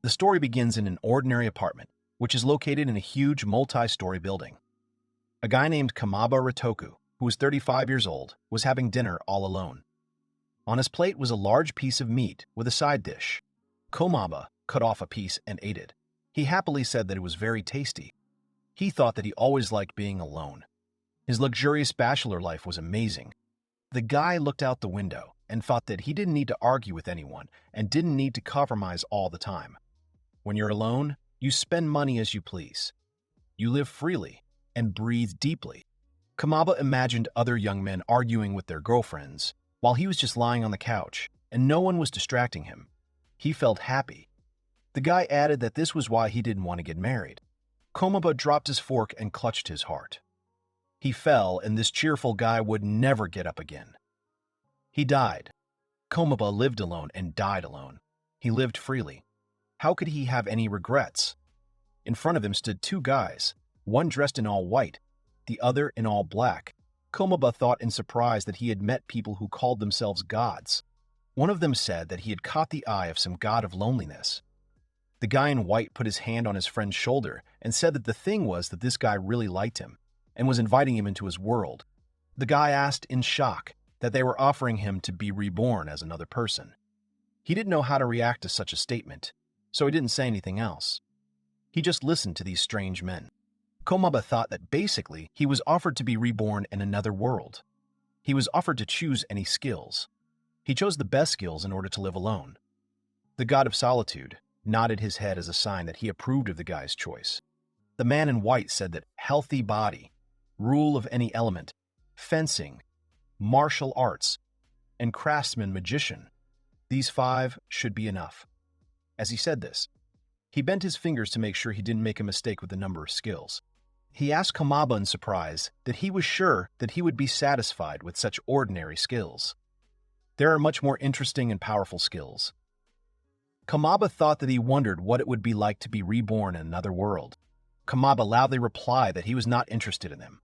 The story begins in an ordinary apartment, which is located in a huge multi-story building. A guy named Kamaba Ritoku, who was 35 years old, was having dinner all alone. On his plate was a large piece of meat with a side dish. Kamaba cut off a piece and ate it. He happily said that it was very tasty. He thought that he always liked being alone. His luxurious bachelor life was amazing. The guy looked out the window and thought that he didn't need to argue with anyone and didn't need to compromise all the time. When you're alone, you spend money as you please. You live freely and breathe deeply. Kamaba imagined other young men arguing with their girlfriends while he was just lying on the couch and no one was distracting him. He felt happy. The guy added that this was why he didn't want to get married. Kamaba dropped his fork and clutched his heart. He fell, and this cheerful guy would never get up again. He died. Kamaba lived alone and died alone. He lived freely. How could he have any regrets? In front of him stood two guys, one dressed in all white, the other in all black. Kamaba thought in surprise that he had met people who called themselves gods. One of them said that he had caught the eye of some god of loneliness. The guy in white put his hand on his friend's shoulder and said that the thing was that this guy really liked him and was inviting him into his world. The guy asked in shock that they were offering him to be reborn as another person. He didn't know how to react to such a statement, so he didn't say anything else. He just listened to these strange men. Kamaba thought that basically he was offered to be reborn in another world. He was offered to choose any skills. He chose the best skills in order to live alone. The God of Solitude nodded his head as a sign that he approved of the guy's choice. The man in white said that healthy body, rule of any element, fencing, martial arts, and craftsman magician, these 5 should be enough. As he said this, he bent his fingers to make sure he didn't make a mistake with the number of skills. He asked Kamaba in surprise that he was sure that he would be satisfied with such ordinary skills. There are much more interesting and powerful skills. Kamaba thought that he wondered what it would be like to be reborn in another world. Kamaba loudly replied that he was not interested in them.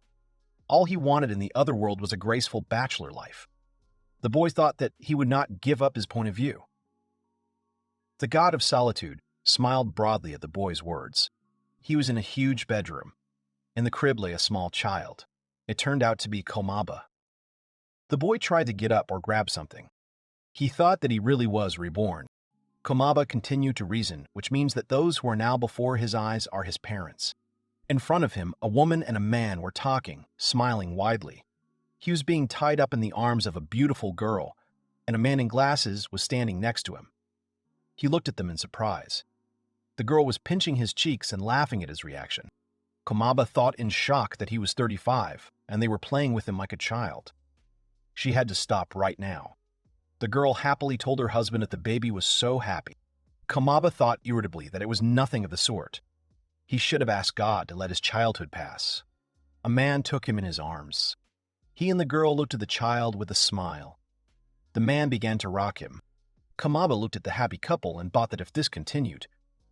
All he wanted in the other world was a graceful bachelor life. The boy thought that he would not give up his point of view. The God of Solitude smiled broadly at the boy's words. He was in a huge bedroom. In the crib lay a small child. It turned out to be Kamaba. The boy tried to get up or grab something. He thought that he really was reborn. Kamaba continued to reason, which means that those who are now before his eyes are his parents. In front of him, a woman and a man were talking, smiling widely. He was being tied up in the arms of a beautiful girl, and a man in glasses was standing next to him. He looked at them in surprise. The girl was pinching his cheeks and laughing at his reaction. Kamaba thought in shock that he was 35, and they were playing with him like a child. She had to stop right now. The girl happily told her husband that the baby was so happy. Kamaba thought irritably that it was nothing of the sort. He should have asked God to let his childhood pass. A man took him in his arms. He and the girl looked at the child with a smile. The man began to rock him. Kamaba looked at the happy couple and thought that if this continued,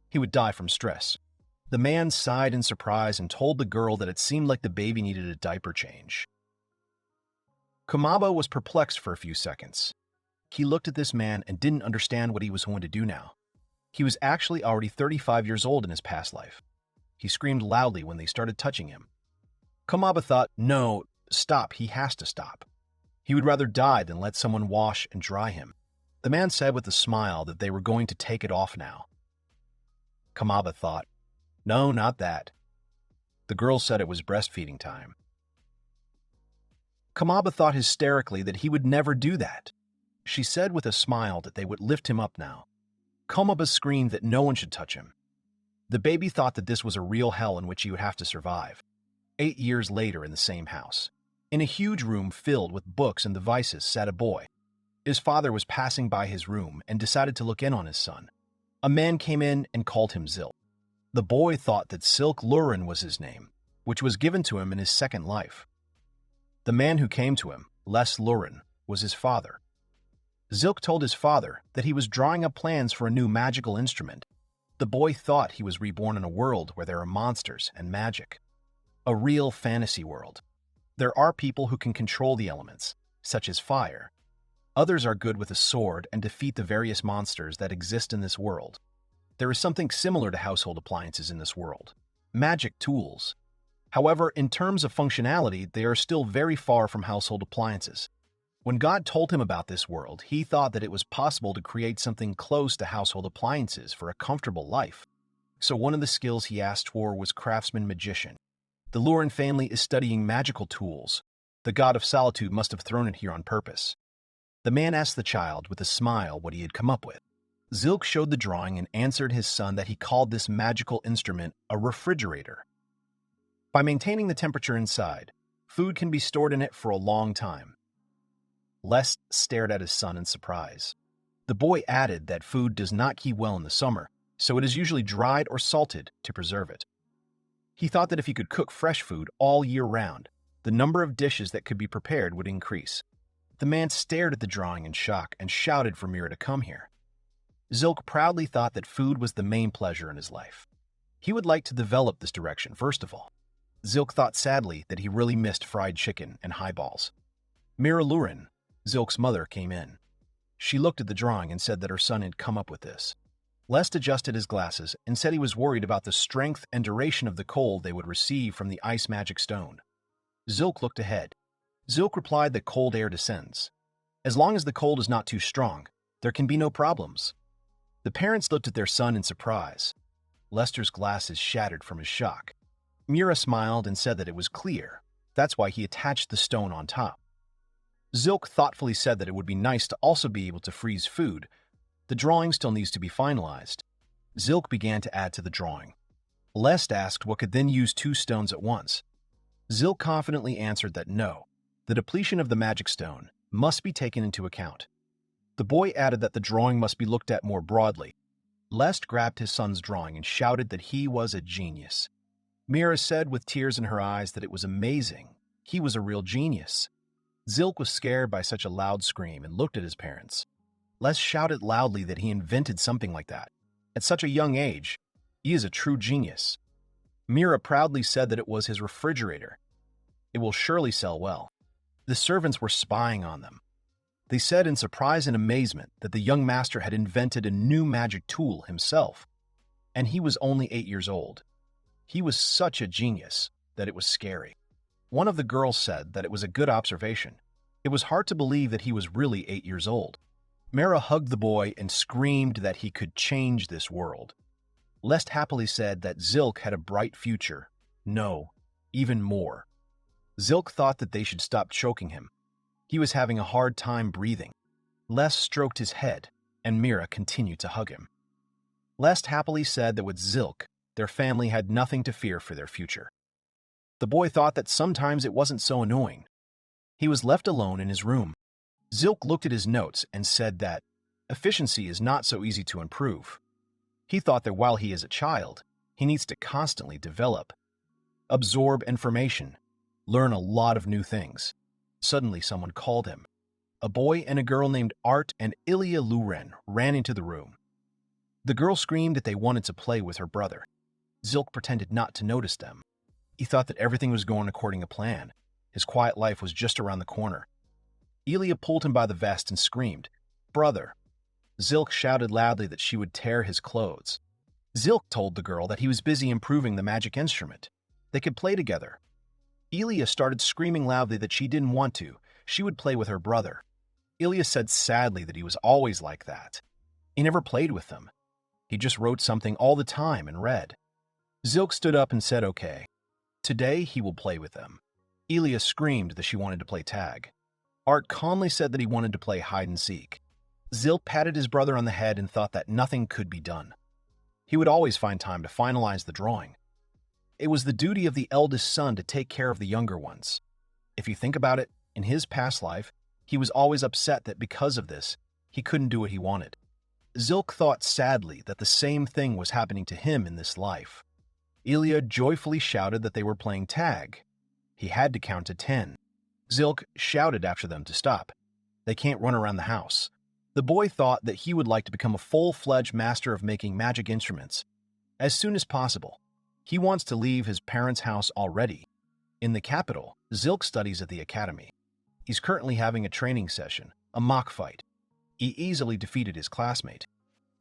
he would die from stress. The man sighed in surprise and told the girl that it seemed like the baby needed a diaper change. Kamaba was perplexed for a few seconds. He looked at this man and didn't understand what he was going to do now. He was actually already 35 years old in his past life. He screamed loudly when they started touching him. Kamaba thought, no, stop, he has to stop. He would rather die than let someone wash and dry him. The man said with a smile that they were going to take it off now. Kamaba thought, no, not that. The girl said it was breastfeeding time. Kamaba thought hysterically that he would never do that. She said with a smile that they would lift him up now. Kamaba screamed that no one should touch him. The baby thought that this was a real hell in which he would have to survive. 8 years later in the same house, in a huge room filled with books and devices, sat a boy. His father was passing by his room and decided to look in on his son. A man came in and called him Zilk. The boy thought that Zilk Luren was his name, which was given to him in his second life. The man who came to him, Les Luren, was his father. Zilk told his father that he was drawing up plans for a new magical instrument. The boy thought he was reborn in a world where there are monsters and magic. A real fantasy world. There are people who can control the elements, such as fire. Others are good with a sword and defeat the various monsters that exist in this world. there is something similar to household appliances in this world: magic tools. However, in terms of functionality, they are still very far from household appliances. When God told him about this world, he thought that it was possible to create something close to household appliances for a comfortable life. So one of the skills he asked for was craftsman-magician. The Luren family is studying magical tools. The God of Solitude must have thrown it here on purpose. The man asked the child with a smile what he had come up with. Zilk showed the drawing and answered his son that he called this magical instrument a refrigerator. By maintaining the temperature inside, food can be stored in it for a long time. Les stared at his son in surprise. The boy added that food does not keep well in the summer, so it is usually dried or salted to preserve it. He thought that if he could cook fresh food all year round, the number of dishes that could be prepared would increase. The man stared at the drawing in shock and shouted for Mira to come here. Zilk proudly thought that food was the main pleasure in his life. He would like to develop this direction first of all. Zilk thought sadly that he really missed fried chicken and highballs. Mira Luren, Zilk's mother, came in. She looked at the drawing and said that her son had come up with this. Lest adjusted his glasses and said he was worried about the strength and duration of the cold they would receive from the ice magic stone. Zilk looked ahead. Zilk replied that cold air descends. As long as the cold is not too strong, there can be no problems. The parents looked at their son in surprise. Lester's glasses shattered from his shock. Mira smiled and said that it was clear. That's why he attached the stone on top. Zilk thoughtfully said that it would be nice to also be able to freeze food. The drawing still needs to be finalized. Zilk began to add to the drawing. Lest asked what could then use two stones at once. Zilk confidently answered that no, the depletion of the magic stone must be taken into account. The boy added that the drawing must be looked at more broadly. Lest grabbed his son's drawing and shouted that he was a genius. Mira said with tears in her eyes that it was amazing. He was a real genius. Zilk was scared by such a loud scream and looked at his parents. Les shouted loudly that he invented something like that. At such a young age, he is a true genius. Mira proudly said that it was his refrigerator. It will surely sell well. The servants were spying on them. They said in surprise and amazement that the young master had invented a new magic tool himself, and he was only 8 years old. He was such a genius that it was scary. One of the girls said that it was a good observation. It was hard to believe that he was really 8 years old. Mira hugged the boy and screamed that he could change this world. Lest happily said that Zilk had a bright future. No, even more. Zilk thought that they should stop choking him. He was having a hard time breathing. Lest stroked his head, and Mira continued to hug him. Lest happily said that with Zilk, their family had nothing to fear for their future. The boy thought that sometimes it wasn't so annoying. He was left alone in his room. Zilk looked at his notes and said that efficiency is not so easy to improve. He thought that while he is a child, he needs to constantly develop, absorb information, learn a lot of new things. Suddenly, someone called him. A boy and a girl named Art and Ilya Luren ran into the room. The girl screamed that they wanted to play with her brother. Zilk pretended not to notice them. He thought that everything was going according to plan. His quiet life was just around the corner. Ilya pulled him by the vest and screamed, "Brother!" Zilk shouted loudly that she would tear his clothes. Zilk told the girl that he was busy improving the magic instrument. They could play together. Ilya started screaming loudly that she didn't want to. She would play with her brother. Ilya said sadly that he was always like that. He never played with them. He just wrote something all the time and read. Zilk stood up and said okay. Today he will play with them. Ilya screamed that she wanted to play tag. Art calmly said that he wanted to play hide and seek. Zilk patted his brother on the head and thought that nothing could be done. He would always find time to finalize the drawing. It was the duty of the eldest son to take care of the younger ones. If you think about it, in his past life, he was always upset that because of this, he couldn't do what he wanted. Zilk thought sadly that the same thing was happening to him in this life. Ilya joyfully shouted that they were playing tag. He had to count to 10. Zilk shouted after them to stop. They can't run around the house. The boy thought that he would like to become a full-fledged master of making magic instruments as soon as possible. He wants to leave his parents' house already. In the capital, Zilk studies at the academy. He's currently having a training session, a mock fight. He easily defeated his classmate.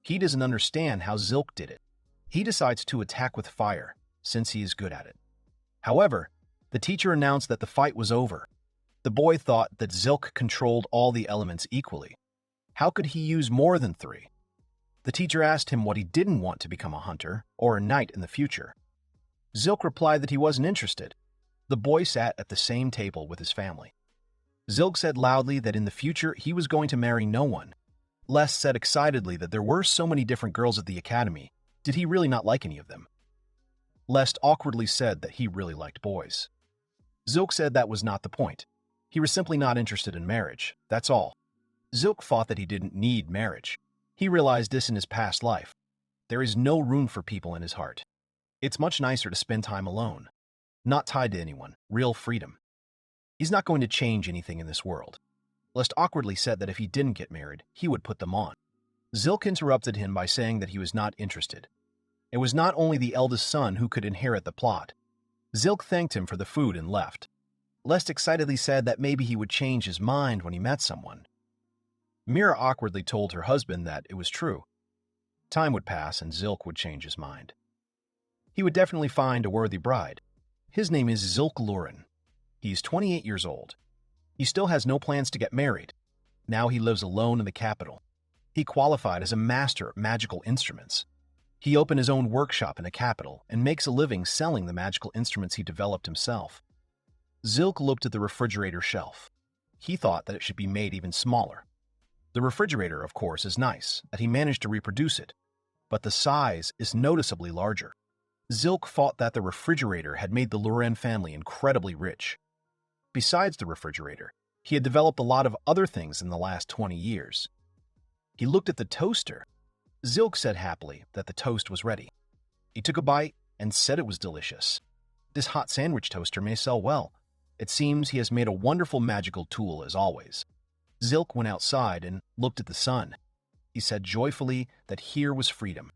He doesn't understand how Zilk did it. He decides to attack with fire, since he is good at it. However, the teacher announced that the fight was over. The boy thought that Zilk controlled all the elements equally. How could he use more than 3? The teacher asked him what he didn't want to become a hunter or a knight in the future. Zilk replied that he wasn't interested. The boy sat at the same table with his family. Zilk said loudly that in the future he was going to marry no one. Les said excitedly that there were so many different girls at the academy. Did he really not like any of them? Les awkwardly said that he really liked boys. Zilk said that was not the point. He was simply not interested in marriage, that's all. Zilk thought that he didn't need marriage. He realized this in his past life. There is no room for people in his heart. It's much nicer to spend time alone, not tied to anyone, real freedom. He's not going to change anything in this world. Les awkwardly said that if he didn't get married, he would put them on. Zilk interrupted him by saying that he was not interested. It was not only the eldest son who could inherit the plot. Zilk thanked him for the food and left. Les excitedly said that maybe he would change his mind when he met someone. Mira awkwardly told her husband that it was true. Time would pass and Zilk would change his mind. He would definitely find a worthy bride. His name is Zilk Luren. He is 28 years old. He still has no plans to get married. Now he lives alone in the capital. He qualified as a master of magical instruments. He opened his own workshop in the capital and makes a living selling the magical instruments he developed himself. Zilk looked at the refrigerator shelf. He thought that it should be made even smaller. The refrigerator, of course, is nice, that he managed to reproduce it, but the size is noticeably larger. Zilk thought that the refrigerator had made the Luren family incredibly rich. Besides the refrigerator, he had developed a lot of other things in the last 20 years. He looked at the toaster. Zilk said happily that the toast was ready. He took a bite and said it was delicious. This hot sandwich toaster may sell well. It seems he has made a wonderful magical tool as always. Zilk went outside and looked at the sun. He said joyfully that here was freedom.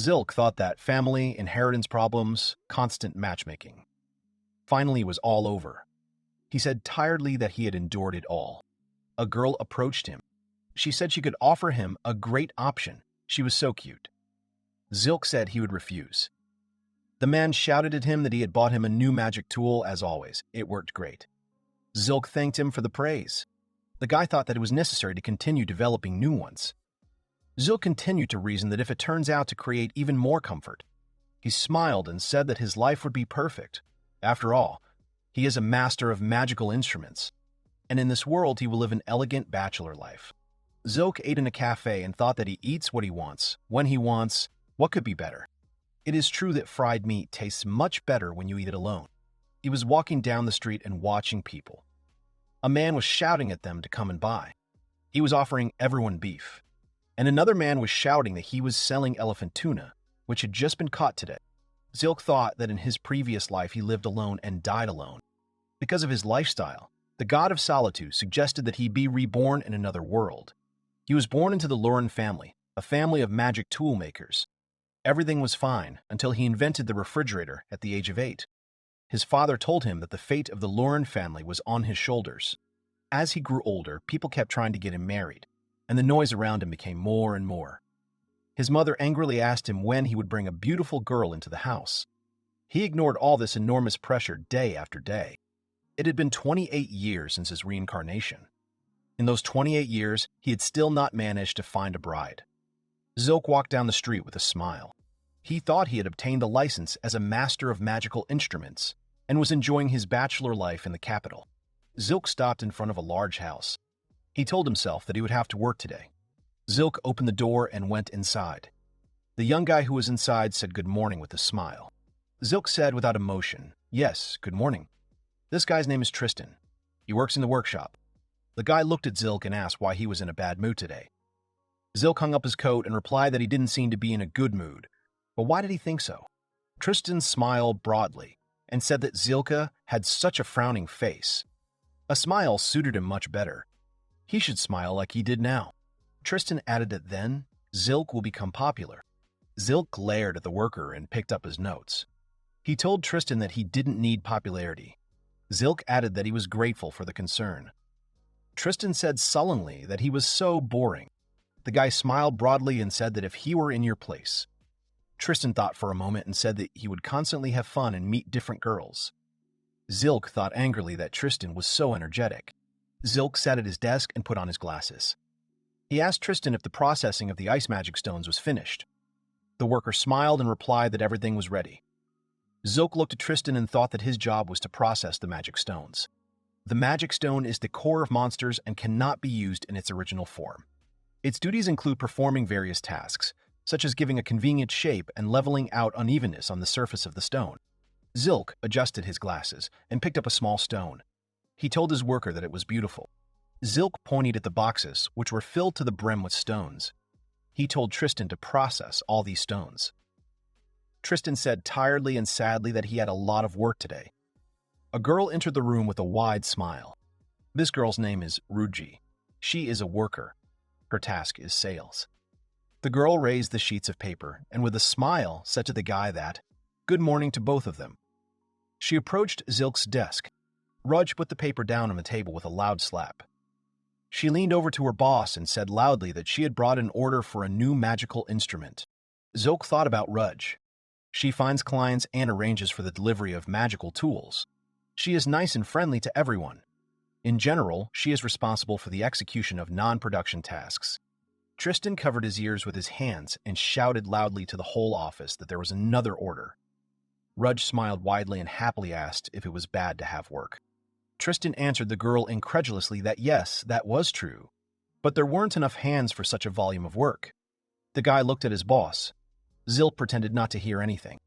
Zilk thought that family, inheritance problems, constant matchmaking. Finally, it was all over. He said tiredly that he had endured it all. A girl approached him. She said she could offer him a great option. She was so cute. Zilk said he would refuse. The man shouted at him that he had bought him a new magic tool as always. It worked great. Zilk thanked him for the praise. The guy thought that it was necessary to continue developing new ones. Zilk continued to reason that if it turns out to create even more comfort. He smiled and said that his life would be perfect. After all, he is a master of magical instruments, and in this world he will live an elegant bachelor life. Zilk ate in a cafe and thought that he eats what he wants, when he wants. What could be better? It is true that fried meat tastes much better when you eat it alone. He was walking down the street and watching people. A man was shouting at them to come and buy. He was offering everyone beef. And another man was shouting that he was selling elephant tuna, which had just been caught today. Zilk thought that in his previous life he lived alone and died alone. Because of his lifestyle, the God of Solitude suggested that he be reborn in another world. He was born into the Luren family, a family of magic tool makers. Everything was fine until he invented the refrigerator at the age of 8. His father told him that the fate of the Luren family was on his shoulders. As he grew older, people kept trying to get him married, and the noise around him became more and more. His mother angrily asked him when he would bring a beautiful girl into the house. He ignored all this enormous pressure day after day. It had been 28 years since his reincarnation. In those 28 years, he had still not managed to find a bride. Zilk walked down the street with a smile. He thought he had obtained the license as a master of magical instruments and was enjoying his bachelor life in the capital. Zilk stopped in front of a large house. He told himself that he would have to work today. Zilk opened the door and went inside. The young guy who was inside said good morning with a smile. Zilk said without emotion, "Yes, good morning. This guy's name is Tristan. He works in the workshop." The guy looked at Zilk and asked why he was in a bad mood today. Zilk hung up his coat and replied that he didn't seem to be in a good mood. But why did he think so? Tristan smiled broadly and said that Zilka had such a frowning face. A smile suited him much better. He should smile like he did now. Tristan added that then, Zilk will become popular. Zilk glared at the worker and picked up his notes. He told Tristan that he didn't need popularity. Zilk added that he was grateful for the concern. Tristan said sullenly that he was so boring. The guy smiled broadly and said that if he were in your place. Tristan thought for a moment and said that he would constantly have fun and meet different girls. Zilk thought angrily that Tristan was so energetic. Zilk sat at his desk and put on his glasses. He asked Tristan if the processing of the ice magic stones was finished. The worker smiled and replied that everything was ready. Zilk looked at Tristan and thought that his job was to process the magic stones. The magic stone is the core of monsters and cannot be used in its original form. Its duties include performing various tasks, such as giving a convenient shape and leveling out unevenness on the surface of the stone. Zilk adjusted his glasses and picked up a small stone. He told his worker that it was beautiful. Zilk pointed at the boxes, which were filled to the brim with stones. He told Tristan to process all these stones. Tristan said tiredly and sadly that he had a lot of work today. A girl entered the room with a wide smile. This girl's name is Ruji. She is a worker. Her task is sales. The girl raised the sheets of paper and with a smile said to the guy that, "Good morning to both of them." She approached Zilk's desk. Rudge put the paper down on the table with a loud slap. She leaned over to her boss and said loudly that she had brought an order for a new magical instrument. Zilk thought about Rudge. She finds clients and arranges for the delivery of magical tools. She is nice and friendly to everyone. In general, she is responsible for the execution of non-production tasks. Tristan covered his ears with his hands and shouted loudly to the whole office that there was another order. Rudge smiled widely and happily asked if it was bad to have work. Tristan answered the girl incredulously that yes, that was true, but there weren't enough hands for such a volume of work. The guy looked at his boss. Zilk pretended not to hear anything.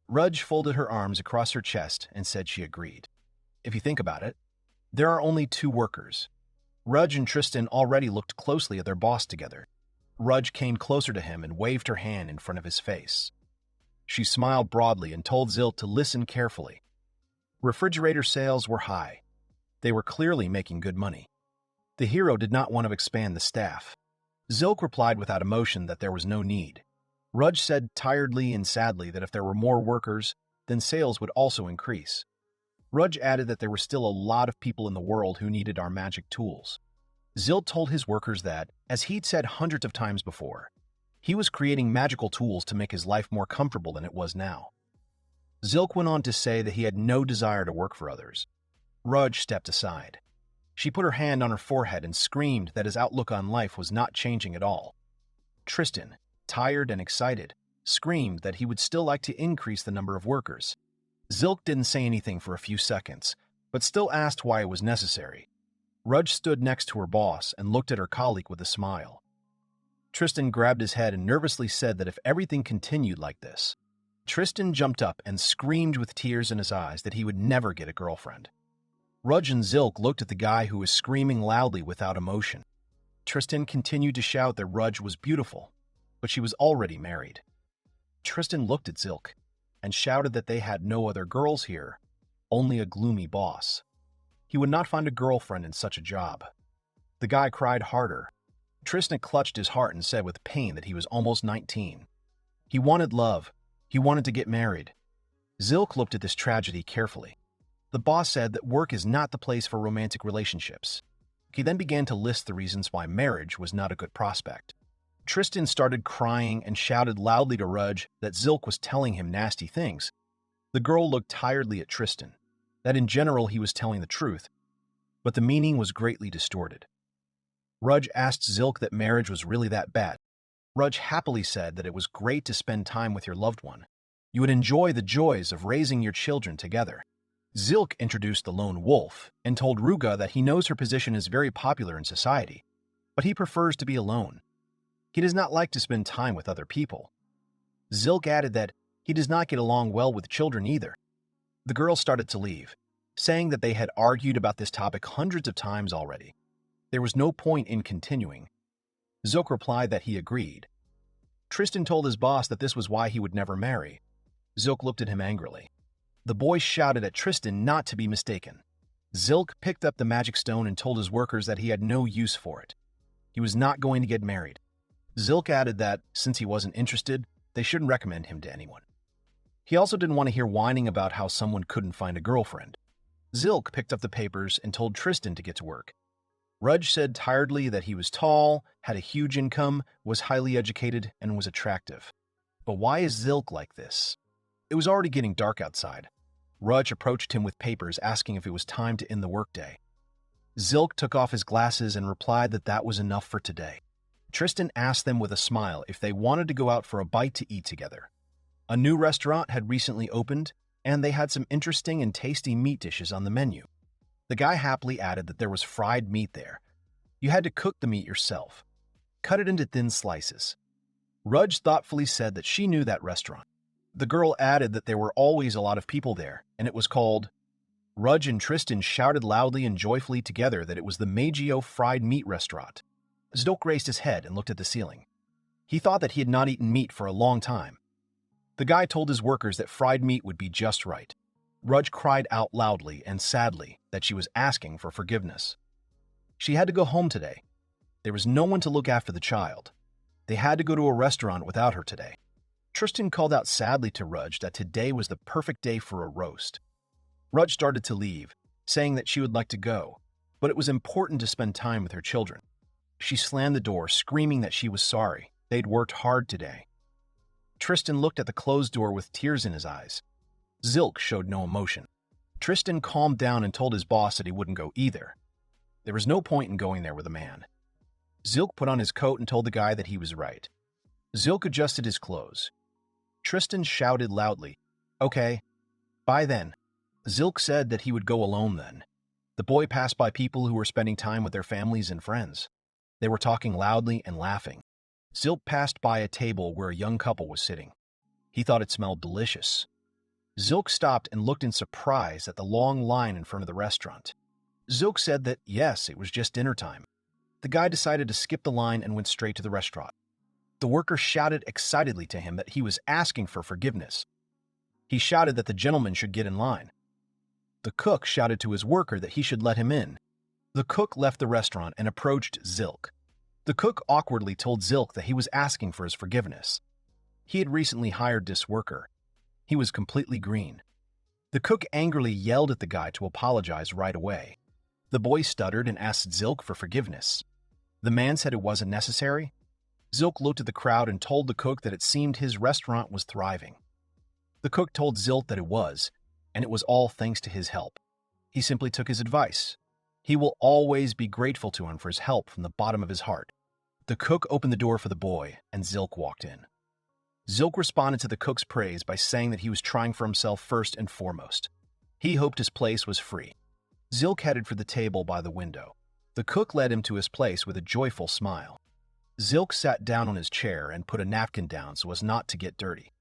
Rudge folded her arms across her chest and said she agreed. If you think about it, there are only 2 workers. Rudge and Tristan already looked closely at their boss together. Rudge came closer to him and waved her hand in front of his face. She smiled broadly and told Zilk to listen carefully. Refrigerator sales were high. They were clearly making good money. The hero did not want to expand the staff. Zilk replied without emotion that there was no need. Rudge said tiredly and sadly that if there were more workers, then sales would also increase. Rudge added that there were still a lot of people in the world who needed our magic tools. Zilk told his workers that, as he'd said hundreds of times before, he was creating magical tools to make his life more comfortable than it was now. Zilk went on to say that he had no desire to work for others. Rudge stepped aside. She put her hand on her forehead and screamed that his outlook on life was not changing at all. Tristan, tired and excited, screamed that he would still like to increase the number of workers. Zilk didn't say anything for a few seconds, but still asked why it was necessary. Rudge stood next to her boss and looked at her colleague with a smile. Tristan grabbed his head and nervously said that if everything continued like this, Tristan jumped up and screamed with tears in his eyes that he would never get a girlfriend. Rudge and Zilk looked at the guy who was screaming loudly without emotion. Tristan continued to shout that Rudge was beautiful, but she was already married. Tristan looked at Zilk and shouted that they had no other girls here, only a gloomy boss. He would not find a girlfriend in such a job. The guy cried harder. Tristan clutched his heart and said with pain that he was almost 19. He wanted love. He wanted to get married. Zilk looked at this tragedy carefully. The boss said that work is not the place for romantic relationships. He then began to list the reasons why marriage was not a good prospect. Tristan started crying and shouted loudly to Rudge that Zilk was telling him nasty things. The girl looked tiredly at Tristan, that in general he was telling the truth, but the meaning was greatly distorted. Rudge asked Zilk that marriage was really that bad. Rudge happily said that it was great to spend time with your loved one. You would enjoy the joys of raising your children together. Zilk introduced the lone wolf and told Ruga that he knows her position is very popular in society, but he prefers to be alone. He does not like to spend time with other people. Zilk added that he does not get along well with children either. The girl started to leave, saying that they had argued about this topic hundreds of times already. There was no point in continuing. Zilk replied that he agreed. Tristan told his boss that this was why he would never marry. Zilk looked at him angrily. The boy shouted at Tristan not to be mistaken. Zilk picked up the magic stone and told his workers that he had no use for it. He was not going to get married. Zilk added that, since he wasn't interested, they shouldn't recommend him to anyone. He also didn't want to hear whining about how someone couldn't find a girlfriend. Zilk picked up the papers and told Tristan to get to work. Rudge said tiredly that he was tall, had a huge income, was highly educated, and was attractive. But why is Zilk like this? It was already getting dark outside. Rudge approached him with papers asking if it was time to end the workday. Zilk took off his glasses and replied that that was enough for today. Tristan asked them with a smile if they wanted to go out for a bite to eat together. A new restaurant had recently opened, and they had some interesting and tasty meat dishes on the menu. The guy happily added that there was fried meat there. You had to cook the meat yourself. Cut it into thin slices. Rudge thoughtfully said that she knew that restaurant. The girl added that there were always a lot of people there, and it was called. Rudge and Tristan shouted loudly and joyfully together that it was the Maggio fried meat restaurant. Zilk raised his head and looked at the ceiling. He thought that he had not eaten meat for a long time. The guy told his workers that fried meat would be just right. Rudge cried out loudly and sadly that she was asking for forgiveness. She had to go home today. There was no one to look after the child. They had to go to a restaurant without her today. Tristan called out sadly to Rudge that today was the perfect day for a roast. Rudge started to leave, saying that she would like to go, but it was important to spend time with her children. She slammed the door, screaming that she was sorry. They'd worked hard today. Tristan looked at the closed door with tears in his eyes. Zilk showed no emotion. Tristan calmed down and told his boss that he wouldn't go either. There was no point in going there with a man. Zilk put on his coat and told the guy that he was right. Zilk adjusted his clothes. Tristan shouted loudly, "Okay, bye then." Zilk said that he would go alone then. The boy passed by people who were spending time with their families and friends. They were talking loudly and laughing. Zilk passed by a table where a young couple was sitting. He thought it smelled delicious. Zilk stopped and looked in surprise at the long line in front of the restaurant. Zilk said that, yes, it was just dinner time. The guy decided to skip the line and went straight to the restaurant. The worker shouted excitedly to him that he was asking for forgiveness. He shouted that the gentleman should get in line. The cook shouted to his worker that he should let him in. The cook left the restaurant and approached Zilk. The cook awkwardly told Zilk that he was asking for his forgiveness. He had recently hired this worker. He was completely green. The cook angrily yelled at the guy to apologize right away. The boy stuttered and asked Zilk for forgiveness. The man said it wasn't necessary. Zilk looked at the crowd and told the cook that it seemed his restaurant was thriving. The cook told Zilk that it was, and it was all thanks to his help. He simply took his advice. He will always be grateful to him for his help from the bottom of his heart. The cook opened the door for the boy, and Zilk walked in. Zilk responded to the cook's praise by saying that he was trying for himself first and foremost. He hoped his place was free. Zilk headed for the table by the window. The cook led him to his place with a joyful smile. Zilk sat down on his chair and put a napkin down so as not to get dirty.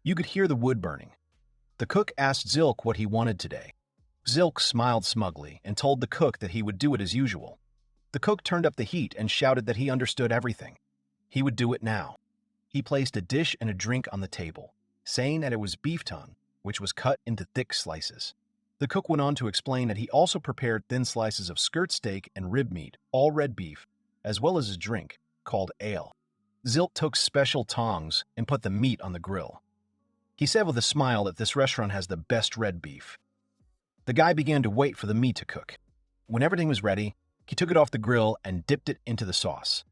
You could hear the wood burning. The cook asked Zilk what he wanted today. Zilk smiled smugly and told the cook that he would do it as usual. The cook turned up the heat and shouted that he understood everything. He would do it now. He placed a dish and a drink on the table, saying that it was beef tongue, which was cut into thick slices. The cook went on to explain that he also prepared thin slices of skirt steak and rib meat, all red beef, as well as a drink called ale. Zilk took special tongs and put the meat on the grill. He said with a smile that this restaurant has the best red beef. The guy began to wait for the meat to cook. When everything was ready, he took it off the grill and dipped it into the sauce.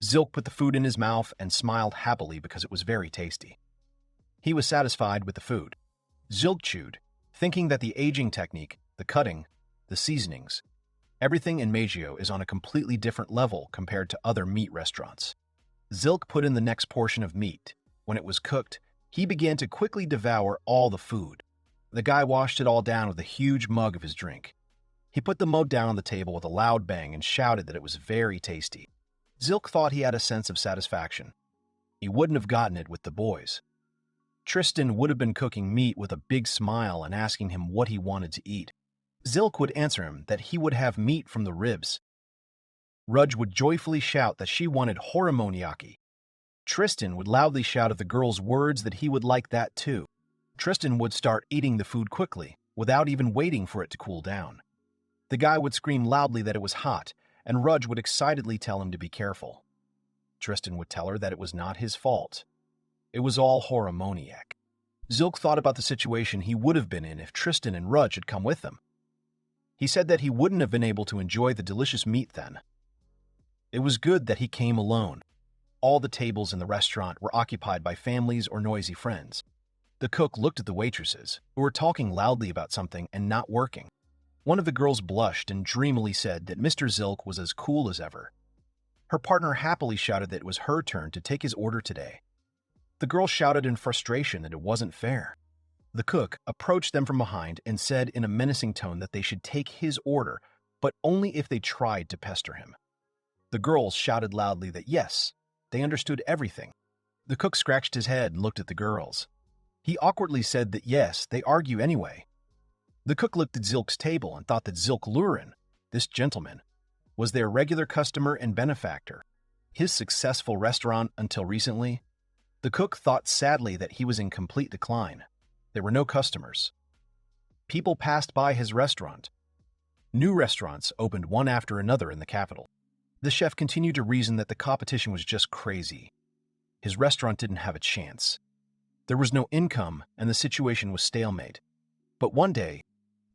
Zilk put the food in his mouth and smiled happily because it was very tasty. He was satisfied with the food. Zilk chewed, thinking that the aging technique, the cutting, the seasonings, everything in Maggio is on a completely different level compared to other meat restaurants. Zilk put in the next portion of meat. When it was cooked, he began to quickly devour all the food. The guy washed it all down with a huge mug of his drink. He put the mug down on the table with a loud bang and shouted that it was very tasty. Zilk thought he had a sense of satisfaction. He wouldn't have gotten it with the boys. Tristan would have been cooking meat with a big smile and asking him what he wanted to eat. Zilk would answer him that he would have meat from the ribs. Rudge would joyfully shout that she wanted horimoniaki. Tristan would loudly shout at the girl's words that he would like that too. Tristan would start eating the food quickly, without even waiting for it to cool down. The guy would scream loudly that it was hot, and Rudge would excitedly tell him to be careful. Tristan would tell her that it was not his fault. It was all horimoniac. Zilk thought about the situation he would have been in if Tristan and Rudge had come with them. He said that he wouldn't have been able to enjoy the delicious meat then. It was good that he came alone. All the tables in the restaurant were occupied by families or noisy friends. The cook looked at the waitresses, who were talking loudly about something and not working. One of the girls blushed and dreamily said that Mr. Zilk was as cool as ever. Her partner happily shouted that it was her turn to take his order today. The girl shouted in frustration that it wasn't fair. The cook approached them from behind and said in a menacing tone that they should take his order, but only if they tried to pester him. The girls shouted loudly that yes, they understood everything. The cook scratched his head and looked at the girls. He awkwardly said that yes, they argue anyway. The cook looked at Zilk's table and thought that Zilk Luren, this gentleman, was their regular customer and benefactor, his successful restaurant until recently. The cook thought sadly that he was in complete decline. There were no customers. People passed by his restaurant. New restaurants opened one after another in the capital. The chef continued to reason that the competition was just crazy. His restaurant didn't have a chance. There was no income and the situation was stalemate. But one day,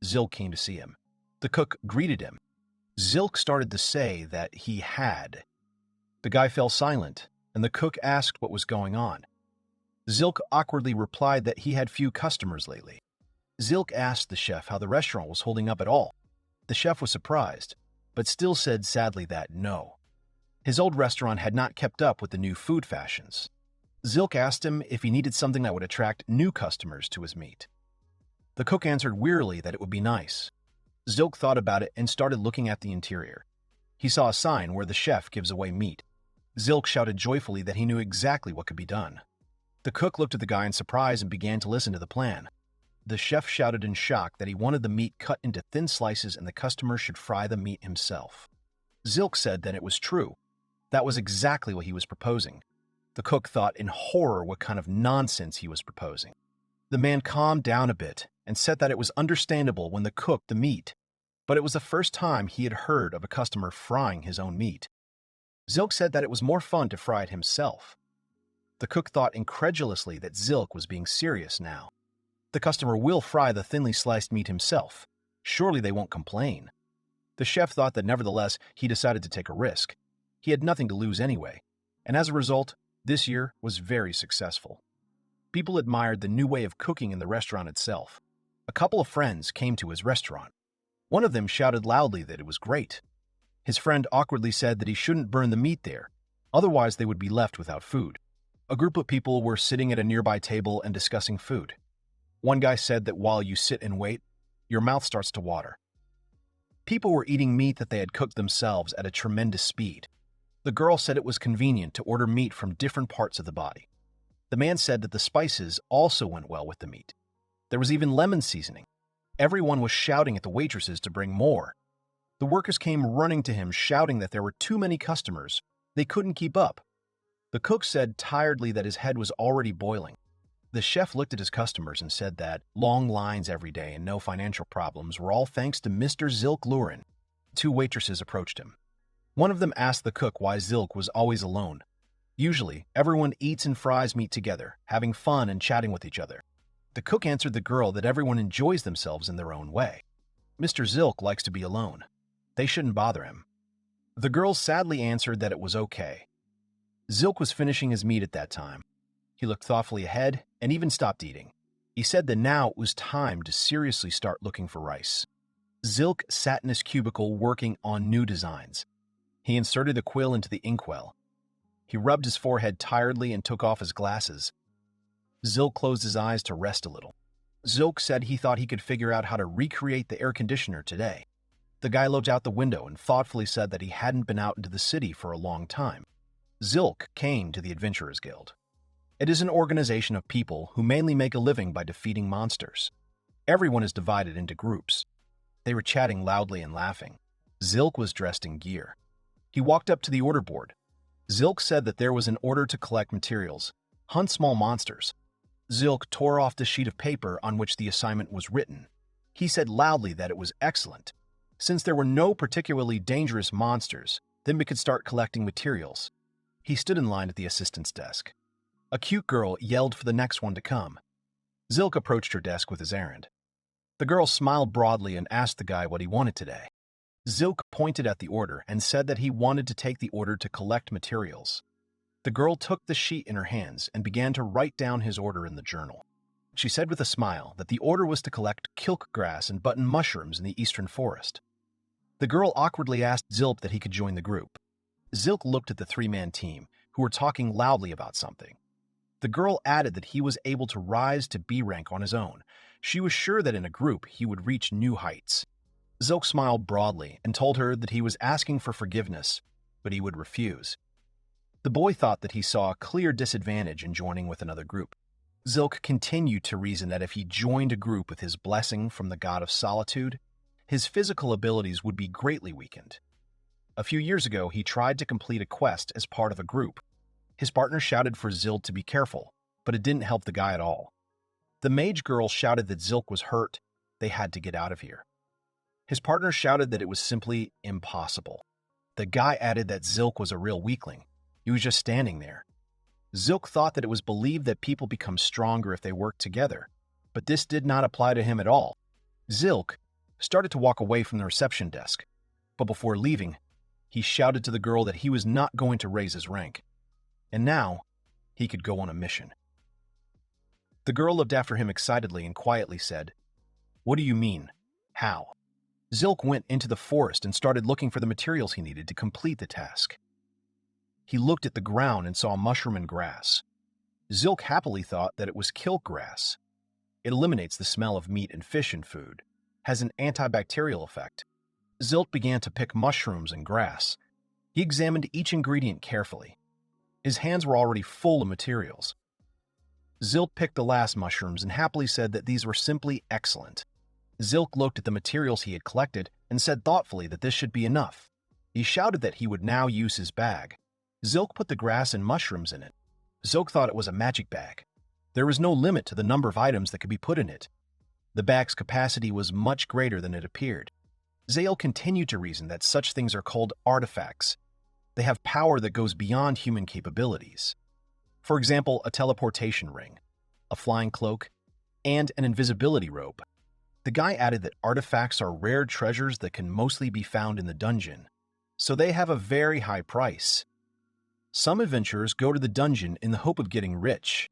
Zilk came to see him. The cook greeted him. Zilk started to say that he had. The guy fell silent, and the cook asked what was going on. Zilk awkwardly replied that he had few customers lately. Zilk asked the chef how the restaurant was holding up at all. The chef was surprised, but still said sadly that no. His old restaurant had not kept up with the new food fashions. Zilk asked him if he needed something that would attract new customers to his meat. The cook answered wearily that it would be nice. Zilk thought about it and started looking at the interior. He saw a sign where the chef gives away meat. Zilk shouted joyfully that he knew exactly what could be done. The cook looked at the guy in surprise and began to listen to the plan. The chef shouted in shock that he wanted the meat cut into thin slices and the customer should fry the meat himself. Zilk said that it was true. That was exactly what he was proposing. The cook thought in horror what kind of nonsense he was proposing. The man calmed down a bit and said that it was understandable when the cook the meat, but it was the first time he had heard of a customer frying his own meat. Zilk said that it was more fun to fry it himself. The cook thought incredulously that Zilk was being serious now. The customer will fry the thinly sliced meat himself. Surely they won't complain. The chef thought that nevertheless he decided to take a risk. He had nothing to lose anyway, and as a result, this year was very successful. People admired the new way of cooking in the restaurant itself. A couple of friends came to his restaurant. One of them shouted loudly that it was great. His friend awkwardly said that he shouldn't burn the meat there, otherwise they would be left without food. A group of people were sitting at a nearby table and discussing food. One guy said that while you sit and wait, your mouth starts to water. People were eating meat that they had cooked themselves at a tremendous speed. The girl said it was convenient to order meat from different parts of the body. The man said that the spices also went well with the meat. There was even lemon seasoning. Everyone was shouting at the waitresses to bring more. The workers came running to him shouting that there were too many customers. They couldn't keep up. The cook said tiredly that his head was already boiling. The chef looked at his customers and said that long lines every day and no financial problems were all thanks to Mr. Zilk Luren. Two waitresses approached him. One of them asked the cook why Zilk was always alone. Usually, everyone eats and fries meat together, having fun and chatting with each other. The cook answered the girl that everyone enjoys themselves in their own way. Mr. Zilk likes to be alone. They shouldn't bother him. The girl sadly answered that it was okay. Zilk was finishing his meat at that time. He looked thoughtfully ahead and even stopped eating. He said that now it was time to seriously start looking for rice. Zilk sat in his cubicle working on new designs. He inserted a quill into the inkwell. He rubbed his forehead tiredly and took off his glasses. Zilk closed his eyes to rest a little. Zilk said he thought he could figure out how to recreate the air conditioner today. The guy looked out the window and thoughtfully said that he hadn't been out into the city for a long time. Zilk came to the Adventurers Guild. It is an organization of people who mainly make a living by defeating monsters. Everyone is divided into groups. They were chatting loudly and laughing. Zilk was dressed in gear. He walked up to the order board. Zilk said that there was an order to collect materials, hunt small monsters. Zilk tore off the sheet of paper on which the assignment was written. He said loudly that it was excellent. Since there were no particularly dangerous monsters, then we could start collecting materials. He stood in line at the assistant's desk. A cute girl yelled for the next one to come. Zilk approached her desk with his errand. The girl smiled broadly and asked the guy what he wanted today. Zilk pointed at the order and said that he wanted to take the order to collect materials. The girl took the sheet in her hands and began to write down his order in the journal. She said with a smile that the order was to collect kilk grass and button mushrooms in the eastern forest. The girl awkwardly asked Zilk that he could join the group. Zilk looked at the three-man team, who were talking loudly about something. The girl added that he was able to rise to B rank on his own. She was sure that in a group he would reach new heights. Zilk smiled broadly and told her that he was asking for forgiveness, but he would refuse. The boy thought that he saw a clear disadvantage in joining with another group. Zilk continued to reason that if he joined a group with his blessing from the God of Solitude, his physical abilities would be greatly weakened. A few years ago, he tried to complete a quest as part of a group. His partner shouted for Zilk to be careful, but it didn't help the guy at all. The mage girl shouted that Zilk was hurt. They had to get out of here. His partner shouted that it was simply impossible. The guy added that Zilk was a real weakling. He was just standing there. Zilk thought that it was believed that people become stronger if they work together, but this did not apply to him at all. Zilk started to walk away from the reception desk, but before leaving, he shouted to the girl that he was not going to raise his rank, and now he could go on a mission. The girl looked after him excitedly and quietly said, "What do you mean? How?" Zilk went into the forest and started looking for the materials he needed to complete the task. He looked at the ground and saw mushroom and grass. Zilk happily thought that it was kilk grass. It eliminates the smell of meat and fish in food, has an antibacterial effect. Zilk began to pick mushrooms and grass. He examined each ingredient carefully. His hands were already full of materials. Zilk picked the last mushrooms and happily said that these were simply excellent. Zilk looked at the materials he had collected and said thoughtfully that this should be enough. He shouted that he would now use his bag. Zilk put the grass and mushrooms in it. Zilk thought it was a magic bag. There was no limit to the number of items that could be put in it. The bag's capacity was much greater than it appeared. Zale continued to reason that such things are called artifacts. They have power that goes beyond human capabilities. For example, a teleportation ring, a flying cloak, and an invisibility robe. The guy added that artifacts are rare treasures that can mostly be found in the dungeon, so they have a very high price. Some adventurers go to the dungeon in the hope of getting rich.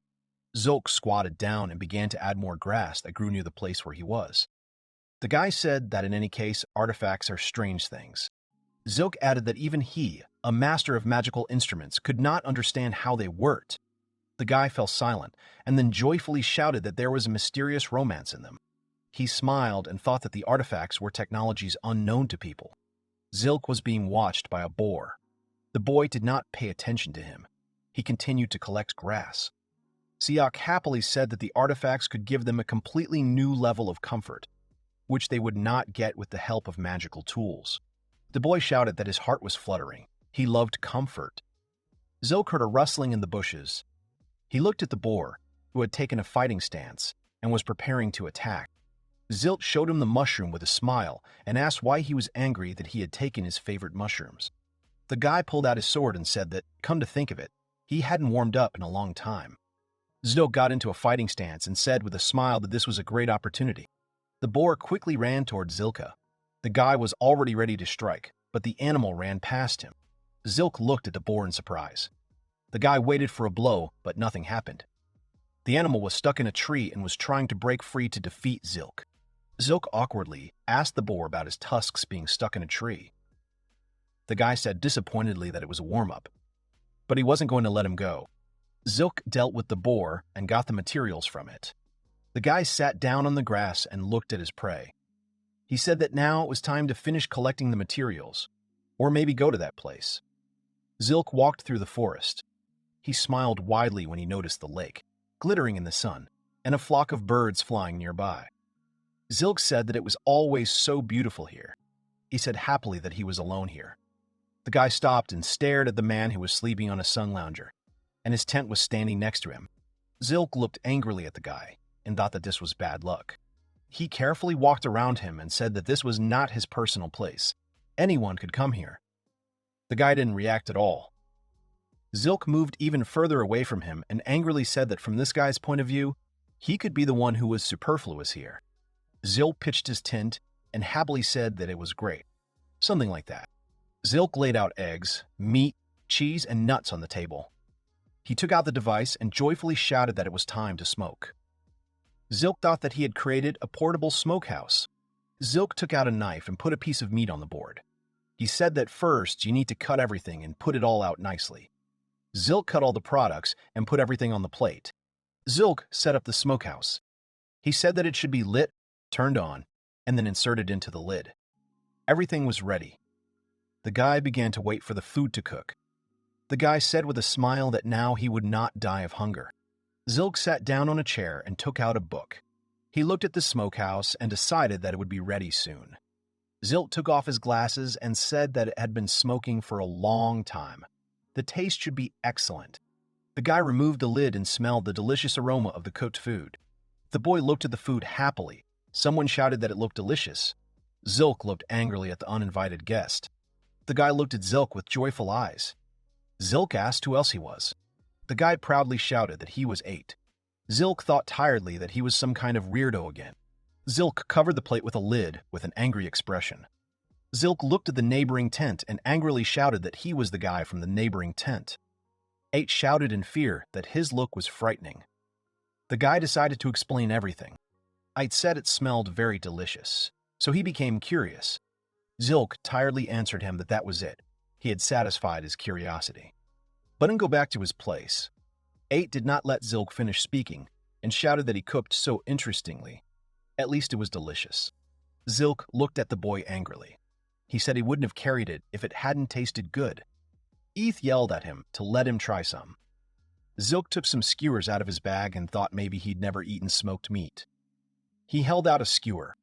Zilk squatted down and began to add more grass that grew near the place where he was. The guy said that in any case, artifacts are strange things. Zilk added that even he, a master of magical instruments, could not understand how they worked. The guy fell silent and then joyfully shouted that there was a mysterious romance in them. He smiled and thought that the artifacts were technologies unknown to people. Zilk was being watched by a boar. The boy did not pay attention to him. He continued to collect grass. Siak happily said that the artifacts could give them a completely new level of comfort, which they would not get with the help of magical tools. The boy shouted that his heart was fluttering. He loved comfort. Zilk heard a rustling in the bushes. He looked at the boar, who had taken a fighting stance and was preparing to attack. Zilk showed him the mushroom with a smile and asked why he was angry that he had taken his favorite mushrooms. The guy pulled out his sword and said that, come to think of it, he hadn't warmed up in a long time. Zilk got into a fighting stance and said with a smile that this was a great opportunity. The boar quickly ran toward Zilka. The guy was already ready to strike, but the animal ran past him. Zilk looked at the boar in surprise. The guy waited for a blow, but nothing happened. The animal was stuck in a tree and was trying to break free to defeat Zilk. Zilk awkwardly asked the boar about his tusks being stuck in a tree. The guy said disappointedly that it was a warm-up, but he wasn't going to let him go. Zilk dealt with the boar and got the materials from it. The guy sat down on the grass and looked at his prey. He said that now it was time to finish collecting the materials, or maybe go to that place. Zilk walked through the forest. He smiled widely when he noticed the lake, glittering in the sun, and a flock of birds flying nearby. Zilk said that it was always so beautiful here. He said happily that he was alone here. The guy stopped and stared at the man who was sleeping on a sun lounger, and his tent was standing next to him. Zilk looked angrily at the guy and thought that this was bad luck. He carefully walked around him and said that this was not his personal place. Anyone could come here. The guy didn't react at all. Zilk moved even further away from him and angrily said that from this guy's point of view, he could be the one who was superfluous here. Zilk pitched his tent and happily said that it was great. Something like that. Zilk laid out eggs, meat, cheese, and nuts on the table. He took out the device and joyfully shouted that it was time to smoke. Zilk thought that he had created a portable smokehouse. Zilk took out a knife and put a piece of meat on the board. He said that first you need to cut everything and put it all out nicely. Zilk cut all the products and put everything on the plate. Zilk set up the smokehouse. He said that it should be lit, turned on, and then inserted into the lid. Everything was ready. The guy began to wait for the food to cook. The guy said with a smile that now he would not die of hunger. Zilk sat down on a chair and took out a book. He looked at the smokehouse and decided that it would be ready soon. Zilk took off his glasses and said that it had been smoking for a long time. The taste should be excellent. The guy removed the lid and smelled the delicious aroma of the cooked food. The boy looked at the food happily. Someone shouted that it looked delicious. Zilk looked angrily at the uninvited guest. The guy looked at Zilk with joyful eyes. Zilk asked who else he was. The guy proudly shouted that he was 8. Zilk thought tiredly that he was some kind of weirdo again. Zilk covered the plate with a lid with an angry expression. Zilk looked at the neighboring tent and angrily shouted that he was the guy from the neighboring tent. 8 shouted in fear that his look was frightening. The guy decided to explain everything. 8 said it smelled very delicious, so he became curious. Zilk tiredly answered him that that was it. He had satisfied his curiosity. But didn't go back to his place. 8 did not let Zilk finish speaking and shouted that he cooked so interestingly. At least it was delicious. Zilk looked at the boy angrily. He said he wouldn't have carried it if it hadn't tasted good. Eth yelled at him to let him try some. Zilk took some skewers out of his bag and thought maybe he'd never eaten smoked meat. He held out a skewer.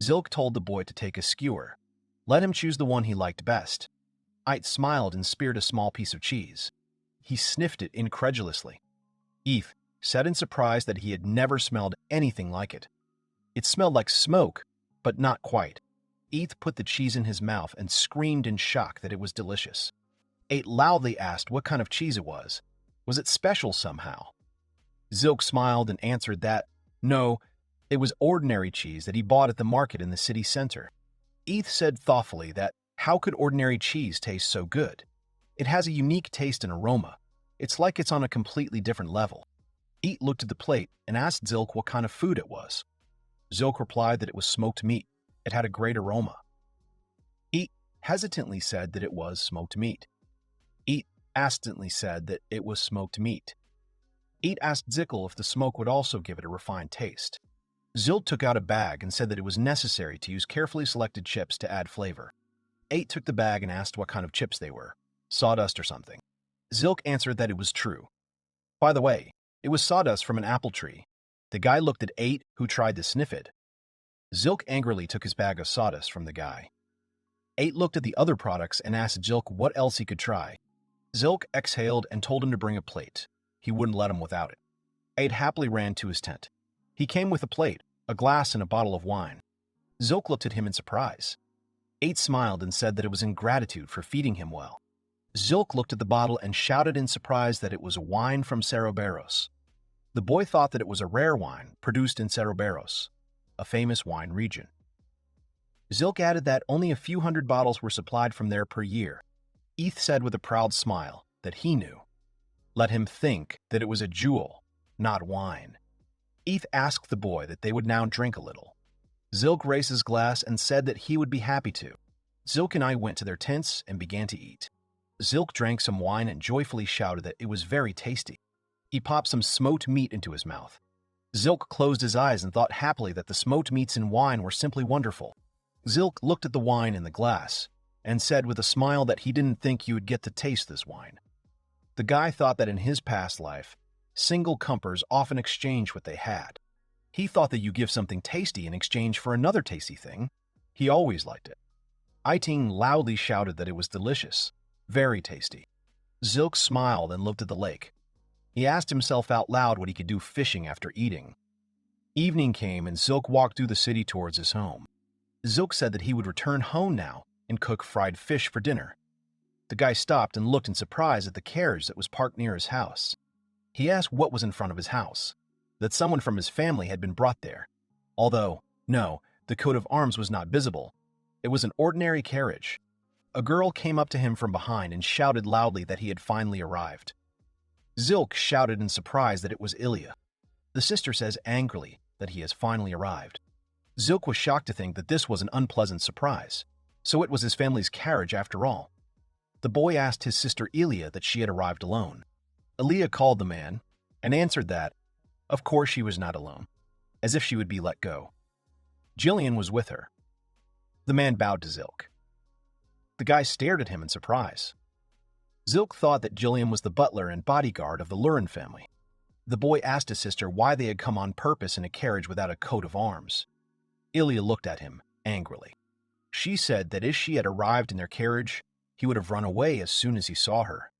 Zilk told the boy to take a skewer. Let him choose the one he liked best. Eit smiled and speared a small piece of cheese. He sniffed it incredulously. Eth said in surprise that he had never smelled anything like it. It smelled like smoke, but not quite. Eth put the cheese in his mouth and screamed in shock that it was delicious. 8 loudly asked what kind of cheese it was. Was it special somehow? Zilk smiled and answered that, no, it was ordinary cheese that he bought at the market in the city center. Eth said thoughtfully that how could ordinary cheese taste so good? It has a unique taste and aroma. It's like it's on a completely different level. Eth looked at the plate and asked Zilk what kind of food it was. Zilk replied that it was smoked meat. It had a great aroma. Eth hesitantly said that it was smoked meat. Eth hesitantly said that it was smoked meat. Eth asked Zilk if the smoke would also give it a refined taste. Zilk took out a bag and said that it was necessary to use carefully selected chips to add flavor. 8 took the bag and asked what kind of chips they were, sawdust or something. Zilk answered that it was true. By the way, it was sawdust from an apple tree. The guy looked at 8, who tried to sniff it. Zilk angrily took his bag of sawdust from the guy. 8 looked at the other products and asked Zilk what else he could try. Zilk exhaled and told him to bring a plate. He wouldn't let him without it. 8 happily ran to his tent. He came with a plate, a glass, and a bottle of wine. Zilk looked at him in surprise. 8 smiled and said that it was in gratitude for feeding him well. Zilk looked at the bottle and shouted in surprise that it was wine from Cerberus. The boy thought that it was a rare wine produced in Cerberus, a famous wine region. Zilk added that only a few hundred bottles were supplied from there per year. Eth said with a proud smile that he knew. Let him think that it was a jewel, not wine. Eth asked the boy that they would now drink a little. Zilk raised his glass and said that he would be happy to. Zilk and I went to their tents and began to eat. Zilk drank some wine and joyfully shouted that it was very tasty. He popped some smoked meat into his mouth. Zilk closed his eyes and thought happily that the smoked meats and wine were simply wonderful. Zilk looked at the wine in the glass and said with a smile that he didn't think he would get to taste this wine. The guy thought that in his past life, single compers often exchanged what they had. He thought that you give something tasty in exchange for another tasty thing. He always liked it. Iting loudly shouted that it was delicious, very tasty. Zilk smiled and looked at the lake. He asked himself out loud what he could do fishing after eating. Evening came and Zilk walked through the city towards his home. Zilk said that he would return home now and cook fried fish for dinner. The guy stopped and looked in surprise at the carriage that was parked near his house. He asked what was in front of his house, that someone from his family had been brought there, although No, the coat of arms was not visible. It was an ordinary carriage. A girl came up to him from behind and shouted loudly that he had finally arrived. Zilk shouted in surprise that it was Ilya. The sister says angrily that he has finally arrived. Zilk was shocked to think that this was an unpleasant surprise. So it was his family's carriage after all. The boy asked his sister Ilya that she had arrived alone. Ilya called the man and answered that, of course she was not alone, as if she would be let go. Jillian was with her. The man bowed to Zilk. The guy stared at him in surprise. Zilk thought that Jillian was the butler and bodyguard of the Luren family. The boy asked his sister why they had come on purpose in a carriage without a coat of arms. Ilya looked at him angrily. She said that if she had arrived in their carriage, he would have run away as soon as he saw her.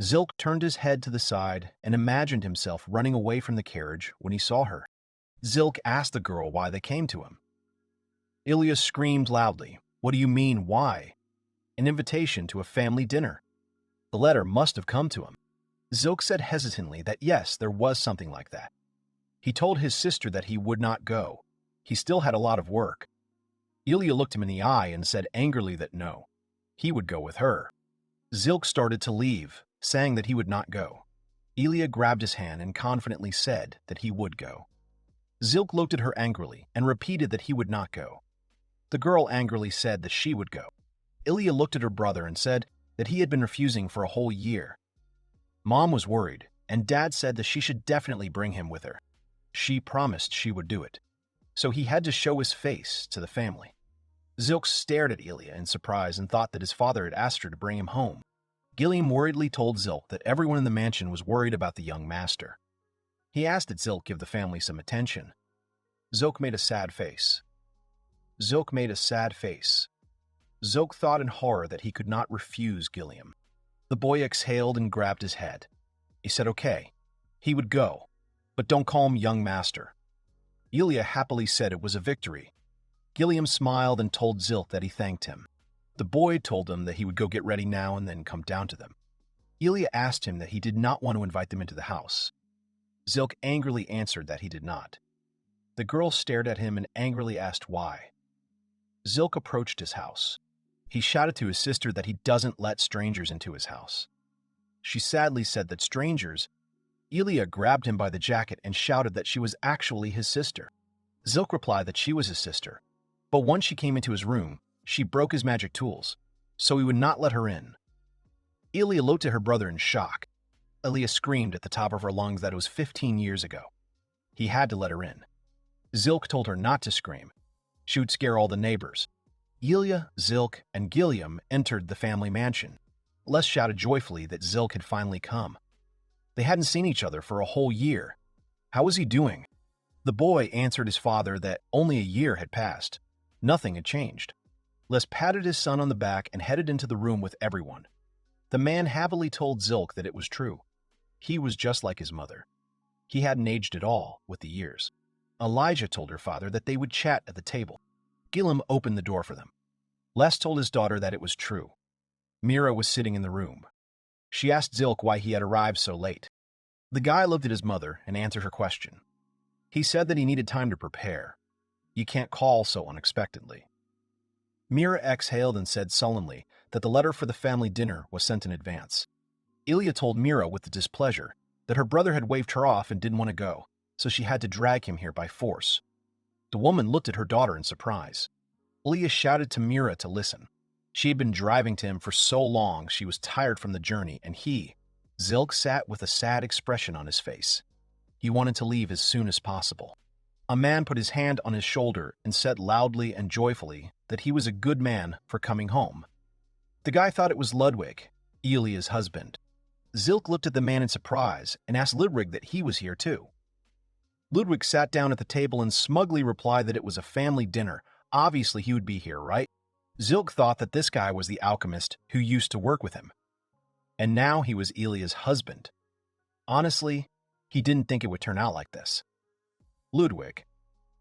Zilk turned his head to the side and imagined himself running away from the carriage when he saw her. Zilk asked the girl why they came to him. Ilya screamed loudly, "What do you mean, why?" An invitation to a family dinner. The letter must have come to him. Zilk said hesitantly that yes, there was something like that. He told his sister that he would not go. He still had a lot of work. Ilya looked him in the eye and said angrily that no, he would go with her. Zilk started to leave, saying that he would not go. Ilya grabbed his hand and confidently said that he would go. Zilk looked at her angrily and repeated that he would not go. The girl angrily said that she would go. Ilya looked at her brother and said that he had been refusing for a whole year. Mom was worried, and Dad said that she should definitely bring him with her. She promised she would do it. So he had to show his face to the family. Zilk stared at Ilya in surprise and thought that his father had asked her to bring him home. Gilliam worriedly told Zilk that everyone in the mansion was worried about the young master. He asked that Zilk give the family some attention. Zilk made a sad face. Zilk made a sad face. Zilk thought in horror that he could not refuse Gilliam. The boy exhaled and grabbed his head. He said okay, he would go, but don't call him young master. Ilya happily said it was a victory. Gilliam smiled and told Zilk that he thanked him. The boy told him that he would go get ready now and then come down to them. Ilya asked him that he did not want to invite them into the house. Zilk angrily answered that he did not. The girl stared at him and angrily asked why. Zilk approached his house. He shouted to his sister that he doesn't let strangers into his house. She sadly said that strangers. Ilya grabbed him by the jacket and shouted that she was actually his sister. Zilk replied that she was his sister, but once she came into his room, she broke his magic tools, so he would not let her in. Ilya looked at her brother in shock. Ilya screamed at the top of her lungs that it was 15 years ago. He had to let her in. Zilk told her not to scream. She would scare all the neighbors. Ilya, Zilk, and Gilliam entered the family mansion. Les shouted joyfully that Zilk had finally come. They hadn't seen each other for a whole year. How was he doing? The boy answered his father that only a year had passed. Nothing had changed. Les patted his son on the back and headed into the room with everyone. The man happily told Zilk that it was true. He was just like his mother. He hadn't aged at all with the years. Elijah told her father that they would chat at the table. Gilliam opened the door for them. Les told his daughter that it was true. Mira was sitting in the room. She asked Zilk why he had arrived so late. The guy looked at his mother and answered her question. He said that he needed time to prepare. You can't call so unexpectedly. Mira exhaled and said sullenly that the letter for the family dinner was sent in advance. Ilya told Mira with displeasure that her brother had waved her off and didn't want to go, so she had to drag him here by force. The woman looked at her daughter in surprise. Ilya shouted to Mira to listen. She had been driving to him for so long she was tired from the journey, and Zilk sat with a sad expression on his face. He wanted to leave as soon as possible. A man put his hand on his shoulder and said loudly and joyfully that he was a good man for coming home. The guy thought it was Ludwig, Ilya's husband. Zilk looked at the man in surprise and asked Ludwig that he was here too. Ludwig sat down at the table and smugly replied that it was a family dinner. Obviously he would be here, right? Zilk thought that this guy was the alchemist who used to work with him. And now he was Ilya's husband. Honestly, he didn't think it would turn out like this. Ludwig,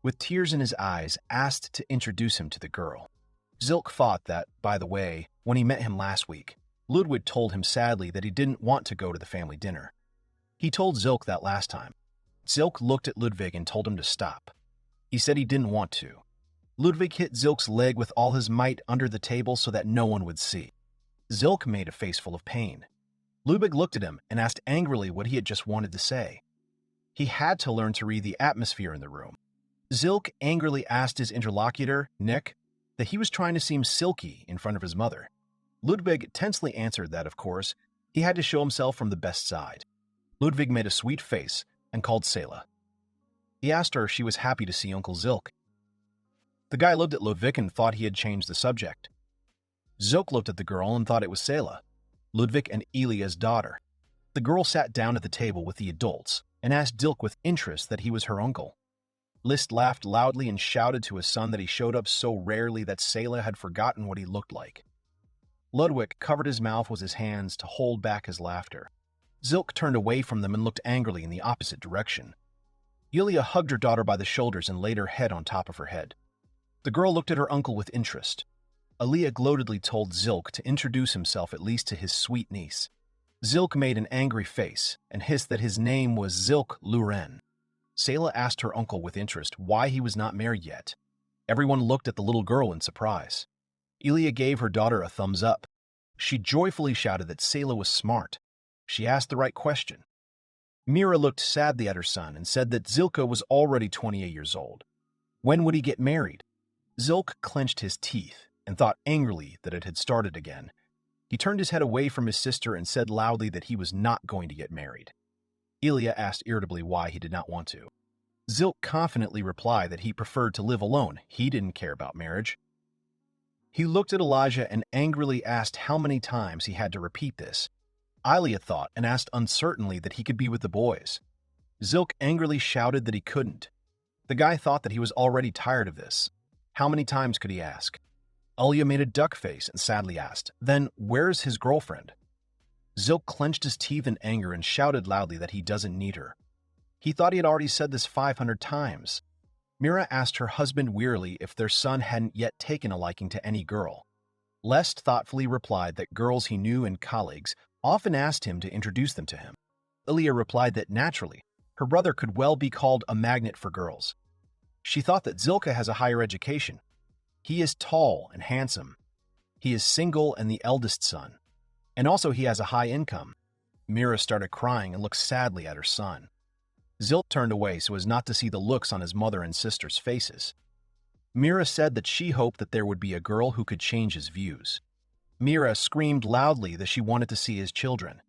with tears in his eyes, asked to introduce him to the girl. Zilk thought that, by the way, when he met him last week, Ludwig told him sadly that he didn't want to go to the family dinner. He told Zilk that last time. Zilk looked at Ludwig and told him to stop. He said he didn't want to. Ludwig hit Zilk's leg with all his might under the table so that no one would see. Zilk made a face full of pain. Ludwig looked at him and asked angrily what he had just wanted to say. He had to learn to read the atmosphere in the room. Zilk angrily asked his interlocutor, Nick, that he was trying to seem silky in front of his mother. Ludwig tensely answered that, of course, he had to show himself from the best side. Ludwig made a sweet face and called Selah. He asked her if she was happy to see Uncle Zilk. The guy looked at Ludwig and thought he had changed the subject. Zilk looked at the girl and thought it was Selah, Ludwig and Elia's daughter. The girl sat down at the table with the adults and asked Zilk with interest that he was her uncle. List laughed loudly and shouted to his son that he showed up so rarely that Selah had forgotten what he looked like. Ludwig covered his mouth with his hands to hold back his laughter. Zilk turned away from them and looked angrily in the opposite direction. Elia hugged her daughter by the shoulders and laid her head on top of her head. The girl looked at her uncle with interest. Elia gloatedly told Zilk to introduce himself at least to his sweet niece. Zilk made an angry face and hissed that his name was Zilk Luren. Selah asked her uncle with interest why he was not married yet. Everyone looked at the little girl in surprise. Elia gave her daughter a thumbs up. She joyfully shouted that Selah was smart. She asked the right question. Mira looked sadly at her son and said that Zilka was already 28 years old. When would he get married? Zilk clenched his teeth and thought angrily that it had started again. He turned his head away from his sister and said loudly that he was not going to get married. Elia asked irritably why he did not want to. Zilk confidently replied that he preferred to live alone. He didn't care about marriage. He looked at Elijah and angrily asked how many times he had to repeat this. Ilia thought and asked uncertainly that he could be with the boys. Zilk angrily shouted that he couldn't. The guy thought that he was already tired of this. How many times could he ask? Ilia made a duck face and sadly asked, then where's his girlfriend? Zilk clenched his teeth in anger and shouted loudly that he doesn't need her. He thought he had already said this 500 times. Mira asked her husband wearily if their son hadn't yet taken a liking to any girl. Lest thoughtfully replied that girls he knew and colleagues often asked him to introduce them to him. Ilia replied that naturally, her brother could well be called a magnet for girls. She thought that Zilka has a higher education. He is tall and handsome. He is single and the eldest son. And also he has a high income. Mira started crying and looked sadly at her son. Zilk turned away so as not to see the looks on his mother and sister's faces. Mira said that she hoped that there would be a girl who could change his views. Mira screamed loudly that she wanted to see his children.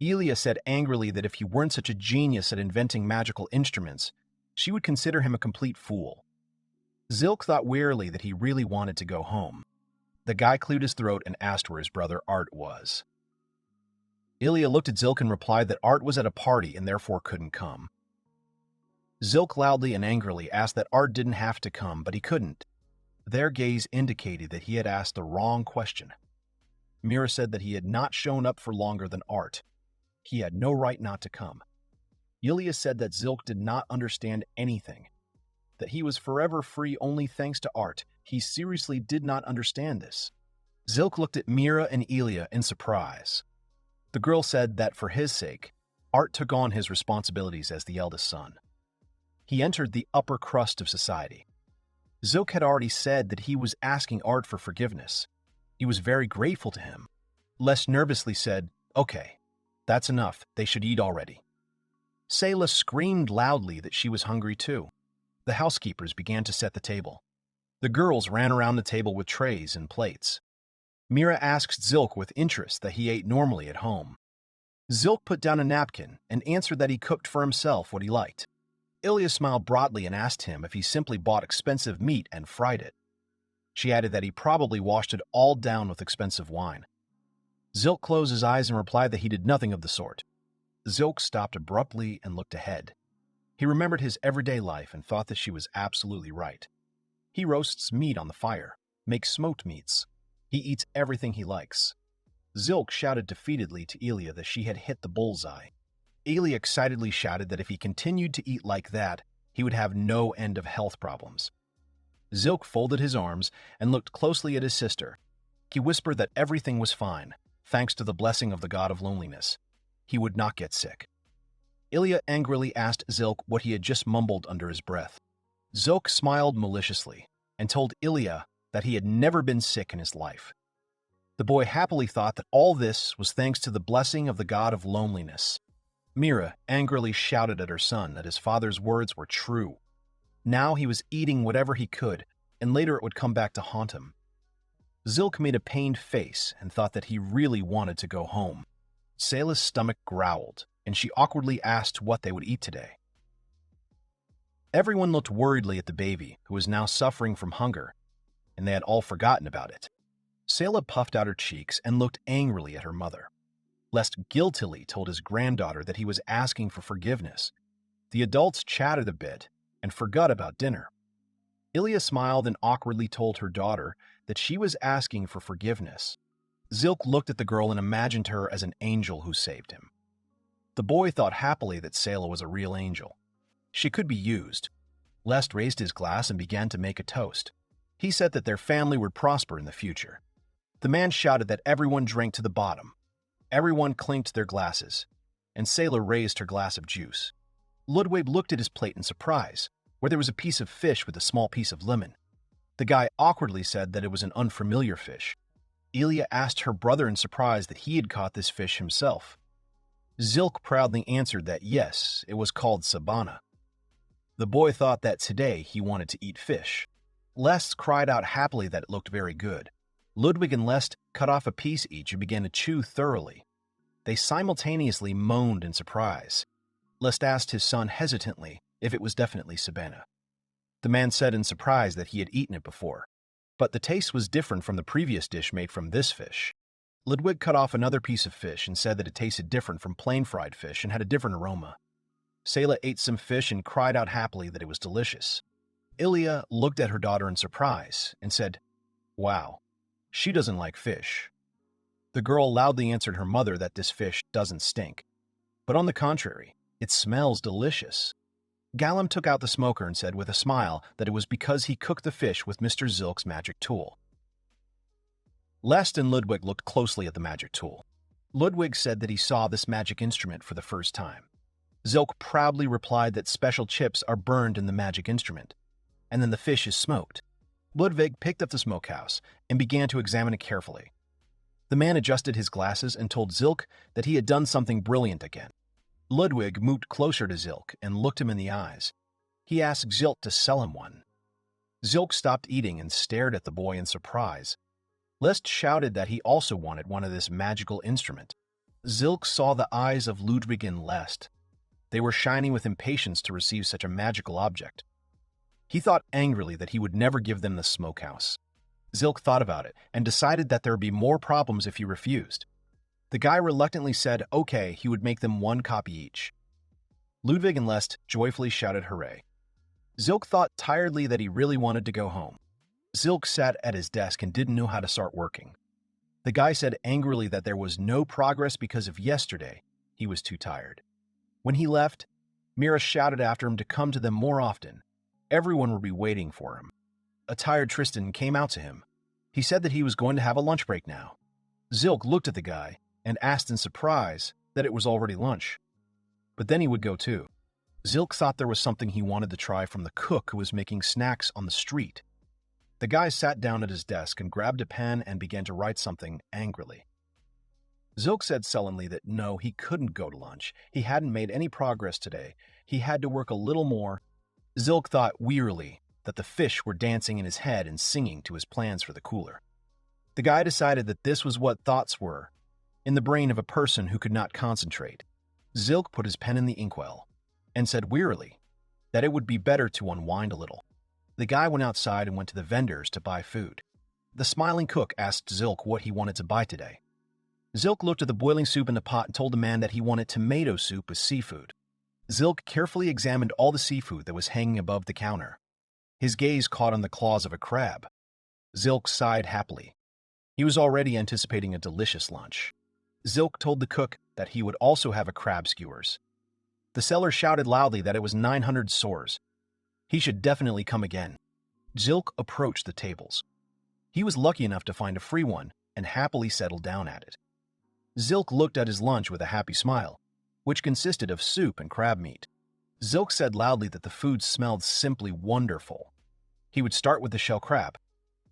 Elia said angrily that if he weren't such a genius at inventing magical instruments, she would consider him a complete fool. Zilk thought wearily that he really wanted to go home. The guy cleared his throat and asked where his brother Art was. Elia looked at Zilk and replied that Art was at a party and therefore couldn't come. Zilk loudly and angrily asked that Art didn't have to come, but he couldn't. Their gaze indicated that he had asked the wrong question. Mira said that he had not shown up for longer than Art. He had no right not to come. Elia said that Zilk did not understand anything, that he was forever free only thanks to Art. He seriously did not understand this. Zilk looked at Mira and Elia in surprise. The girl said that for his sake, Art took on his responsibilities as the eldest son. He entered the upper crust of society. Zilk had already said that he was asking Art for forgiveness. He was very grateful to him. Les nervously said, "Okay, that's enough. They should eat already." Selah screamed loudly that she was hungry too. The housekeepers began to set the table. The girls ran around the table with trays and plates. Mira asked Zilk with interest that he ate normally at home. Zilk put down a napkin and answered that he cooked for himself what he liked. Ilya smiled broadly and asked him if he simply bought expensive meat and fried it. She added that he probably washed it all down with expensive wine. Zilk closed his eyes and replied that he did nothing of the sort. Zilk stopped abruptly and looked ahead. He remembered his everyday life and thought that she was absolutely right. He roasts meat on the fire, makes smoked meats. He eats everything he likes. Zilk shouted defeatedly to Ilya that she had hit the bullseye. Ilya excitedly shouted that if he continued to eat like that, he would have no end of health problems. Zilk folded his arms and looked closely at his sister. He whispered that everything was fine, thanks to the blessing of the god of loneliness. He would not get sick. Ilya angrily asked Zilk what he had just mumbled under his breath. Zilk smiled maliciously and told Ilya that he had never been sick in his life. The boy happily thought that all this was thanks to the blessing of the god of loneliness. Mira angrily shouted at her son that his father's words were true. Now he was eating whatever he could, and later it would come back to haunt him. Zilk made a pained face and thought that he really wanted to go home. Sayla's stomach growled, and she awkwardly asked what they would eat today. Everyone looked worriedly at the baby, who was now suffering from hunger, and they had all forgotten about it. Sayla puffed out her cheeks and looked angrily at her mother. Lest guiltily told his granddaughter that he was asking for forgiveness. The adults chatted a bit and forgot about dinner. Ilya smiled and awkwardly told her daughter that she was asking for forgiveness. Zilk looked at the girl and imagined her as an angel who saved him. The boy thought happily that Sayla was a real angel. She could be used. Lest raised his glass and began to make a toast. He said that their family would prosper in the future. The man shouted that everyone drank to the bottom. Everyone clinked their glasses, and Sayla raised her glass of juice. Ludwig looked at his plate in surprise, where there was a piece of fish with a small piece of lemon. The guy awkwardly said that it was an unfamiliar fish. Ilya asked her brother in surprise that he had caught this fish himself. Zilk proudly answered that yes, it was called sabana. The boy thought that today he wanted to eat fish. Lest cried out happily that it looked very good. Ludwig and Lest cut off a piece each and began to chew thoroughly. They simultaneously moaned in surprise. Lest asked his son hesitantly if it was definitely sabana. The man said in surprise that he had eaten it before, but the taste was different from the previous dish made from this fish. Ludwig cut off another piece of fish and said that it tasted different from plain fried fish and had a different aroma. Sayla ate some fish and cried out happily that it was delicious. Ilya looked at her daughter in surprise and said, "Wow, she doesn't like fish." The girl loudly answered her mother that this fish doesn't stink, but on the contrary, it smells delicious. Gallum took out the smoker and said with a smile that it was because he cooked the fish with Mr. Zilk's magic tool. Lest and Ludwig looked closely at the magic tool. Ludwig said that he saw this magic instrument for the first time. Zilk proudly replied that special chips are burned in the magic instrument, and then the fish is smoked. Ludwig picked up the smokehouse and began to examine it carefully. The man adjusted his glasses and told Zilk that he had done something brilliant again. Ludwig moved closer to Zilk and looked him in the eyes. He asked Zilk to sell him one. Zilk stopped eating and stared at the boy in surprise. Lest shouted that he also wanted one of this magical instrument. Zilk saw the eyes of Ludwig and Lest. They were shining with impatience to receive such a magical object. He thought angrily that he would never give them the smokehouse. Zilk thought about it and decided that there would be more problems if he refused. The guy reluctantly said okay, he would make them one copy each. Ludwig and Lest joyfully shouted hooray. Zilk thought tiredly that he really wanted to go home. Zilk sat at his desk and didn't know how to start working. The guy said angrily that there was no progress because of yesterday. He was too tired. When he left, Mira shouted after him to come to them more often. Everyone would be waiting for him. A tired Tristan came out to him. He said that he was going to have a lunch break now. Zilk looked at the guy and asked in surprise that it was already lunch. But then he would go too. Zilk thought there was something he wanted to try from the cook who was making snacks on the street. The guy sat down at his desk and grabbed a pen and began to write something angrily. Zilk said sullenly that no, he couldn't go to lunch. He hadn't made any progress today. He had to work a little more. Zilk thought wearily that the fish were dancing in his head and singing to his plans for the cooler. The guy decided that this was what thoughts were in the brain of a person who could not concentrate. Zilk put his pen in the inkwell and said wearily that it would be better to unwind a little. The guy went outside and went to the vendors to buy food. The smiling cook asked Zilk what he wanted to buy today. Zilk looked at the boiling soup in the pot and told the man that he wanted tomato soup with seafood. Zilk carefully examined all the seafood that was hanging above the counter. His gaze caught on the claws of a crab. Zilk sighed happily. He was already anticipating a delicious lunch. Zilk told the cook that he would also have a crab skewers. The seller shouted loudly that it was 900 sores. He should definitely come again. Zilk approached the tables. He was lucky enough to find a free one and happily settled down at it. Zilk looked at his lunch with a happy smile, which consisted of soup and crab meat. Zilk said loudly that the food smelled simply wonderful. He would start with the shell crab.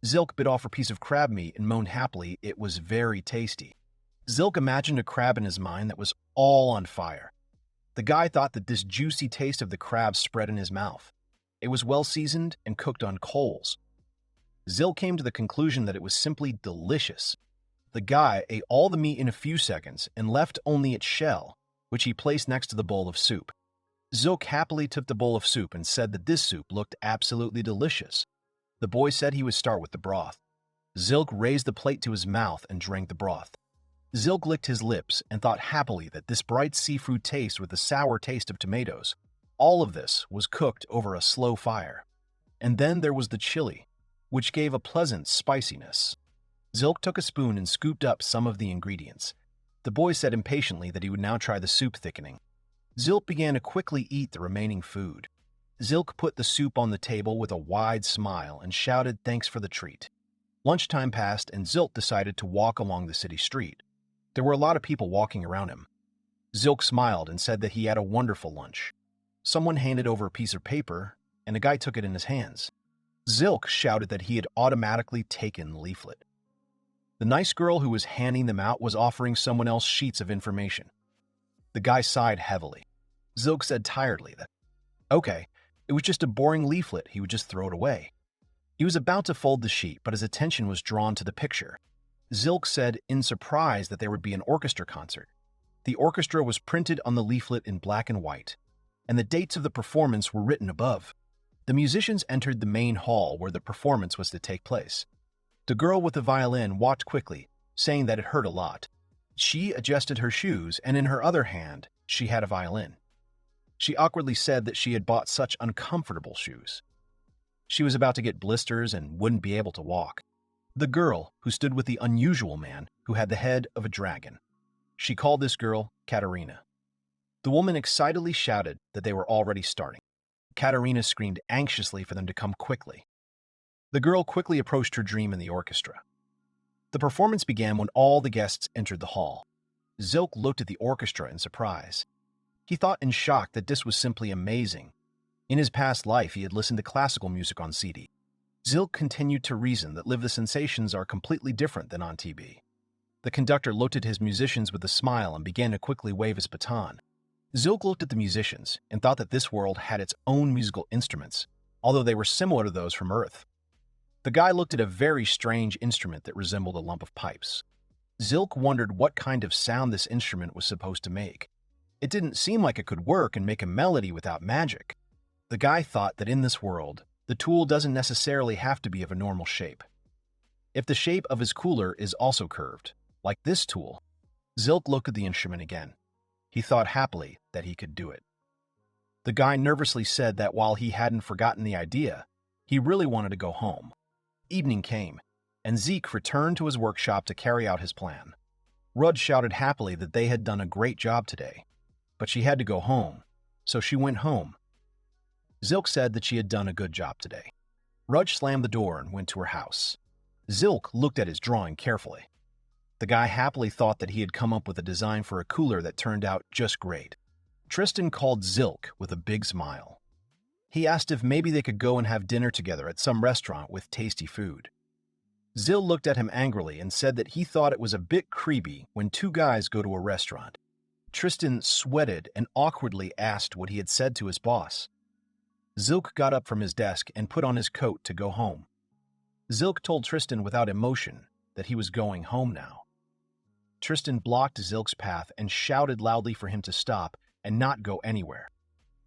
Zilk bit off a piece of crab meat and moaned happily it was very tasty. Zilk imagined a crab in his mind that was all on fire. The guy thought that this juicy taste of the crab spread in his mouth. It was well seasoned and cooked on coals. Zilk came to the conclusion that it was simply delicious. The guy ate all the meat in a few seconds and left only its shell, which he placed next to the bowl of soup. Zilk happily took the bowl of soup and said that this soup looked absolutely delicious. The boy said he would start with the broth. Zilk raised the plate to his mouth and drank the broth. Zilk licked his lips and thought happily that this bright seafood taste with the sour taste of tomatoes, all of this was cooked over a slow fire. And then there was the chili, which gave a pleasant spiciness. Zilk took a spoon and scooped up some of the ingredients. The boy said impatiently that he would now try the soup thickening. Zilk began to quickly eat the remaining food. Zilk put the soup on the table with a wide smile and shouted thanks for the treat. Lunchtime passed and Zilk decided to walk along the city street. There were a lot of people walking around him. Zilk smiled and said that he had a wonderful lunch. Someone handed over a piece of paper, and a guy took it in his hands. Zilk shouted that he had automatically taken the leaflet. The nice girl who was handing them out was offering someone else sheets of information. The guy sighed heavily. Zilk said tiredly that, okay, it was just a boring leaflet, he would just throw it away. He was about to fold the sheet, but his attention was drawn to the picture. Zilk said in surprise that there would be an orchestra concert. The orchestra was printed on the leaflet in black and white, and the dates of the performance were written above. The musicians entered the main hall where the performance was to take place. The girl with the violin walked quickly, saying that it hurt a lot. She adjusted her shoes, and in her other hand, she had a violin. She awkwardly said that she had bought such uncomfortable shoes. She was about to get blisters and wouldn't be able to walk. The girl who stood with the unusual man who had the head of a dragon. She called this girl Katerina. The woman excitedly shouted that they were already starting. Katerina screamed anxiously for them to come quickly. The girl quickly approached her dream in the orchestra. The performance began when all the guests entered the hall. Zilk looked at the orchestra in surprise. He thought in shock that this was simply amazing. In his past life, he had listened to classical music on CD. Zilk continued to reason that live the sensations are completely different than on TV. The conductor looked at his musicians with a smile and began to quickly wave his baton. Zilk looked at the musicians and thought that this world had its own musical instruments, although they were similar to those from Earth. The guy looked at a very strange instrument that resembled a lump of pipes. Zilk wondered what kind of sound this instrument was supposed to make. It didn't seem like it could work and make a melody without magic. The guy thought that in this world, the tool doesn't necessarily have to be of a normal shape. If the shape of his cooler is also curved, like this tool, Zilk looked at the instrument again. He thought happily that he could do it. The guy nervously said that while he hadn't forgotten the idea, he really wanted to go home. Evening came, and Zeke returned to his workshop to carry out his plan. Rudd shouted happily that they had done a great job today, but she had to go home, so she went home. Zilk said that she had done a good job today. Rudge slammed the door and went to her house. Zilk looked at his drawing carefully. The guy happily thought that he had come up with a design for a cooler that turned out just great. Tristan called Zilk with a big smile. He asked if maybe they could go and have dinner together at some restaurant with tasty food. Zil looked at him angrily and said that he thought it was a bit creepy when two guys go to a restaurant. Tristan sweated and awkwardly asked what he had said to his boss. Zilk got up from his desk and put on his coat to go home. Zilk told Tristan without emotion that he was going home now. Tristan blocked Zilk's path and shouted loudly for him to stop and not go anywhere.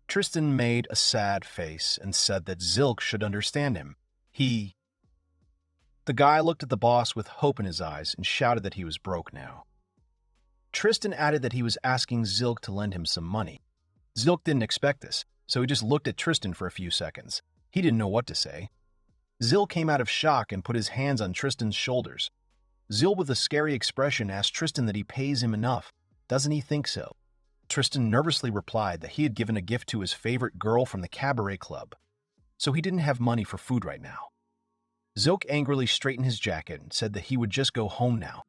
Tristan made a sad face and said that Zilk should understand him. The guy looked at the boss with hope in his eyes and shouted that he was broke now. Tristan added that he was asking Zilk to lend him some money. Zilk didn't expect this, so he just looked at Tristan for a few seconds. He didn't know what to say. Zil came out of shock and put his hands on Tristan's shoulders. Zil, with a scary expression, asked Tristan that he pays him enough. Doesn't he think so? Tristan nervously replied that he had given a gift to his favorite girl from the cabaret club, so he didn't have money for food right now. Zilk angrily straightened his jacket and said that he would just go home now.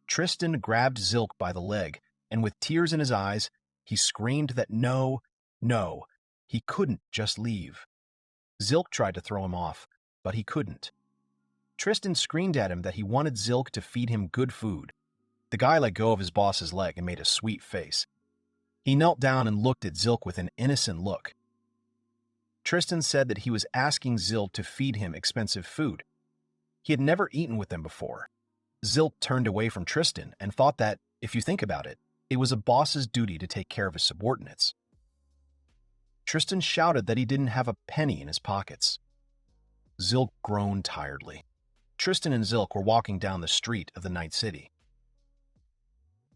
Tristan grabbed Zilk by the leg, and with tears in his eyes, he screamed that no, He couldn't just leave. Zilk tried to throw him off, but he couldn't. Tristan screamed at him that he wanted Zilk to feed him good food. The guy let go of his boss's leg and made a sweet face. He knelt down and looked at Zilk with an innocent look. Tristan said that he was asking Zilk to feed him expensive food. He had never eaten with them before. Zilk turned away from Tristan and thought that, if you think about it, it was a boss's duty to take care of his subordinates. Tristan shouted that he didn't have a penny in his pockets. Zilk groaned tiredly. Tristan and Zilk were walking down the street of the night city.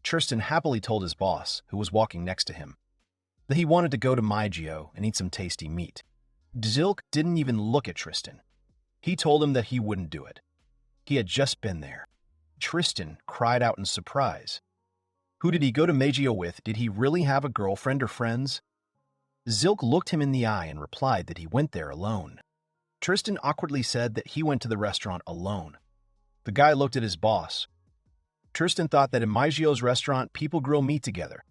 Tristan happily told his boss, who was walking next to him, that he wanted to go to Maigio and eat some tasty meat. Zilk didn't even look at Tristan. He told him that he wouldn't do it. He had just been there. Tristan cried out in surprise. Who did he go to Maigio with? Did he really have a girlfriend or friends? Zilk looked him in the eye and replied that he went there alone. Tristan awkwardly said that he went to the restaurant alone. The guy looked at his boss. Tristan thought that in Maigio's restaurant, people grill meat together,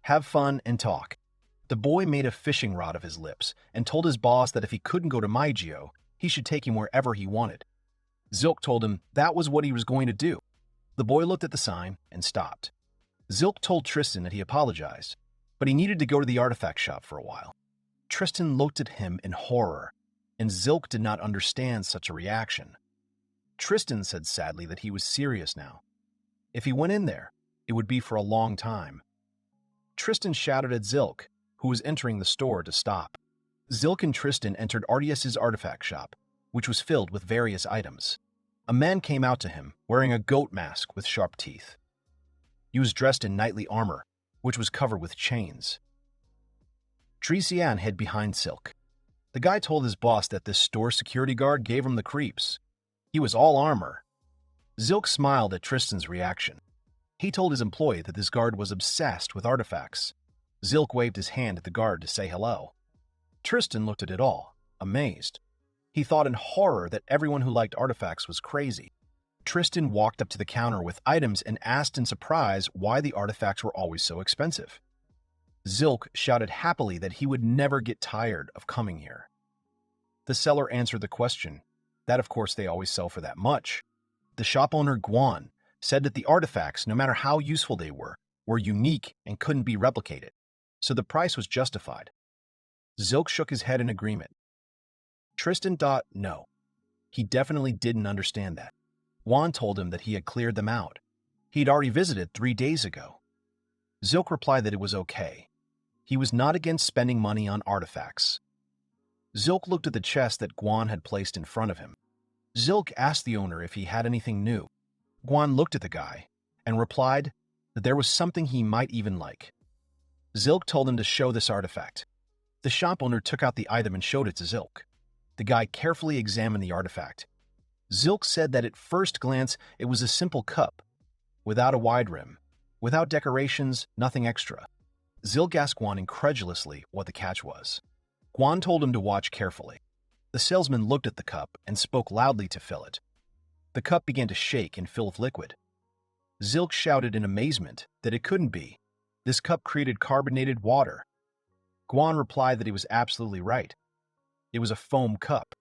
have fun, and talk. The boy made a fishing rod of his lips and told his boss that if he couldn't go to Maigio, he should take him wherever he wanted. Zilk told him that was what he was going to do. The boy looked at the sign and stopped. Zilk told Tristan that he apologized, but he needed to go to the artifact shop for a while. Tristan looked at him in horror, and Zilk did not understand such a reaction. Tristan said sadly that he was serious now. If he went in there, it would be for a long time. Tristan shouted at Zilk, who was entering the store, to stop. Zilk and Tristan entered Artias's artifact shop, which was filled with various items. A man came out to him, wearing a goat mask with sharp teeth. He was dressed in knightly armor, which was covered with chains. Trisian hid behind Zilk. The guy told his boss that this store security guard gave him the creeps. He was all armor. Zilk smiled at Tristan's reaction. He told his employee that this guard was obsessed with artifacts. Zilk waved his hand at the guard to say hello. Tristan looked at it all, amazed. He thought in horror that everyone who liked artifacts was crazy. Tristan walked up to the counter with items and asked in surprise why the artifacts were always so expensive. Zilk shouted happily that he would never get tired of coming here. The seller answered the question, that of course they always sell for that much. The shop owner, Guan, said that the artifacts, no matter how useful they were unique and couldn't be replicated, so the price was justified. Zilk shook his head in agreement. Tristan thought no. He definitely didn't understand that. Guan told him that he had cleared them out. He'd already visited 3 days ago. Zilk replied that it was okay. He was not against spending money on artifacts. Zilk looked at the chest that Guan had placed in front of him. Zilk asked the owner if he had anything new. Guan looked at the guy and replied that there was something he might even like. Zilk told him to show this artifact. The shop owner took out the item and showed it to Zilk. The guy carefully examined the artifact. Zilk said that at first glance it was a simple cup, without a wide rim, without decorations, nothing extra. Zilk asked Guan incredulously what the catch was. Guan told him to watch carefully. The salesman looked at the cup and spoke loudly to fill it. The cup began to shake and fill with liquid. Zilk shouted in amazement that it couldn't be. This cup created carbonated water. Guan replied that he was absolutely right. It was a foam cup.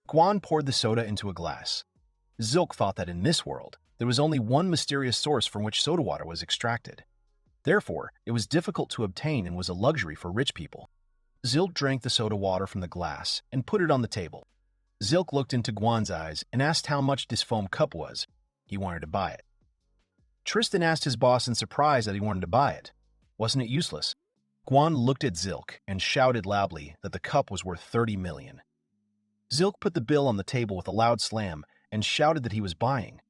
Guan poured the soda into a glass. Zilk thought that in this world, there was only one mysterious source from which soda water was extracted. Therefore, it was difficult to obtain and was a luxury for rich people. Zilk drank the soda water from the glass and put it on the table. Zilk looked into Guan's eyes and asked how much this foam cup was. He wanted to buy it. Tristan asked his boss in surprise that he wanted to buy it. Wasn't it useless? Guan looked at Zilk and shouted loudly that the cup was worth 30 million. Zilk put the bill on the table with a loud slam and shouted that he was buying.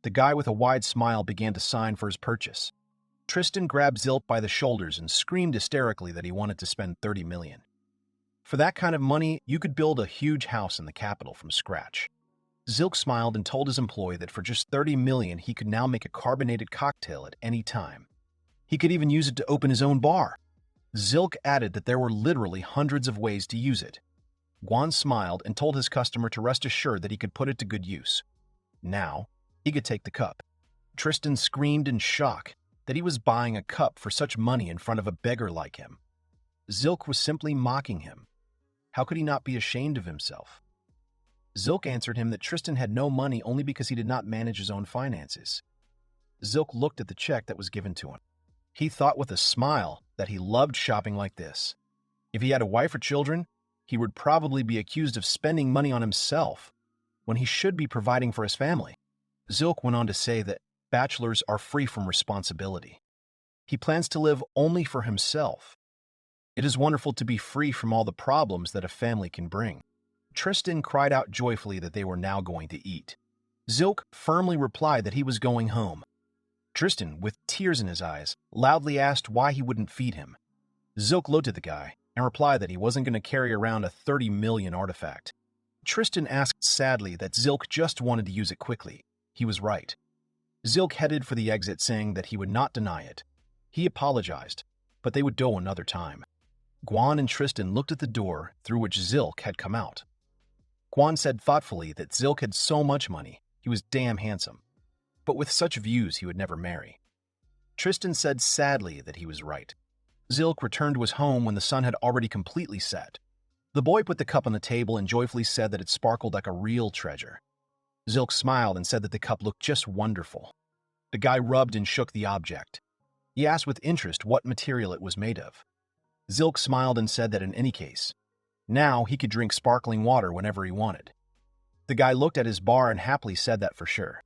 The guy with a wide smile began to sign for his purchase. Tristan grabbed Zilk by the shoulders and screamed hysterically that he wanted to spend 30 million. For that kind of money, you could build a huge house in the capital from scratch. Zilk smiled and told his employee that for just 30 million he could now make a carbonated cocktail at any time. He could even use it to open his own bar. Zilk added that there were literally hundreds of ways to use it. Guan smiled and told his customer to rest assured that he could put it to good use. Now, he could take the cup. Tristan screamed in shock that he was buying a cup for such money in front of a beggar like him. Zilk was simply mocking him. How could he not be ashamed of himself? Zilk answered him that Tristan had no money only because he did not manage his own finances. Zilk looked at the check that was given to him. He thought with a smile that he loved shopping like this. If he had a wife or children, he would probably be accused of spending money on himself when he should be providing for his family. Zilk went on to say that bachelors are free from responsibility. He plans to live only for himself. It is wonderful to be free from all the problems that a family can bring. Tristan cried out joyfully that they were now going to eat. Zilk firmly replied that he was going home. Tristan, with tears in his eyes, loudly asked why he wouldn't feed him. Zilk looked at the guy and replied that he wasn't going to carry around a 30 million artifact. Tristan asked sadly that Zilk just wanted to use it quickly. He was right. Zilk headed for the exit, saying that he would not deny it. He apologized, but they would do another time. Guan and Tristan looked at the door through which Zilk had come out. Guan said thoughtfully that Zilk had so much money, he was damn handsome. But with such views, he would never marry. Tristan said sadly that he was right. Zilk returned to his home when the sun had already completely set. The boy put the cup on the table and joyfully said that it sparkled like a real treasure. Zilk smiled and said that the cup looked just wonderful. The guy rubbed and shook the object. He asked with interest what material it was made of. Zilk smiled and said that in any case, now he could drink sparkling water whenever he wanted. The guy looked at his bar and happily said that for sure.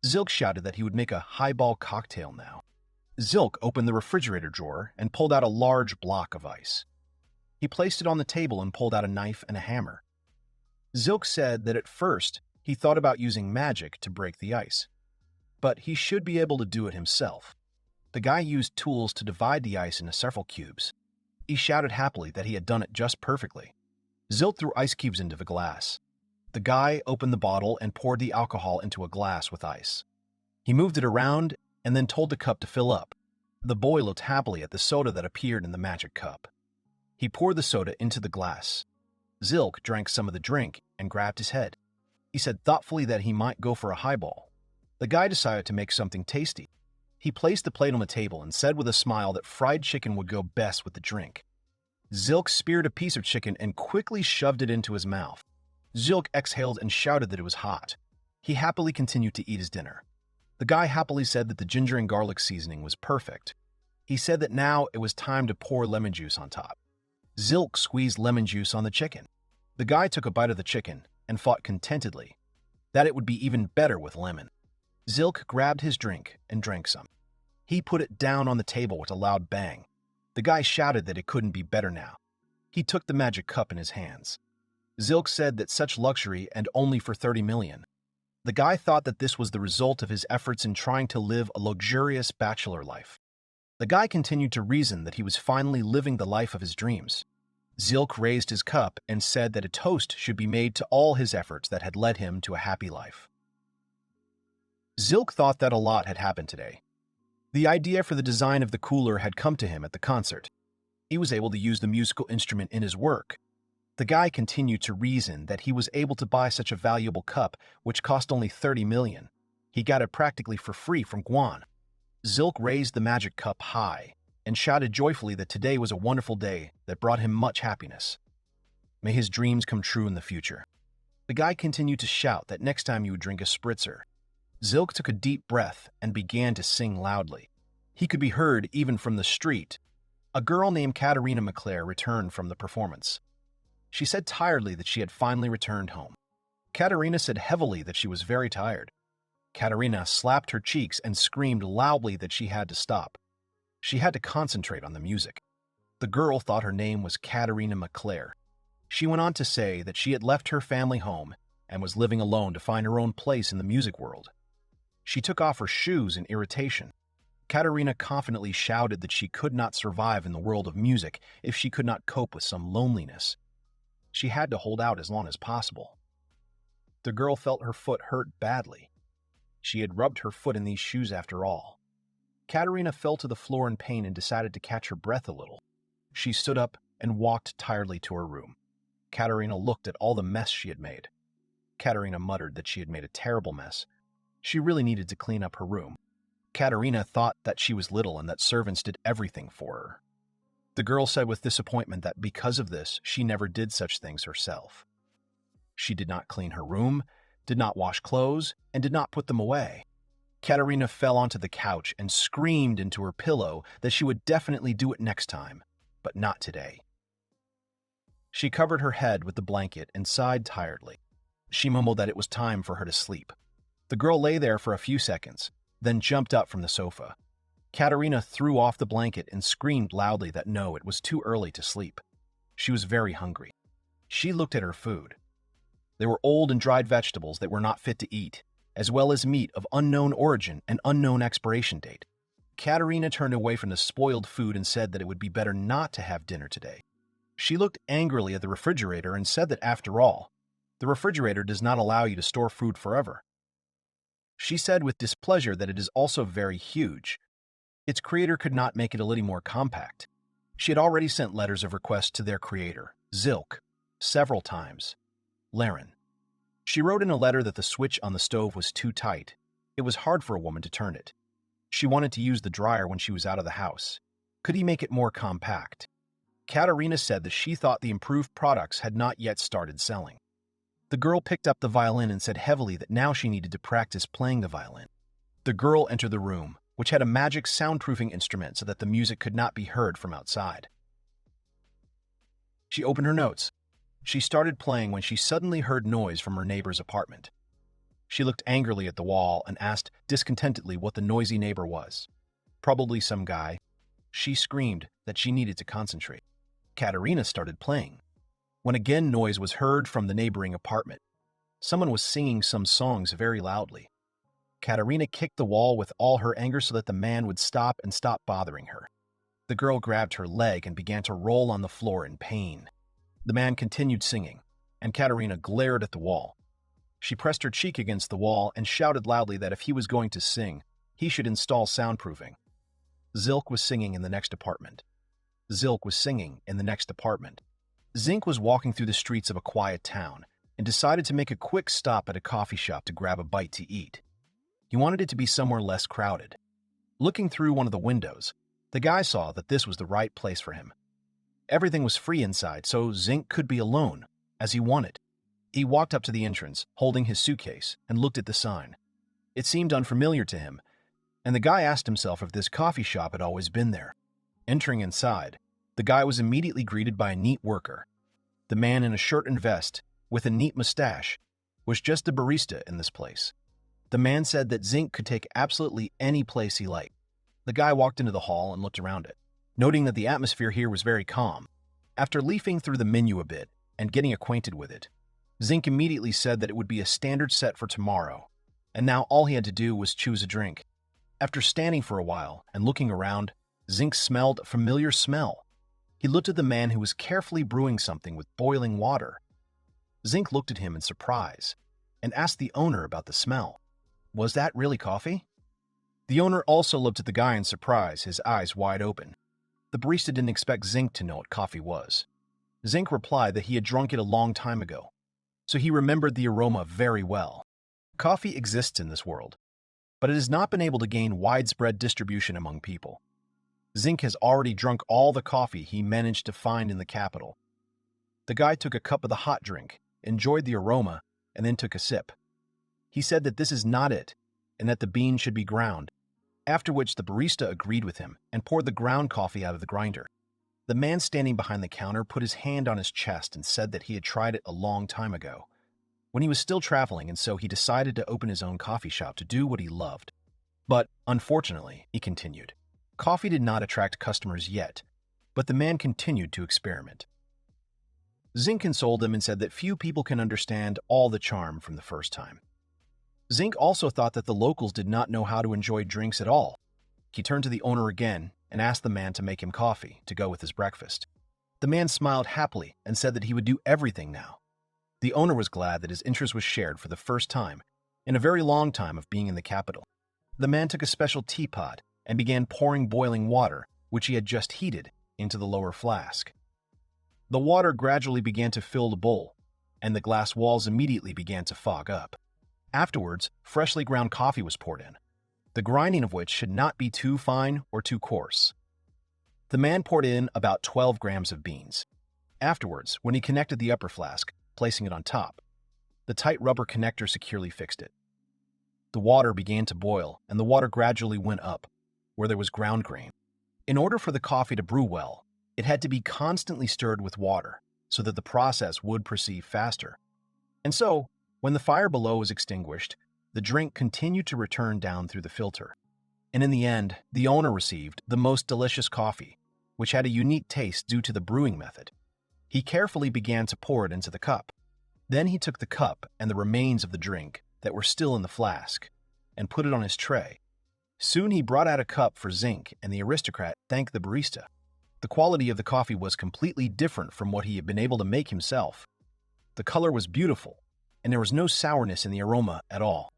Zilk shouted that he would make a highball cocktail now. Zilk opened the refrigerator drawer and pulled out a large block of ice. He placed it on the table and pulled out a knife and a hammer. Zilk said that at first he thought about using magic to break the ice, but he should be able to do it himself. The guy used tools to divide the ice into several cubes. He shouted happily that he had done it just perfectly. Zilk threw ice cubes into the glass. The guy opened the bottle and poured the alcohol into a glass with ice. He moved it around and then told the cup to fill up. The boy looked happily at the soda that appeared in the magic cup. He poured the soda into the glass. Zilk drank some of the drink and grabbed his head. He said thoughtfully that he might go for a highball. The guy decided to make something tasty. He placed the plate on the table and said with a smile that fried chicken would go best with the drink. Zilk speared a piece of chicken and quickly shoved it into his mouth. Zilk exhaled and shouted that it was hot. He happily continued to eat his dinner. The guy happily said that the ginger and garlic seasoning was perfect. He said that now it was time to pour lemon juice on top. Zilk squeezed lemon juice on the chicken. The guy took a bite of the chicken and thought contentedly that it would be even better with lemon. Zilk grabbed his drink and drank some. He put it down on the table with a loud bang. The guy shouted that it couldn't be better now. He took the magic cup in his hands. Zilk said that such luxury and only for 30 million. The guy thought that this was the result of his efforts in trying to live a luxurious bachelor life. The guy continued to reason that he was finally living the life of his dreams. Zilk raised his cup and said that a toast should be made to all his efforts that had led him to a happy life. Zilk thought that a lot had happened today. The idea for the design of the cooler had come to him at the concert. He was able to use the musical instrument in his work. The guy continued to reason that he was able to buy such a valuable cup, which cost only 30 million. He got it practically for free from Guan. Zilk raised the magic cup high and shouted joyfully that today was a wonderful day that brought him much happiness. May his dreams come true in the future. The guy continued to shout that next time he would drink a spritzer. Zilk took a deep breath and began to sing loudly. He could be heard even from the street. A girl named Katerina McClare returned from the performance. She said tiredly that she had finally returned home. Katerina said heavily that she was very tired. Katerina slapped her cheeks and screamed loudly that she had to stop. She had to concentrate on the music. The girl thought her name was Katerina McClare. She went on to say that she had left her family home and was living alone to find her own place in the music world. She took off her shoes in irritation. Katerina confidently shouted that she could not survive in the world of music if she could not cope with some loneliness. She had to hold out as long as possible. The girl felt her foot hurt badly. She had rubbed her foot in these shoes after all. Katerina fell to the floor in pain and decided to catch her breath a little. She stood up and walked tiredly to her room. Katerina looked at all the mess she had made. Katerina muttered that she had made a terrible mess. She really needed to clean up her room. Katerina thought that she was little and that servants did everything for her. The girl said with disappointment that because of this, she never did such things herself. She did not clean her room, did not wash clothes, and did not put them away. Katerina fell onto the couch and screamed into her pillow that she would definitely do it next time, but not today. She covered her head with the blanket and sighed tiredly. She mumbled that it was time for her to sleep. The girl lay there for a few seconds, then jumped up from the sofa. Katerina threw off the blanket and screamed loudly that no, it was too early to sleep. She was very hungry. She looked at her food. There were old and dried vegetables that were not fit to eat, as well as meat of unknown origin and unknown expiration date. Katerina turned away from the spoiled food and said that it would be better not to have dinner today. She looked angrily at the refrigerator and said that after all, the refrigerator does not allow you to store food forever. She said with displeasure that it is also very huge. Its creator could not make it a little more compact. She had already sent letters of request to their creator, Zilk, several times. Luren. She wrote in a letter that the switch on the stove was too tight. It was hard for a woman to turn it. She wanted to use the dryer when she was out of the house. Could he make it more compact? Katerina said that she thought the improved products had not yet started selling. The girl picked up the violin and said heavily that now she needed to practice playing the violin. The girl entered the room, which had a magic soundproofing instrument so that the music could not be heard from outside. She opened her notes. She started playing when she suddenly heard noise from her neighbor's apartment. She looked angrily at the wall and asked discontentedly what the noisy neighbor was. Probably some guy. She screamed that she needed to concentrate. Katerina started playing, when again noise was heard from the neighboring apartment. Someone was singing some songs very loudly. Katerina kicked the wall with all her anger so that the man would stop and stop bothering her. The girl grabbed her leg and began to roll on the floor in pain. The man continued singing, and Katerina glared at the wall. She pressed her cheek against the wall and shouted loudly that if he was going to sing, he should install soundproofing. Zilk was singing in the next apartment. Zilk was singing in the next apartment. Zink was walking through the streets of a quiet town and decided to make a quick stop at a coffee shop to grab a bite to eat. He wanted it to be somewhere less crowded. Looking through one of the windows, the guy saw that this was the right place for him. Everything was free inside, so Zink could be alone, as he wanted. He walked up to the entrance, holding his suitcase, and looked at the sign. It seemed unfamiliar to him, and the guy asked himself if this coffee shop had always been there. Entering inside, the guy was immediately greeted by a neat worker. The man in a shirt and vest, with a neat mustache, was just a barista in this place. The man said that Zink could take absolutely any place he liked. The guy walked into the hall and looked around it, noting that the atmosphere here was very calm. After leafing through the menu a bit and getting acquainted with it, Zink immediately said that it would be a standard set for tomorrow, and now all he had to do was choose a drink. After standing for a while and looking around, Zink smelled a familiar smell. He looked at the man who was carefully brewing something with boiling water. Zink looked at him in surprise and asked the owner about the smell. Was that really coffee? The owner also looked at the guy in surprise, his eyes wide open. The barista didn't expect Zink to know what coffee was. Zink replied that he had drunk it a long time ago, so he remembered the aroma very well. Coffee exists in this world, but it has not been able to gain widespread distribution among people. Zink has already drunk all the coffee he managed to find in the capital. The guy took a cup of the hot drink, enjoyed the aroma, and then took a sip. He said that this is not it, and that the bean should be ground, after which the barista agreed with him and poured the ground coffee out of the grinder. The man standing behind the counter put his hand on his chest and said that he had tried it a long time ago, when he was still traveling, and so he decided to open his own coffee shop to do what he loved. But, unfortunately, he continued, coffee did not attract customers yet, but the man continued to experiment. Zink consoled him and said that few people can understand all the charm from the first time. Zink also thought that the locals did not know how to enjoy drinks at all. He turned to the owner again and asked the man to make him coffee to go with his breakfast. The man smiled happily and said that he would do everything now. The owner was glad that his interest was shared for the first time in a very long time of being in the capital. The man took a special teapot and began pouring boiling water, which he had just heated, into the lower flask. The water gradually began to fill the bowl, and the glass walls immediately began to fog up. Afterwards, freshly ground coffee was poured in, the grinding of which should not be too fine or too coarse. The man poured in about 12 grams of beans. Afterwards, when he connected the upper flask, placing it on top, the tight rubber connector securely fixed it. The water began to boil, and the water gradually went up, where there was ground grain. In order for the coffee to brew well, it had to be constantly stirred with water, so that the process would proceed faster. And so, when the fire below was extinguished, the drink continued to return down through the filter. And in the end, the owner received the most delicious coffee, which had a unique taste due to the brewing method. He carefully began to pour it into the cup. Then he took the cup and the remains of the drink that were still in the flask and put it on his tray. Soon he brought out a cup for Zilk, and the Aristocrat thanked the barista. The quality of the coffee was completely different from what he had been able to make himself. The color was beautiful, and there was no sourness in the aroma at all.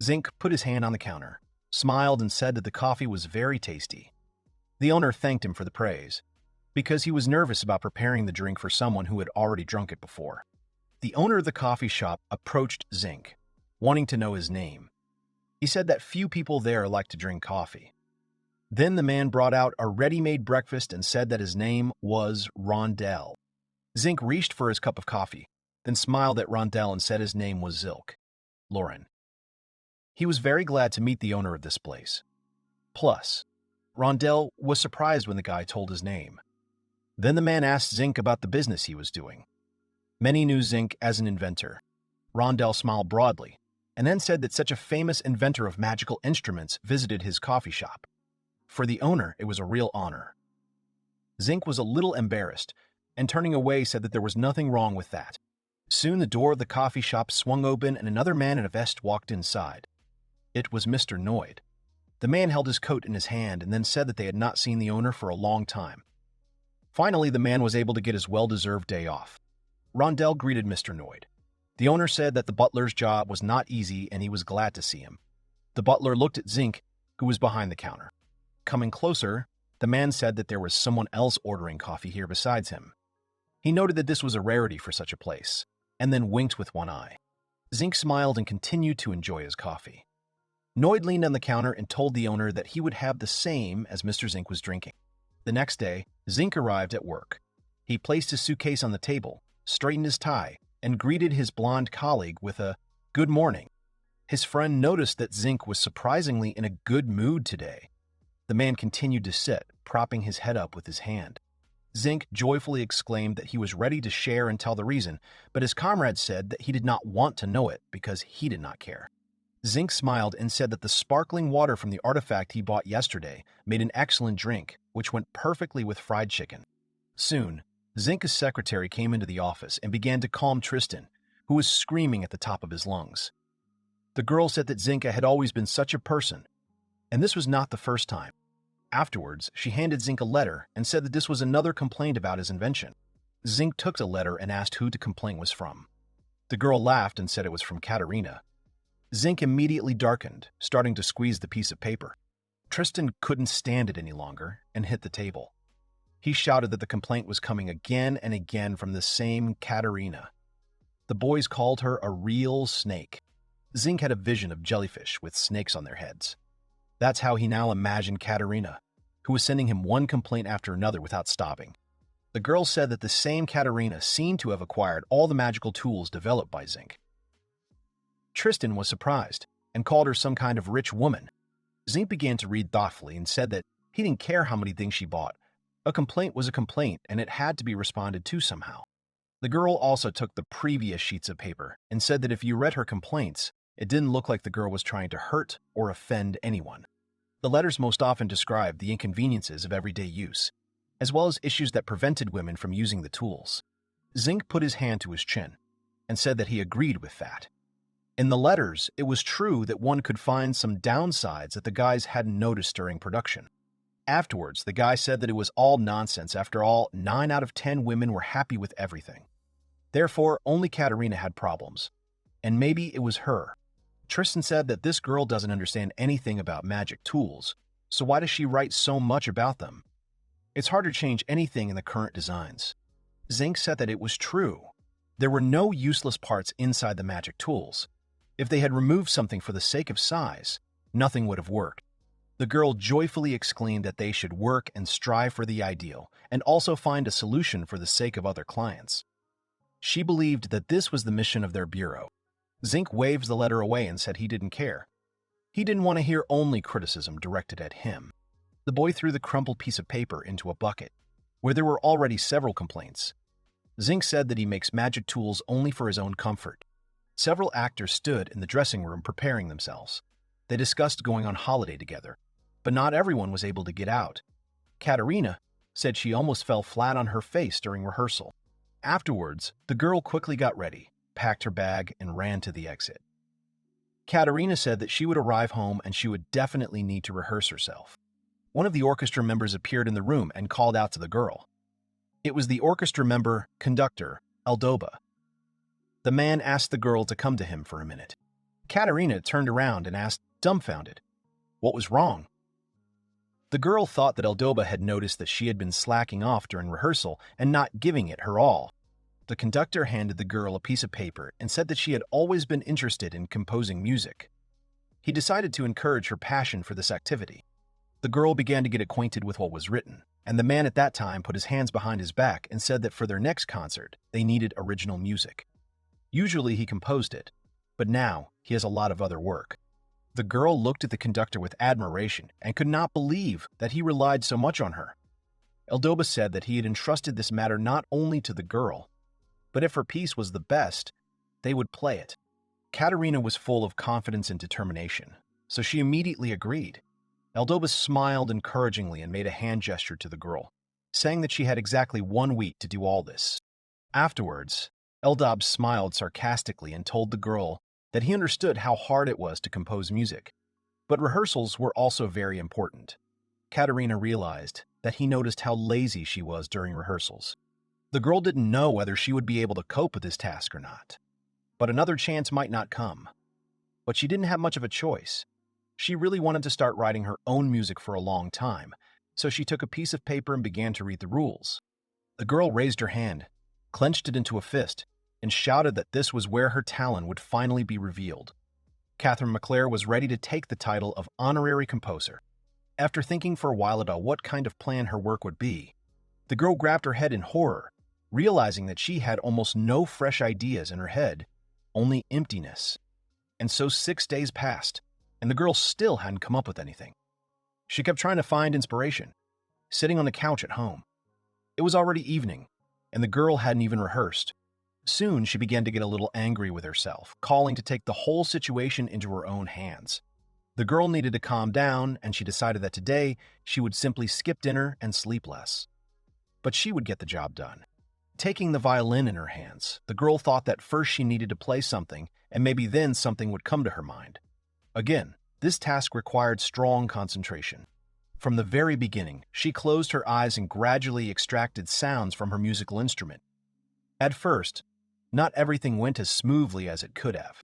Zilk put his hand on the counter, smiled, and said that the coffee was very tasty. The owner thanked him for the praise, because he was nervous about preparing the drink for someone who had already drunk it before. The owner of the coffee shop approached Zilk, wanting to know his name. He said that few people there like to drink coffee. Then the man brought out a ready-made breakfast and said that his name was Rondell. Zilk reached for his cup of coffee, then smiled at Rondell and said his name was Zilk Luren. He was very glad to meet the owner of this place. Plus, Rondell was surprised when the guy told his name. Then the man asked Zilk about the business he was doing. Many knew Zilk as an inventor. Rondell smiled broadly, and then said that such a famous inventor of magical instruments visited his coffee shop. For the owner, it was a real honor. Zilk was a little embarrassed, and turning away said that there was nothing wrong with that. Soon the door of the coffee shop swung open and another man in a vest walked inside. It was Mr. Noid. The man held his coat in his hand and then said that they had not seen the owner for a long time. Finally, the man was able to get his well-deserved day off. Rondell greeted Mr. Noid. The owner said that the butler's job was not easy and he was glad to see him. The butler looked at Zilk, who was behind the counter. Coming closer, the man said that there was someone else ordering coffee here besides him. He noted that this was a rarity for such a place, and then winked with one eye. Zilk smiled and continued to enjoy his coffee. Noid leaned on the counter and told the owner that he would have the same as Mr. Zilk was drinking. The next day, Zilk arrived at work. He placed his suitcase on the table, straightened his tie, and greeted his blonde colleague with a "good morning." His friend noticed that Zilk was surprisingly in a good mood today. The man continued to sit, propping his head up with his hand. Zilk joyfully exclaimed that he was ready to share and tell the reason, but his comrade said that he did not want to know it because he did not care. Zilk smiled and said that the sparkling water from the artifact he bought yesterday made an excellent drink, which went perfectly with fried chicken. Soon, Zilk's secretary came into the office and began to calm Tristan, who was screaming at the top of his lungs. The girl said that Zilk had always been such a person, and this was not the first time. Afterwards, she handed Zilk a letter and said that this was another complaint about his invention. Zilk took the letter and asked who the complaint was from. The girl laughed and said it was from Katerina. Zilk immediately darkened, starting to squeeze the piece of paper. Tristan couldn't stand it any longer and hit the table. He shouted that the complaint was coming again and again from the same Katerina. The boys called her a real snake. Zilk had a vision of jellyfish with snakes on their heads. That's how he now imagined Katerina, who was sending him one complaint after another without stopping. The girl said that the same Katerina seemed to have acquired all the magical tools developed by Zilk. Tristan was surprised and called her some kind of rich woman. Zilk began to read thoughtfully and said that he didn't care how many things she bought. A complaint was a complaint, and it had to be responded to somehow. The girl also took the previous sheets of paper and said that if you read her complaints, it didn't look like the girl was trying to hurt or offend anyone. The letters most often described the inconveniences of everyday use, as well as issues that prevented women from using the tools. Zilk put his hand to his chin and said that he agreed with that. In the letters, it was true that one could find some downsides that the guys hadn't noticed during production. Afterwards, the guy said that it was all nonsense. After all, 9 out of 10 women were happy with everything. Therefore, only Katerina had problems. And maybe it was her. Tristan said that this girl doesn't understand anything about magic tools, so why does she write so much about them? It's hard to change anything in the current designs. Zilk said that it was true. There were no useless parts inside the magic tools. If they had removed something for the sake of size, nothing would have worked. The girl joyfully exclaimed that they should work and strive for the ideal, and also find a solution for the sake of other clients. She believed that this was the mission of their bureau. Zink waved the letter away and said he didn't care. He didn't want to hear only criticism directed at him. The boy threw the crumpled piece of paper into a bucket, where there were already several complaints. Zink said that he makes magic tools only for his own comfort. Several actors stood in the dressing room preparing themselves. They discussed going on holiday together, but not everyone was able to get out. Katerina said she almost fell flat on her face during rehearsal. Afterwards, the girl quickly got ready, packed her bag, and ran to the exit. Katerina said that she would arrive home and she would definitely need to rehearse herself. One of the orchestra members appeared in the room and called out to the girl. It was the orchestra member, conductor, Eldoba. The man asked the girl to come to him for a minute. Katerina turned around and asked, dumbfounded, what was wrong? The girl thought that Eldoba had noticed that she had been slacking off during rehearsal and not giving it her all. The conductor handed the girl a piece of paper and said that she had always been interested in composing music. He decided to encourage her passion for this activity. The girl began to get acquainted with what was written, and the man at that time put his hands behind his back and said that for their next concert, they needed original music. Usually he composed it, but now he has a lot of other work. The girl looked at the conductor with admiration and could not believe that he relied so much on her. Eldoba said that he had entrusted this matter not only to the girl, but if her piece was the best, they would play it. Katerina was full of confidence and determination, so she immediately agreed. Eldoba smiled encouragingly and made a hand gesture to the girl, saying that she had exactly 1 week to do all this. Afterwards, Eldoba smiled sarcastically and told the girl that he understood how hard it was to compose music, but rehearsals were also very important. Katerina realized that he noticed how lazy she was during rehearsals. The girl didn't know whether she would be able to cope with this task or not, but another chance might not come. But she didn't have much of a choice. She really wanted to start writing her own music for a long time, so she took a piece of paper and began to read the rules. The girl raised her hand, clenched it into a fist, and shouted that this was where her talent would finally be revealed. Catherine McClare was ready to take the title of honorary composer. After thinking for a while about what kind of plan her work would be, the girl grabbed her head in horror, realizing that she had almost no fresh ideas in her head, only emptiness. And so 6 days passed, and the girl still hadn't come up with anything. She kept trying to find inspiration, sitting on the couch at home. It was already evening, and the girl hadn't even rehearsed. Soon she began to get a little angry with herself, calling to take the whole situation into her own hands. The girl needed to calm down, and she decided that today she would simply skip dinner and sleep less. But she would get the job done. Taking the violin in her hands, the girl thought that first she needed to play something, and maybe then something would come to her mind. Again, this task required strong concentration. From the very beginning, she closed her eyes and gradually extracted sounds from her musical instrument. At first, not everything went as smoothly as it could have,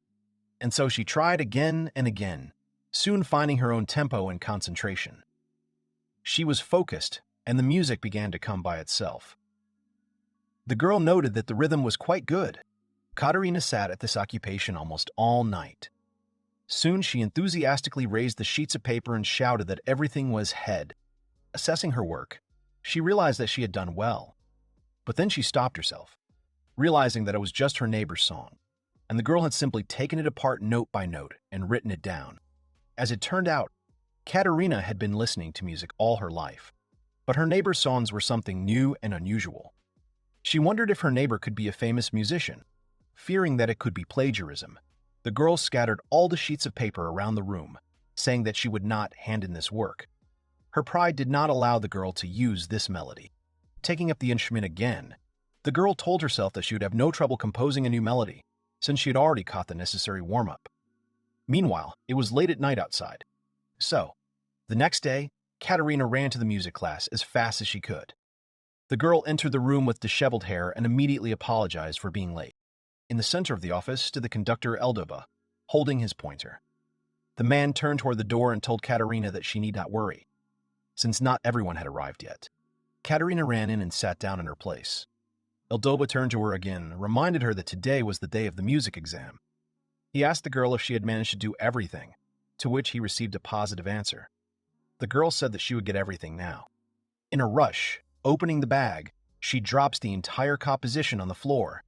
and so she tried again and again, soon finding her own tempo and concentration. She was focused, and the music began to come by itself. The girl noted that the rhythm was quite good. Katerina sat at this occupation almost all night. Soon she enthusiastically raised the sheets of paper and shouted that everything was head. Assessing her work, she realized that she had done well. But then she stopped herself, realizing that it was just her neighbor's song, and the girl had simply taken it apart note by note and written it down. As it turned out, Katerina had been listening to music all her life, but her neighbor's songs were something new and unusual. She wondered if her neighbor could be a famous musician. Fearing that it could be plagiarism, the girl scattered all the sheets of paper around the room, saying that she would not hand in this work. Her pride did not allow the girl to use this melody. Taking up the instrument again, the girl told herself that she would have no trouble composing a new melody, since she had already caught the necessary warm-up. Meanwhile, it was late at night outside. So, the next day, Katerina ran to the music class as fast as she could. The girl entered the room with disheveled hair and immediately apologized for being late. In the center of the office stood the conductor Eldoba, holding his pointer. The man turned toward the door and told Katerina that she need not worry, since not everyone had arrived yet. Katerina ran in and sat down in her place. Eldoba turned to her again and reminded her that today was the day of the music exam. He asked the girl if she had managed to do everything, to which he received a positive answer. The girl said that she would get everything now. In a rush, opening the bag, she drops the entire composition on the floor.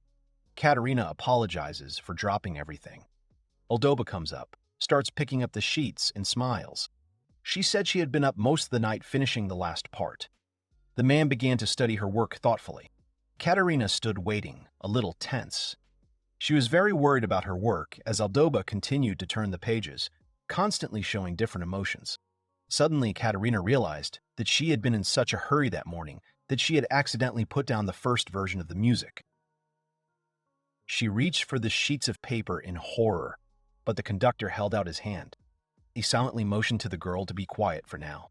Katerina apologizes for dropping everything. Aldoba comes up, starts picking up the sheets, and smiles. She said she had been up most of the night finishing the last part. The man began to study her work thoughtfully. Katerina stood waiting, a little tense. She was very worried about her work as Aldoba continued to turn the pages, constantly showing different emotions. Suddenly, Katerina realized that she had been in such a hurry that morning that she had accidentally put down the first version of the music. She reached for the sheets of paper in horror, but the conductor held out his hand. He silently motioned to the girl to be quiet for now.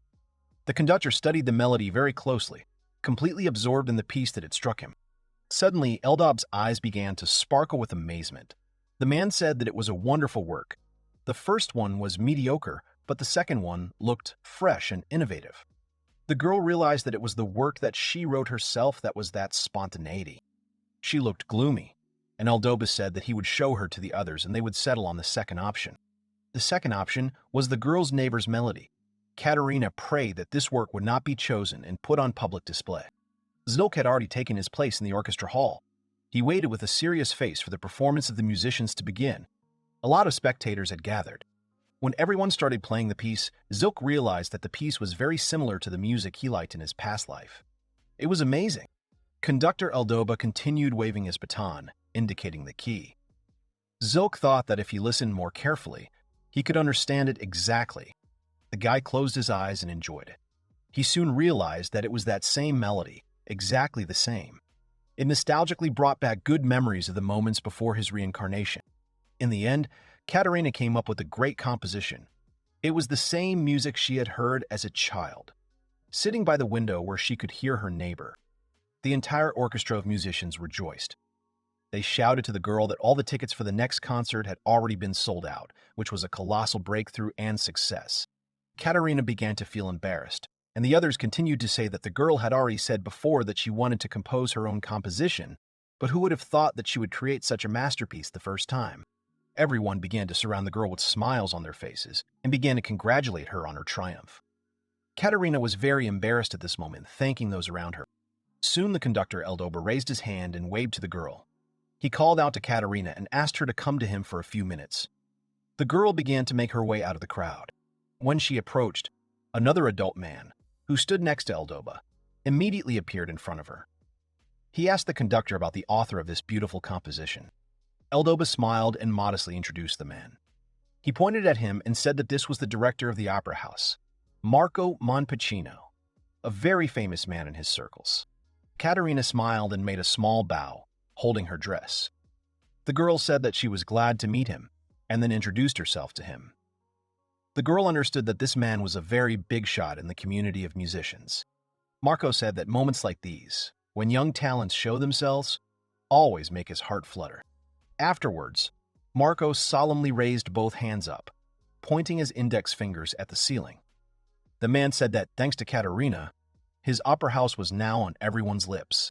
The conductor studied the melody very closely, completely absorbed in the piece that had struck him. Suddenly, Eldob's eyes began to sparkle with amazement. The man said that it was a wonderful work. The first one was mediocre, but the second one looked fresh and innovative. The girl realized that it was the work that she wrote herself that was that spontaneity. She looked gloomy, and Aldoba said that he would show her to the others and they would settle on the second option. The second option was the girl's neighbor's melody. Katerina prayed that this work would not be chosen and put on public display. Zilk had already taken his place in the orchestra hall. He waited with a serious face for the performance of the musicians to begin. A lot of spectators had gathered. When everyone started playing the piece, Zilk realized that the piece was very similar to the music he liked in his past life. It was amazing. Conductor Aldoba continued waving his baton, indicating the key. Zilk thought that if he listened more carefully, he could understand it exactly. The guy closed his eyes and enjoyed it. He soon realized that it was that same melody, exactly the same. It nostalgically brought back good memories of the moments before his reincarnation. In the end, Katerina came up with a great composition. It was the same music she had heard as a child, sitting by the window where she could hear her neighbor. The entire orchestra of musicians rejoiced. They shouted to the girl that all the tickets for the next concert had already been sold out, which was a colossal breakthrough and success. Katerina began to feel embarrassed, and the others continued to say that the girl had already said before that she wanted to compose her own composition, but who would have thought that she would create such a masterpiece the first time? Everyone began to surround the girl with smiles on their faces and began to congratulate her on her triumph. Katerina was very embarrassed at this moment, thanking those around her. Soon the conductor Aldoba raised his hand and waved to the girl. He called out to Katerina and asked her to come to him for a few minutes. The girl began to make her way out of the crowd. When she approached, another adult man, who stood next to Aldoba, immediately appeared in front of her. He asked the conductor about the author of this beautiful composition. Aldoba smiled and modestly introduced the man. He pointed at him and said that this was the director of the opera house, Marco Monpicino, a very famous man in his circles. Katerina smiled and made a small bow, holding her dress. The girl said that she was glad to meet him, and then introduced herself to him. The girl understood that this man was a very big shot in the community of musicians. Marco said that moments like these, when young talents show themselves, always make his heart flutter. Afterwards, Marco solemnly raised both hands up, pointing his index fingers at the ceiling. The man said that, thanks to Katerina, his opera house was now on everyone's lips.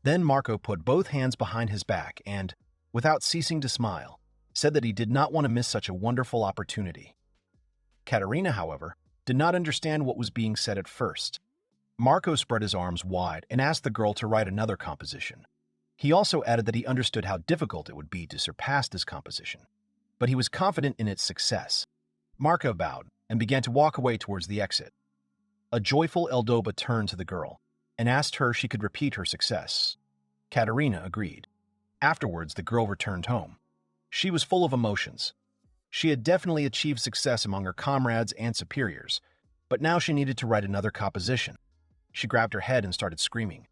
Then Marco put both hands behind his back and, without ceasing to smile, said that he did not want to miss such a wonderful opportunity. Katerina, however, did not understand what was being said at first. Marco spread his arms wide and asked the girl to write another composition. He also added that he understood how difficult it would be to surpass this composition, but he was confident in its success. Marco bowed and began to walk away towards the exit. A joyful Aldoba turned to the girl and asked her if she could repeat her success. Katerina agreed. Afterwards, the girl returned home. She was full of emotions. She had definitely achieved success among her comrades and superiors, but now she needed to write another composition. She grabbed her head and started screaming.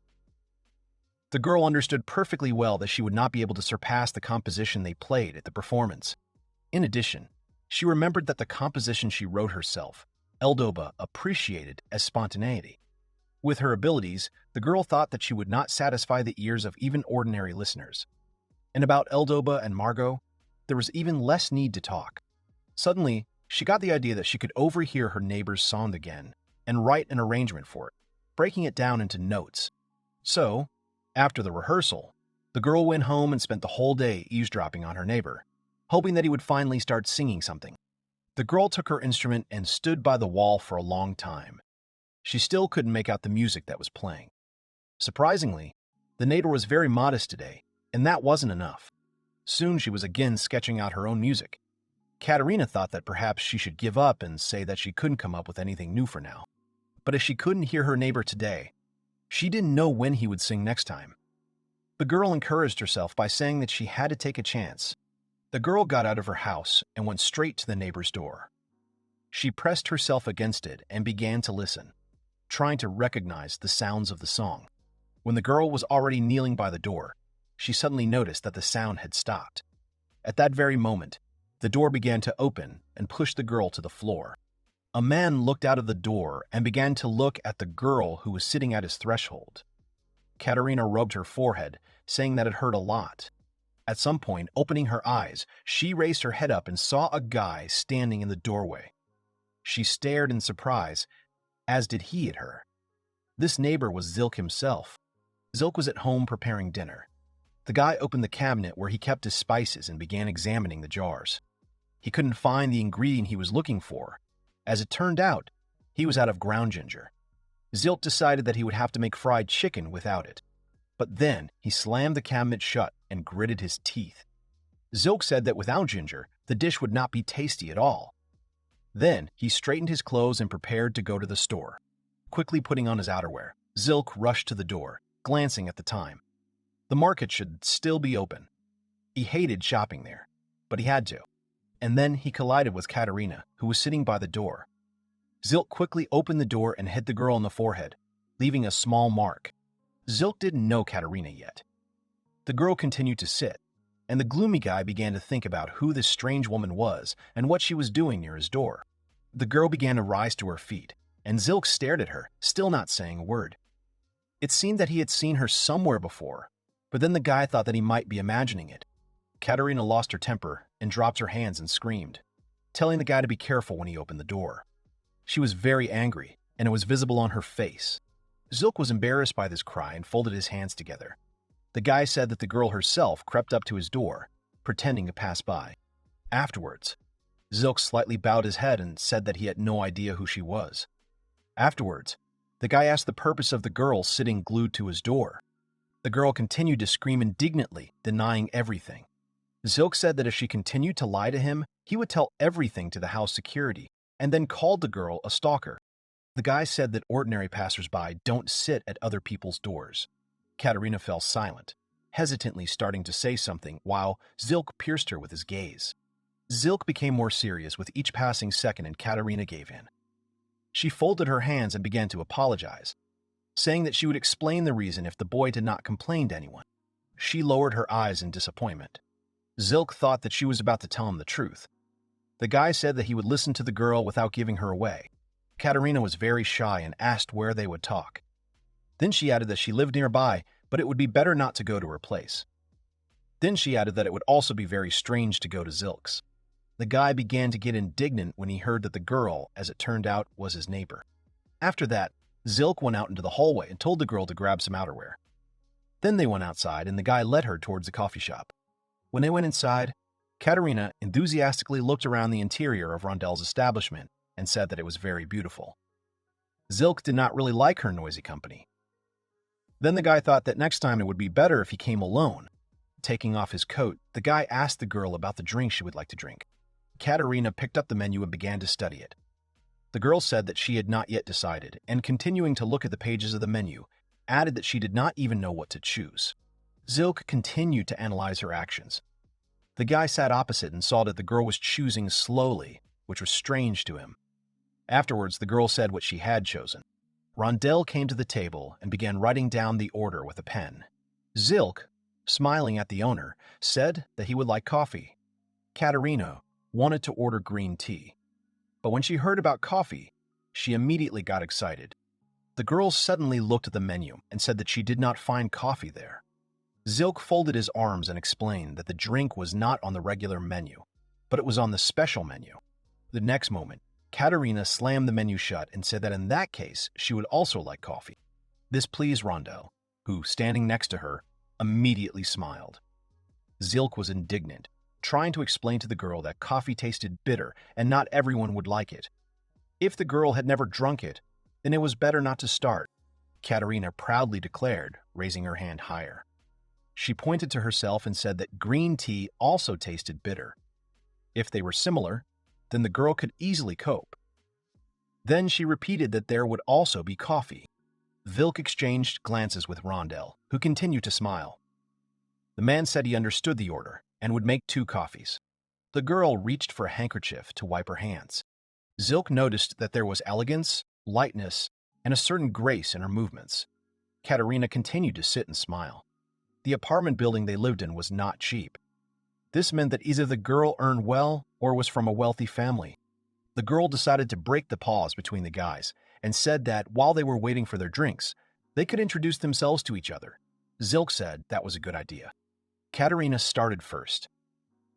The girl understood perfectly well that she would not be able to surpass the composition they played at the performance. In addition, she remembered that the composition she wrote herself, Aldoba appreciated as spontaneity. With her abilities, the girl thought that she would not satisfy the ears of even ordinary listeners. And about Aldoba and Margot, there was even less need to talk. Suddenly, she got the idea that she could overhear her neighbor's song again and write an arrangement for it, breaking it down into notes. So, after the rehearsal, the girl went home and spent the whole day eavesdropping on her neighbor, hoping that he would finally start singing something. The girl took her instrument and stood by the wall for a long time. She still couldn't make out the music that was playing. Surprisingly, the neighbor was very modest today, and that wasn't enough. Soon she was again sketching out her own music. Katerina thought that perhaps she should give up and say that she couldn't come up with anything new for now. But if she couldn't hear her neighbor today, she didn't know when he would sing next time. The girl encouraged herself by saying that she had to take a chance. The girl got out of her house and went straight to the neighbor's door. She pressed herself against it and began to listen, trying to recognize the sounds of the song. When the girl was already kneeling by the door, she suddenly noticed that the sound had stopped. At that very moment, the door began to open and push the girl to the floor. A man looked out of the door and began to look at the girl who was sitting at his threshold. Katerina rubbed her forehead, saying that it hurt a lot. At some point, opening her eyes, she raised her head up and saw a guy standing in the doorway. She stared in surprise, as did he at her. This neighbor was Zilk himself. Zilk was at home preparing dinner. The guy opened the cabinet where he kept his spices and began examining the jars. He couldn't find the ingredient he was looking for. As it turned out, he was out of ground ginger. Zilk decided that he would have to make fried chicken without it. But then he slammed the cabinet shut and gritted his teeth. Zilk said that without ginger, the dish would not be tasty at all. Then he straightened his clothes and prepared to go to the store. Quickly putting on his outerwear, Zilk rushed to the door, glancing at the time. The market should still be open. He hated shopping there, but he had to. And then he collided with Katerina, who was sitting by the door. Zilk quickly opened the door and hit the girl in the forehead, leaving a small mark. Zilk didn't know Katerina yet. The girl continued to sit, and the gloomy guy began to think about who this strange woman was and what she was doing near his door. The girl began to rise to her feet, and Zilk stared at her, still not saying a word. It seemed that he had seen her somewhere before, but then the guy thought that he might be imagining it. Katerina lost her temper and dropped her hands and screamed, telling the guy to be careful when he opened the door. She was very angry, and it was visible on her face. Zilk was embarrassed by this cry and folded his hands together. The guy said that the girl herself crept up to his door, pretending to pass by. Afterwards, Zilk slightly bowed his head and said that he had no idea who she was. Afterwards, the guy asked the purpose of the girl sitting glued to his door. The girl continued to scream indignantly, denying everything. Zilk said that if she continued to lie to him, he would tell everything to the house security, and then called the girl a stalker. The guy said that ordinary passersby don't sit at other people's doors. Katerina fell silent, hesitantly starting to say something while Zilk pierced her with his gaze. Zilk became more serious with each passing second and Katerina gave in. She folded her hands and began to apologize, saying that she would explain the reason if the boy did not complain to anyone. She lowered her eyes in disappointment. Zilk thought that she was about to tell him the truth. The guy said that he would listen to the girl without giving her away. Katerina was very shy and asked where they would talk. Then she added that she lived nearby, but it would be better not to go to her place. Then she added that it would also be very strange to go to Zilk's. The guy began to get indignant when he heard that the girl, as it turned out, was his neighbor. After that, Zilk went out into the hallway and told the girl to grab some outerwear. Then they went outside and the guy led her towards the coffee shop. When they went inside, Katerina enthusiastically looked around the interior of Rondel's establishment and said that it was very beautiful. Zilk did not really like her noisy company. Then the guy thought that next time it would be better if he came alone. Taking off his coat, the guy asked the girl about the drink she would like to drink. Katerina picked up the menu and began to study it. The girl said that she had not yet decided, and continuing to look at the pages of the menu, added that she did not even know what to choose. Zilk continued to analyze her actions. The guy sat opposite and saw that the girl was choosing slowly, which was strange to him. Afterwards, the girl said what she had chosen. Rondel came to the table and began writing down the order with a pen. Zilk, smiling at the owner, said that he would like coffee. Katerina wanted to order green tea. But when she heard about coffee, she immediately got excited. The girl suddenly looked at the menu and said that she did not find coffee there. Zilk folded his arms and explained that the drink was not on the regular menu, but it was on the special menu. The next moment, Katerina slammed the menu shut and said that in that case, she would also like coffee. This pleased Rondel, who, standing next to her, immediately smiled. Zilk was indignant. trying to explain to the girl that coffee tasted bitter and not everyone would like it. If the girl had never drunk it, then it was better not to start, Katerina proudly declared, raising her hand higher. She pointed to herself and said that green tea also tasted bitter. If they were similar, then the girl could easily cope. Then she repeated that there would also be coffee. Zilk exchanged glances with Rondell, who continued to smile. The man said he understood the order and would make 2 coffees. The girl reached for a handkerchief to wipe her hands. Zilk noticed that there was elegance, lightness, and a certain grace in her movements. Katerina continued to sit and smile. The apartment building they lived in was not cheap. This meant that either the girl earned well or was from a wealthy family. The girl decided to break the pause between the guys and said that while they were waiting for their drinks, they could introduce themselves to each other. Zilk said that was a good idea. Katerina started first,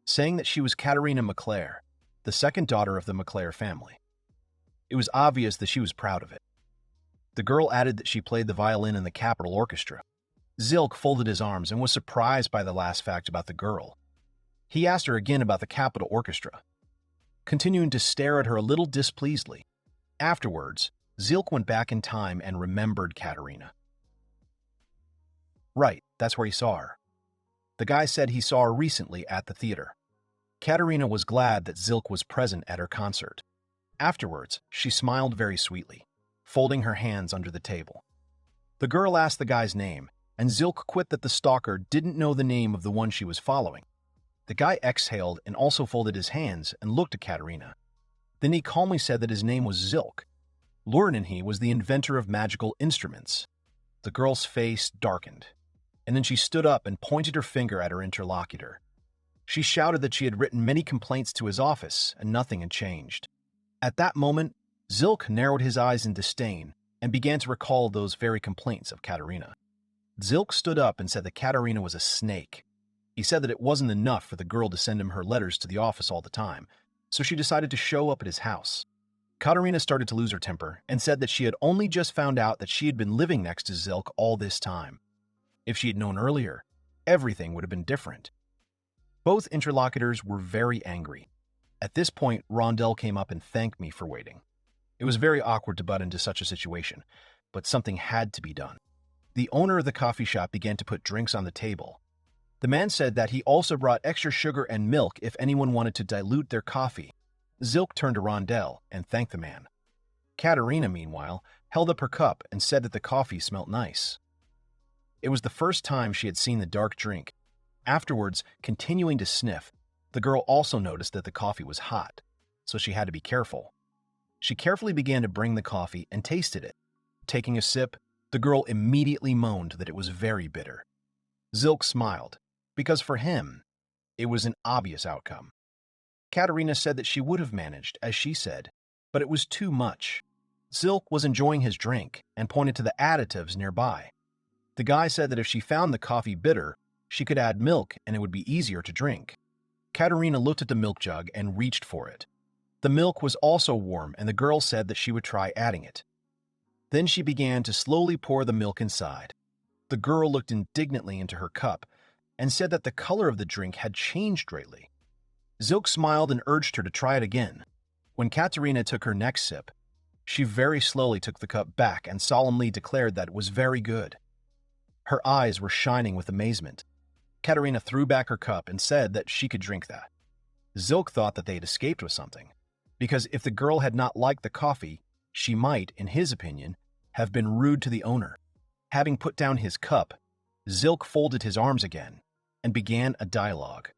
saying that she was Katerina McClare, the second daughter of the McClare family. It was obvious that she was proud of it. The girl added that she played the violin in the Capitol Orchestra. Zilk folded his arms and was surprised by the last fact about the girl. He asked her again about the Capitol Orchestra, continuing to stare at her a little displeasedly. Afterwards, Zilk went back in time and remembered Katerina. Right, that's where he saw her. The guy said he saw her recently at the theater. Katerina was glad that Zilk was present at her concert. Afterwards, she smiled very sweetly, folding her hands under the table. The girl asked the guy's name, and Zilk quit that the stalker didn't know the name of the one she was following. The guy exhaled and also folded his hands and looked at Katerina. Then he calmly said that his name was Zilk. Luren and he was the inventor of magical instruments. The girl's face darkened, and then she stood up and pointed her finger at her interlocutor. She shouted that she had written many complaints to his office, and nothing had changed. At that moment, Zilk narrowed his eyes in disdain and began to recall those very complaints of Katerina. Zilk stood up and said that Katerina was a snake. He said that it wasn't enough for the girl to send him her letters to the office all the time, so she decided to show up at his house. Katerina started to lose her temper and said that she had only just found out that she had been living next to Zilk all this time. If she had known earlier, everything would have been different. Both interlocutors were very angry. At this point, Rondell came up and thanked me for waiting. It was very awkward to butt into such a situation, but something had to be done. The owner of the coffee shop began to put drinks on the table. The man said that he also brought extra sugar and milk if anyone wanted to dilute their coffee. Zilk turned to Rondell and thanked the man. Katerina, meanwhile, held up her cup and said that the coffee smelt nice. It was the first time she had seen the dark drink. Afterwards, continuing to sniff, the girl also noticed that the coffee was hot, so she had to be careful. She carefully began to bring the coffee and tasted it. Taking a sip, the girl immediately moaned that it was very bitter. Zilk smiled, because for him, it was an obvious outcome. Katerina said that she would have managed, as she said, but it was too much. Zilk was enjoying his drink and pointed to the additives nearby. The guy said that if she found the coffee bitter, she could add milk and it would be easier to drink. Katerina looked at the milk jug and reached for it. The milk was also warm and the girl said that she would try adding it. Then she began to slowly pour the milk inside. The girl looked indignantly into her cup and said that the color of the drink had changed greatly. Zilk smiled and urged her to try it again. When Katerina took her next sip, she very slowly took the cup back and solemnly declared that it was very good. Her eyes were shining with amazement. Katerina threw back her cup and said that she could drink that. Zilk thought that they had escaped with something, because if the girl had not liked the coffee, she might, in his opinion, have been rude to the owner. Having put down his cup, Zilk folded his arms again and began a dialogue.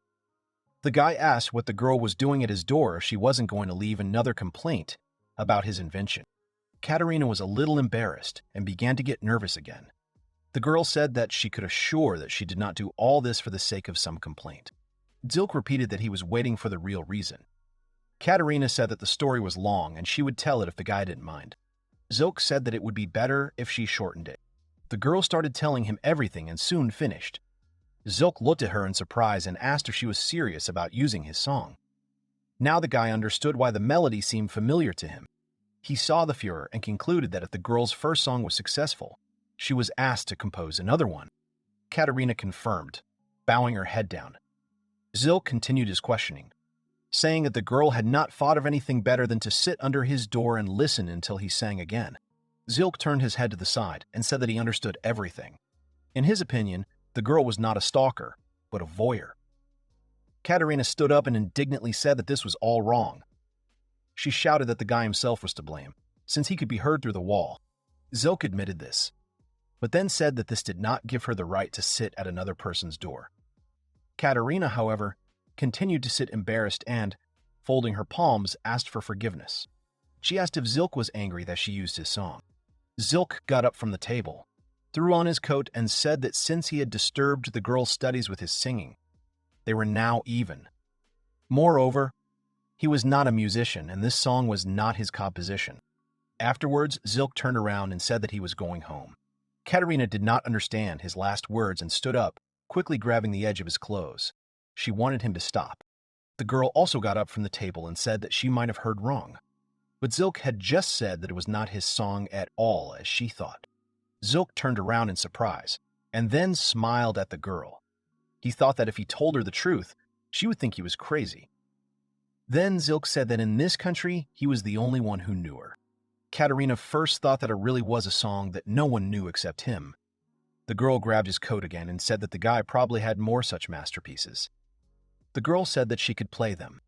The guy asked what the girl was doing at his door if she wasn't going to leave another complaint about his invention. Katerina was a little embarrassed and began to get nervous again. The girl said that she could assure that she did not do all this for the sake of some complaint. Zilk repeated that he was waiting for the real reason. Katerina said that the story was long and she would tell it if the guy didn't mind. Zilk said that it would be better if she shortened it. The girl started telling him everything and soon finished. Zilk looked at her in surprise and asked if she was serious about using his song. Now the guy understood why the melody seemed familiar to him. He saw the furor and concluded that if the girl's first song was successful, she was asked to compose another one. Katerina confirmed, bowing her head down. Zilk continued his questioning, saying that the girl had not thought of anything better than to sit under his door and listen until he sang again. Zilk turned his head to the side and said that he understood everything. In his opinion, the girl was not a stalker, but a voyeur. Katerina stood up and indignantly said that this was all wrong. She shouted that the guy himself was to blame, since he could be heard through the wall. Zilk admitted this, but then said that this did not give her the right to sit at another person's door. Katerina, however, continued to sit embarrassed and, folding her palms, asked for forgiveness. She asked if Zilk was angry that she used his song. Zilk got up from the table, threw on his coat, and said that since he had disturbed the girl's studies with his singing, they were now even. Moreover, he was not a musician, and this song was not his composition. Afterwards, Zilk turned around and said that he was going home. Katerina did not understand his last words and stood up, quickly grabbing the edge of his clothes. She wanted him to stop. The girl also got up from the table and said that she might have heard wrong. But Zilk had just said that it was not his song at all, as she thought. Zilk turned around in surprise, and then smiled at the girl. He thought that if he told her the truth, she would think he was crazy. Then Zilk said that in this country, he was the only one who knew her. Katerina first thought that it really was a song that no one knew except him. The girl grabbed his coat again and said that the guy probably had more such masterpieces. The girl said that she could play them.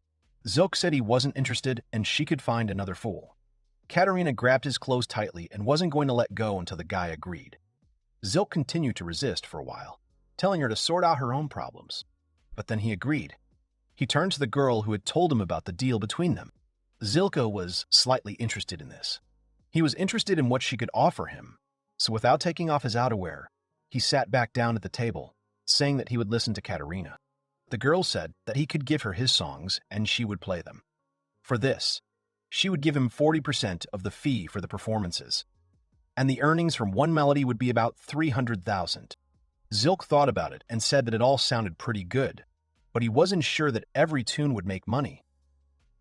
Zilk said he wasn't interested and she could find another fool. Katerina grabbed his clothes tightly and wasn't going to let go until the guy agreed. Zilk continued to resist for a while, telling her to sort out her own problems. But then he agreed. He turned to the girl who had told him about the deal between them. Zilka was slightly interested in this. He was interested in what she could offer him, so without taking off his outerwear, he sat back down at the table, saying that he would listen to Katerina. The girl said that he could give her his songs and she would play them. For this, she would give him 40% of the fee for the performances, and the earnings from one melody would be about 300,000. Zilk thought about it and said that it all sounded pretty good, but he wasn't sure that every tune would make money.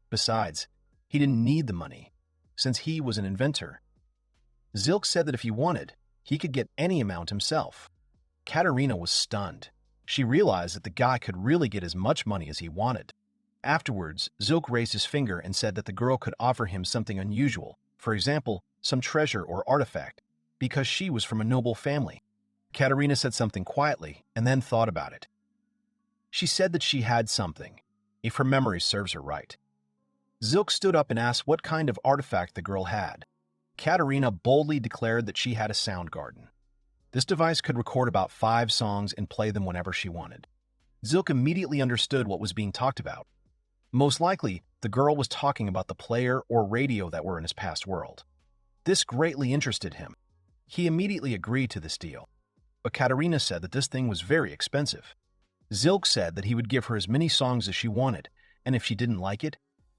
Besides, he didn't need the money, since he was an inventor. Zilk said that if he wanted, he could get any amount himself. Katerina was stunned. She realized that the guy could really get as much money as he wanted. Afterwards, Zilk raised his finger and said that the girl could offer him something unusual, for example, some treasure or artifact, because she was from a noble family. Katerina said something quietly and then thought about it. She said that she had something, if her memory serves her right. Zilk stood up and asked what kind of artifact the girl had. Katerina boldly declared that she had a sound garden. This device could record about 5 songs and play them whenever she wanted. Zilk immediately understood what was being talked about. Most likely, the girl was talking about the player or radio that were in his past world. This greatly interested him. He immediately agreed to this deal. But Katerina said that this thing was very expensive. Zilk said that he would give her as many songs as she wanted, and if she didn't like it,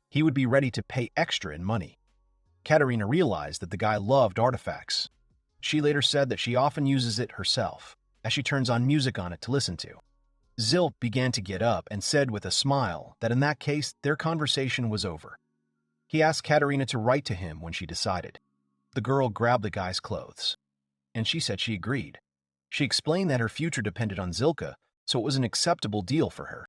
he would be ready to pay extra in money. Katerina realized that the guy loved artifacts. She later said that she often uses it herself, as she turns on music on it to listen to. Zilk began to get up and said with a smile that in that case, their conversation was over. He asked Katerina to write to him when she decided. The girl grabbed the guy's clothes, and she said she agreed. She explained that her future depended on Zilka, so it was an acceptable deal for her.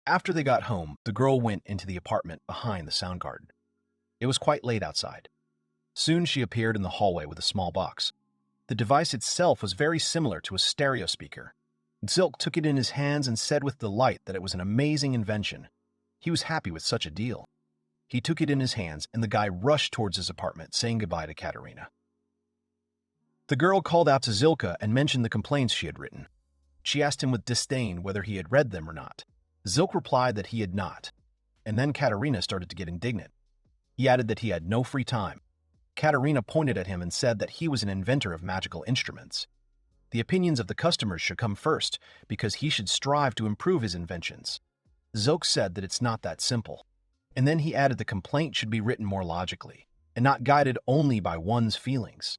After they got home, the girl went into the apartment behind the sound garden. It was quite late outside. Soon she appeared in the hallway with a small box. The device itself was very similar to a stereo speaker. Zilk took it in his hands and said with delight that it was an amazing invention. He was happy with such a deal. He took it in his hands and the guy rushed towards his apartment, saying goodbye to Katerina. The girl called out to Zilka and mentioned the complaints she had written. She asked him with disdain whether he had read them or not. Zilk replied that he had not, and then Katerina started to get indignant. He added that he had no free time. Katerina pointed at him and said that he was an inventor of magical instruments. The opinions of the customers should come first, because he should strive to improve his inventions. Zilk said that it's not that simple, and then he added the complaint should be written more logically, and not guided only by one's feelings.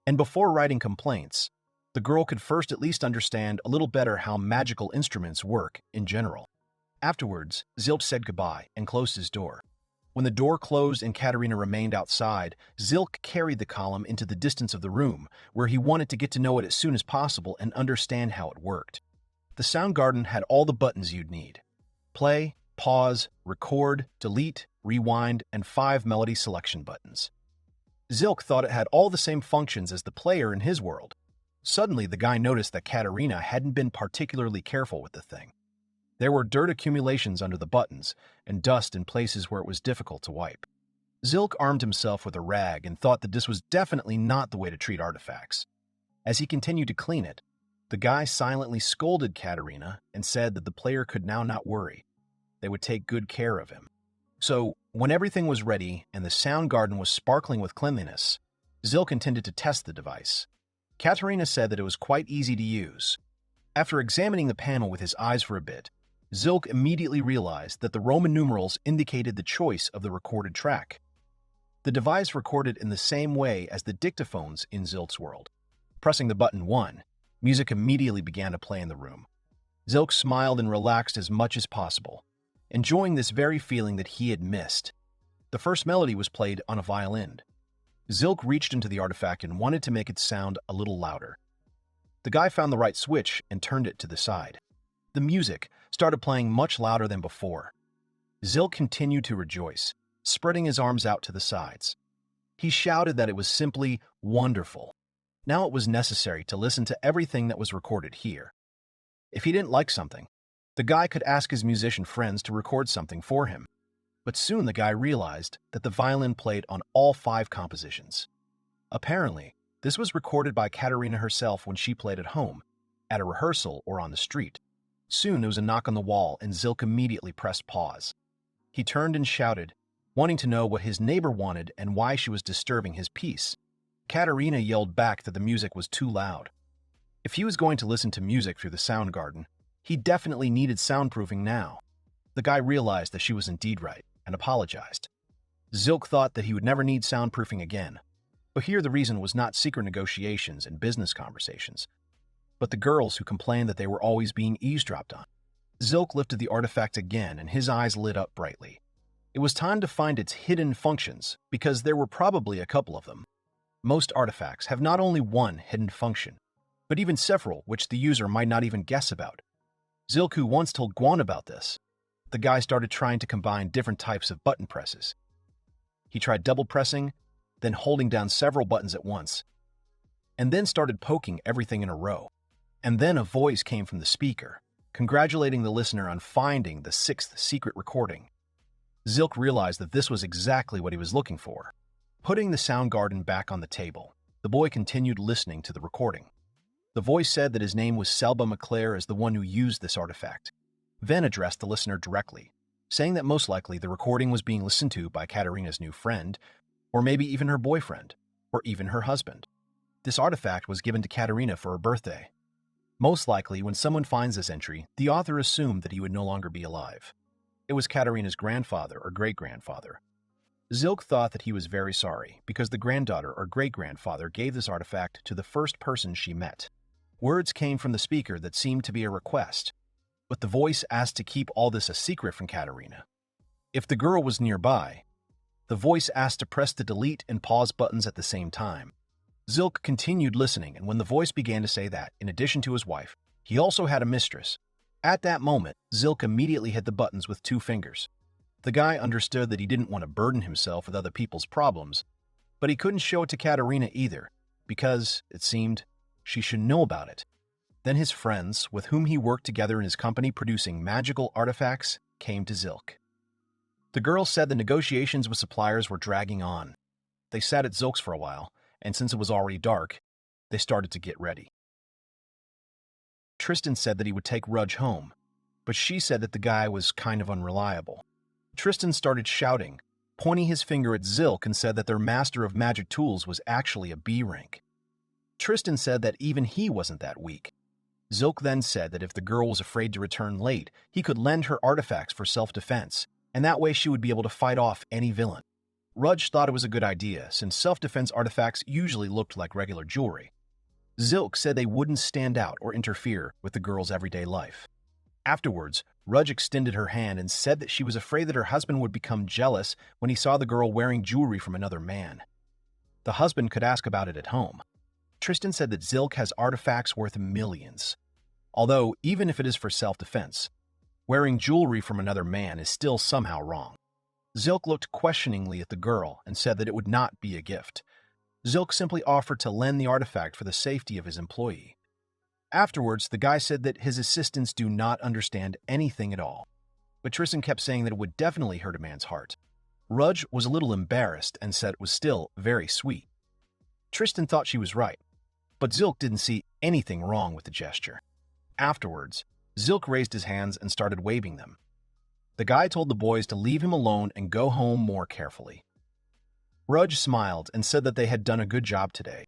And before writing complaints, the girl could first at least understand a little better how magical instruments work in general. Afterwards, Zilk said goodbye and closed his door. When the door closed and Katerina remained outside, Zilk carried the column into the distance of the room, where he wanted to get to know it as soon as possible and understand how it worked. The sound garden had all the buttons you'd need. play, pause, record, delete, rewind, and 5 melody selection buttons. Zilk thought it had all the same functions as the player in his world. Suddenly, the guy noticed that Katarina hadn't been particularly careful with the thing. There were dirt accumulations under the buttons and dust in places where it was difficult to wipe. Zilk armed himself with a rag and thought that this was definitely not the way to treat artifacts. As he continued to clean it, the guy silently scolded Katarina and said that the player could now not worry. They would take good care of him. So, when everything was ready and the sound garden was sparkling with cleanliness, Zilk intended to test the device. Katarina said that it was quite easy to use. After examining the panel with his eyes for a bit, Zilk immediately realized that the Roman numerals indicated the choice of the recorded track. The device recorded in the same way as the dictaphones in Zilk's world. Pressing the button 1, music immediately began to play in the room. Zilk smiled and relaxed as much as possible, enjoying this very feeling that he had missed. The first melody was played on a violin. Zilk reached into the artifact and wanted to make it sound a little louder. The guy found the right switch and turned it to the side. The music started playing much louder than before. Zilk continued to rejoice, spreading his arms out to the sides. He shouted that it was simply wonderful. Now it was necessary to listen to everything that was recorded here. If he didn't like something, the guy could ask his musician friends to record something for him. But soon the guy realized that the violin played on all 5 compositions. Apparently, this was recorded by Katarina herself when she played at home, at a rehearsal, or on the street. Soon there was a knock on the wall and Zilk immediately pressed pause. He turned and shouted, wanting to know what his neighbor wanted and why she was disturbing his peace. Katarina yelled back that the music was too loud. If he was going to listen to music through the sound garden, he definitely needed soundproofing now. The guy realized that she was indeed right and apologized. Zilk thought that he would never need soundproofing again, but here the reason was not secret negotiations and business conversations, but the girls who complained that they were always being eavesdropped on. Zilk lifted the artifact again and his eyes lit up brightly. It was time to find its hidden functions because there were probably a couple of them. Most artifacts have not only one hidden function, but even several which the user might not even guess about. Zilk once told Guan about this. The guy started trying to combine different types of button presses. He tried double pressing, then holding down several buttons at once, and then started poking everything in a row. And then a voice came from the speaker, congratulating the listener on finding the 6th secret recording. Zilk realized that this was exactly what he was looking for. Putting the sound garden back on the table, the boy continued listening to the recording. The voice said that his name was Selba McClare as the one who used this artifact, then addressed the listener directly, saying that most likely the recording was being listened to by Katarina's new friend, or maybe even her boyfriend, or even her husband. This artifact was given to Katarina for her birthday. Most likely, when someone finds this entry, the author assumed that he would no longer be alive. It was Katarina's grandfather or great-grandfather. Zilk thought that he was very sorry because the granddaughter or great-grandfather gave this artifact to the first person she met. Words came from the speaker that seemed to be a request, but the voice asked to keep all this a secret from Katarina. If the girl was nearby, the voice asked to press the delete and pause buttons at the same time. Zilk continued listening, and when the voice began to say that, in addition to his wife, he also had a mistress, at that moment, Zilk immediately hit the buttons with 2 fingers. The guy understood that he didn't want to burden himself with other people's problems, but he couldn't show it to Katarina either, because, it seemed, she should know about it. Then his friends, with whom he worked together in his company producing magical artifacts, came to Zilk. The girl said the negotiations with suppliers were dragging on. They sat at Zilk's for a while, and since it was already dark, they started to get ready. Tristan said that he would take Rudge home, but she said that the guy was kind of unreliable. Tristan started shouting, pointing his finger at Zilk, and said that their master of magic tools was actually a B rank. Tristan said that even he wasn't that weak. Zilk then said that if the girl was afraid to return late, he could lend her artifacts for self-defense, and that way she would be able to fight off any villain. Rudge thought it was a good idea, since self-defense artifacts usually looked like regular jewelry. Zilk said they wouldn't stand out or interfere with the girl's everyday life. Afterwards, Rudge extended her hand and said that she was afraid that her husband would become jealous when he saw the girl wearing jewelry from another man. The husband could ask about it at home. Tristan said that Zilk has artifacts worth millions. Although, even if it is for self-defense, Wearing jewelry from another man is still somehow wrong. Zilk looked questioningly at the girl and said that it would not be a gift. Zilk simply offered to lend the artifact for the safety of his employee. Afterwards, the guy said that his assistants do not understand anything at all. But Tristan kept saying that it would definitely hurt a man's heart. Rudge was a little embarrassed and said it was still very sweet. Tristan thought she was right, but Zilk didn't see anything wrong with the gesture. Afterwards, Zilk raised his hands and started waving them. The guy told the boys to leave him alone and go home more carefully. Rudge smiled and said that they had done a good job today.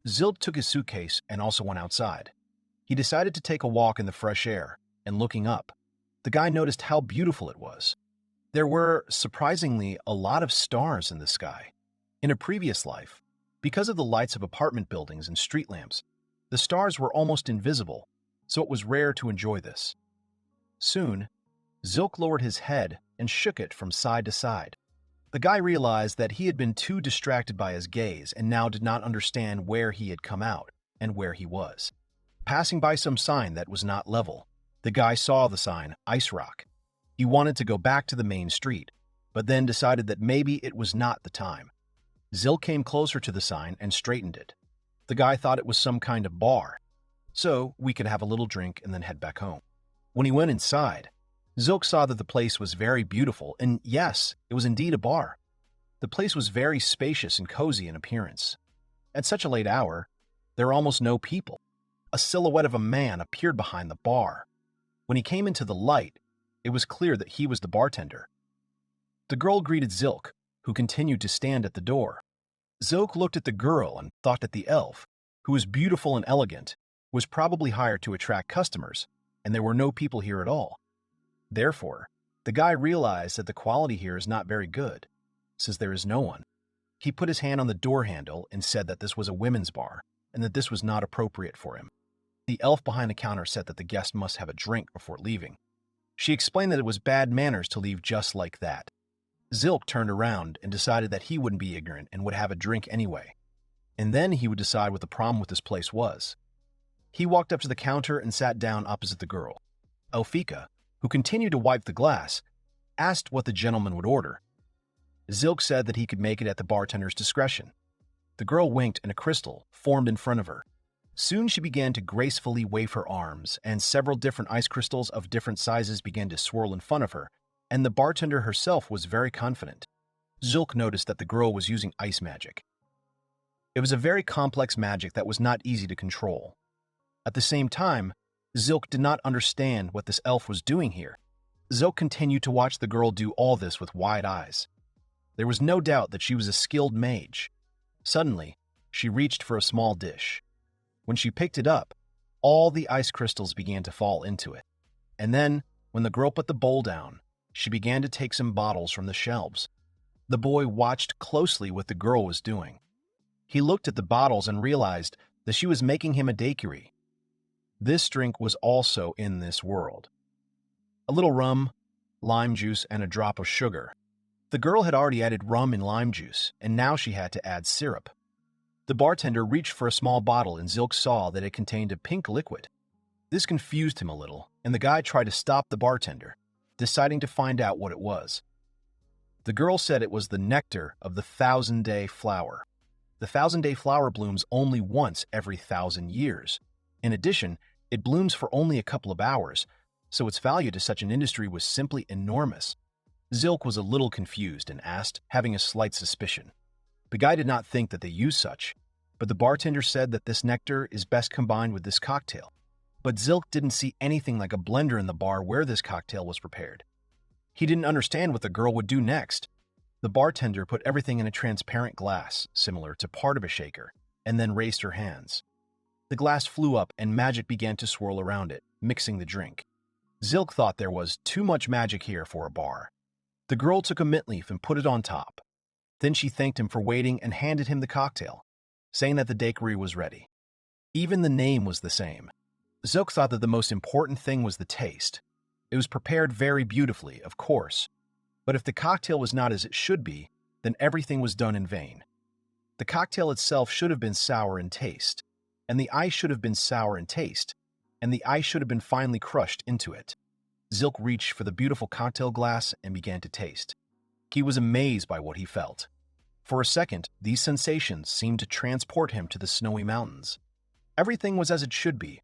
Zilk took his suitcase and also went outside. He decided to take a walk in the fresh air, and looking up, the guy noticed how beautiful it was. There were, surprisingly, a lot of stars in the sky. In a previous life, because of the lights of apartment buildings and street lamps, the stars were almost invisible, so it was rare to enjoy this. Soon, Zilk lowered his head and shook it from side to side. The guy realized that he had been too distracted by his gaze and now did not understand where he had come out and where he was. Passing by some sign that was not level, the guy saw the sign, Ice Rock. He wanted to go back to the main street, but then decided that maybe it was not the time. Zilk came closer to the sign and straightened it. The guy thought it was some kind of bar, so we could have a little drink and then head back home. When he went inside, Zilk saw that the place was very beautiful, and yes, it was indeed a bar. The place was very spacious and cozy in appearance. At such a late hour, there were almost no people. A silhouette of a man appeared behind the bar. When he came into the light, it was clear that he was the bartender. The girl greeted Zilk, who continued to stand at the door. Zilk looked at the girl and thought that the elf, who was beautiful and elegant, was probably hired to attract customers, and there were no people here at all. Therefore, the guy realized that the quality here is not very good, since there is no one. He put his hand on the door handle and said that this was a women's bar, and that this was not appropriate for him. The elf behind the counter said that the guest must have a drink before leaving. She explained that it was bad manners to leave just like that. Zilk turned around and decided that he wouldn't be ignorant and would have a drink anyway. And then he would decide what the problem with this place was. He walked up to the counter and sat down opposite the girl. Elfika, who continued to wipe the glass, asked what the gentleman would order. Zilk said that he could make it at the bartender's discretion. The girl winked and a crystal formed in front of her. Soon she began to gracefully wave her arms, and several different ice crystals of different sizes began to swirl in front of her, and the bartender herself was very confident. Zilk noticed that the girl was using ice magic. It was a very complex magic that was not easy to control. At the same time, Zilk did not understand what this elf was doing here. Zilk continued to watch the girl do all this with wide eyes. There was no doubt that she was a skilled mage. Suddenly, she reached for a small dish. When she picked it up, all the ice crystals began to fall into it. And then, when the girl put the bowl down, she began to take some bottles from the shelves. The boy watched closely what the girl was doing. He looked at the bottles and realized that she was making him a daiquiri. This drink was also in this world. A little rum, lime juice, and a drop of sugar. The girl had already added rum and lime juice, and now she had to add syrup. The bartender reached for a small bottle, and Zilk saw that it contained a pink liquid. This confused him a little, and the guy tried to stop the bartender, deciding to find out what it was. The girl said it was the nectar of the 1,000-day flower. The 1,000-day flower blooms only once every 1,000 years. In addition, it blooms for only a couple of hours, so its value to such an industry was simply enormous. Zilk was a little confused and asked, having a slight suspicion. The guy did not think that they used such, but the bartender said that this nectar is best combined with this cocktail. But Zilk didn't see anything like a blender in the bar where this cocktail was prepared. He didn't understand what the girl would do next. The bartender put everything in a transparent glass, similar to part of a shaker, and then raised her hands. The glass flew up and magic began to swirl around it, mixing the drink. Zilk thought there was too much magic here for a bar. The girl took a mint leaf and put it on top. Then she thanked him for waiting and handed him the cocktail, saying that the daiquiri was ready. Even the name was the same. Zilk thought that the most important thing was the taste. It was prepared very beautifully, of course, but if the cocktail was not as it should be, then everything was done in vain. The cocktail itself should have been sour in taste, and the ice should have been sour in taste, and the ice should have been finely crushed into it. Zilk reached for the beautiful cocktail glass and began to taste. He was amazed by what he felt. For a second, these sensations seemed to transport him to the snowy mountains. Everything was as it should be,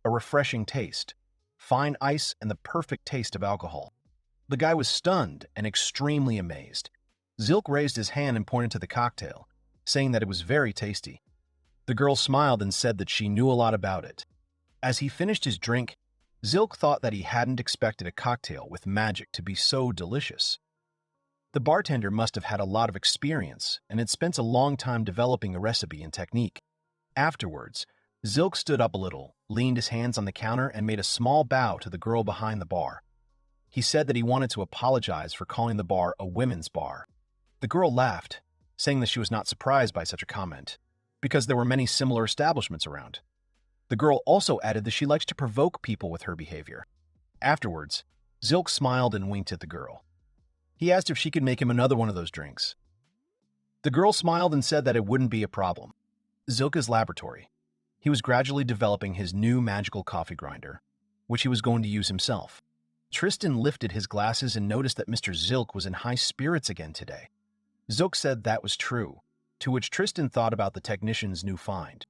a refreshing taste, fine ice, and the perfect taste of alcohol. The guy was stunned and extremely amazed. Zilk raised his hand and pointed to the cocktail, saying that it was very tasty. The girl smiled and said that she knew a lot about it. As he finished his drink, Zilk thought that he hadn't expected a cocktail with magic to be so delicious. The bartender must have had a lot of experience and had spent a long time developing a recipe and technique. Afterwards, Zilk stood up a little, leaned his hands on the counter, and made a small bow to the girl behind the bar. He said that he wanted to apologize for calling the bar a women's bar. The girl laughed, saying that she was not surprised by such a comment, because there were many similar establishments around. The girl also added that she likes to provoke people with her behavior. Afterwards, Zilk smiled and winked at the girl. He asked if she could make him another one of those drinks. The girl smiled and said that it wouldn't be a problem. Zilk's laboratory. He was gradually developing his new magical coffee grinder, which he was going to use himself. Tristan lifted his glasses and noticed that Mr. Zilk was in high spirits again today. Zilk said that was true, to which Tristan thought about the technician's new find.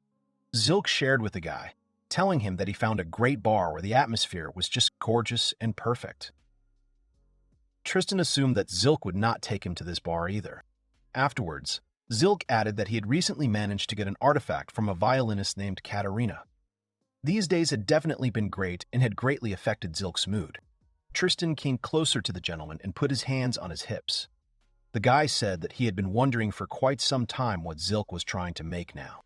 Zilk shared with the guy, telling him that he found a great bar where the atmosphere was just gorgeous and perfect. Tristan assumed that Zilk would not take him to this bar either. Afterwards, Zilk added that he had recently managed to get an artifact from a violinist named Katerina. These days had definitely been great and had greatly affected Zilk's mood. Tristan came closer to the gentleman and put his hands on his hips. The guy said that he had been wondering for quite some time what Zilk was trying to make now.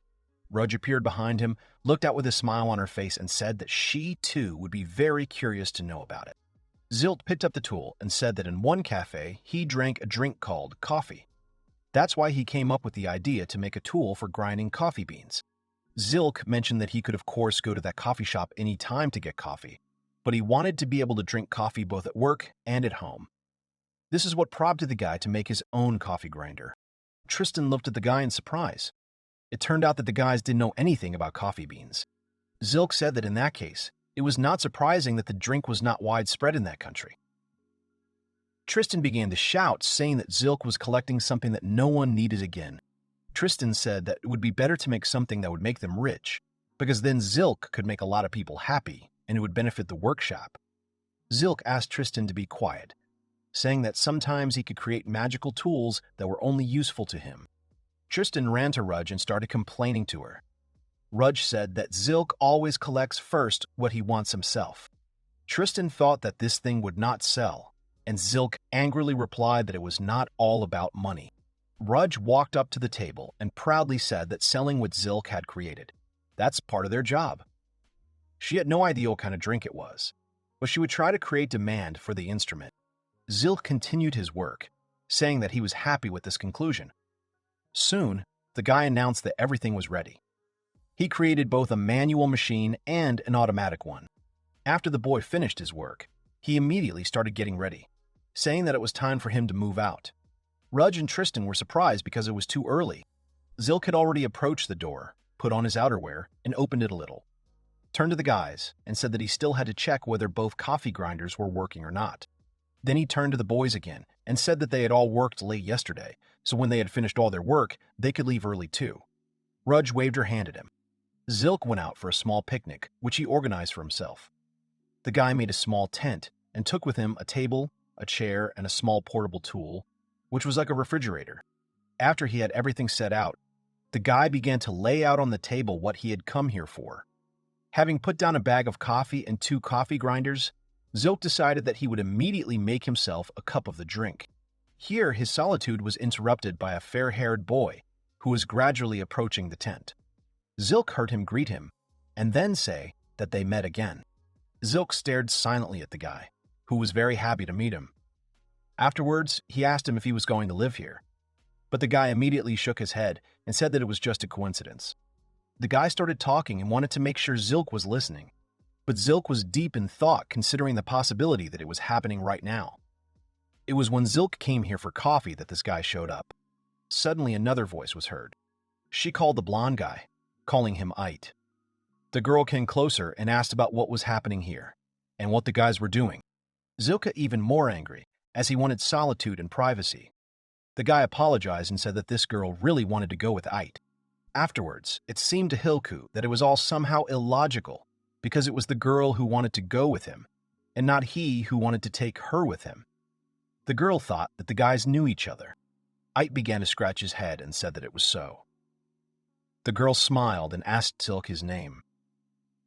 Rudge appeared behind him, looked out with a smile on her face, and said that she, too, would be very curious to know about it. Zilk picked up the tool and said that in one cafe, he drank a drink called coffee. That's why he came up with the idea to make a tool for grinding coffee beans. Zilk mentioned that he could of course go to that coffee shop any time to get coffee, but he wanted to be able to drink coffee both at work and at home. This is what prompted the guy to make his own coffee grinder. Tristan looked at the guy in surprise. It turned out that the guys didn't know anything about coffee beans. Zilk said that in that case, it was not surprising that the drink was not widespread in that country. Tristan began to shout, saying that Zilk was collecting something that no one needed again. Tristan said that it would be better to make something that would make them rich, because then Zilk could make a lot of people happy, and it would benefit the workshop. Zilk asked Tristan to be quiet, saying that sometimes he could create magical tools that were only useful to him. Tristan ran to Rudge and started complaining to her. Rudge said that Zilk always collects first what he wants himself. Tristan thought that this thing would not sell, and Zilk angrily replied that it was not all about money. Rudge walked up to the table and proudly said that selling what Zilk had created. That's part of their job. She had no idea what kind of drink it was, but she would try to create demand for the instrument. Zilk continued his work, saying that he was happy with this conclusion. Soon, the guy announced that everything was ready. He created both a manual machine and an automatic one. After the boy finished his work, he immediately started getting ready, saying that it was time for him to move out. Rudge and Tristan were surprised because it was too early. Zilk had already approached the door, put on his outerwear, and opened it a little. Turned to the guys and said that he still had to check whether both coffee grinders were working or not. Then he turned to the boys again and said that they had all worked late yesterday, so when they had finished all their work, they could leave early too. Rudge waved her hand at him. Zilk went out for a small picnic, which he organized for himself. The guy made a small tent and took with him a table, a chair, and a small portable tool, which was like a refrigerator. After he had everything set out, the guy began to lay out on the table what he had come here for. Having put down a bag of coffee and 2 coffee grinders, Zilk decided that he would immediately make himself a cup of the drink. Here, his solitude was interrupted by a fair-haired boy who was gradually approaching the tent. Zilk heard him greet him, and then say that they met again. Zilk stared silently at the guy, who was very happy to meet him. Afterwards, he asked him if he was going to live here, but the guy immediately shook his head and said that it was just a coincidence. The guy started talking and wanted to make sure Zilk was listening, but Zilk was deep in thought considering the possibility that it was happening right now. It was when Zilk came here for coffee that this guy showed up. Suddenly another voice was heard. She called the blonde guy, calling him Ite. The girl came closer and asked about what was happening here, and what the guys were doing. Zilk even more angry, as he wanted solitude and privacy. The guy apologized and said that this girl really wanted to go with Ait. Afterwards, it seemed to Hilku that it was all somehow illogical, because it was the girl who wanted to go with him, and not he who wanted to take her with him. The girl thought that the guys knew each other. Ait began to scratch his head and said that it was so. The girl smiled and asked Zilk his name.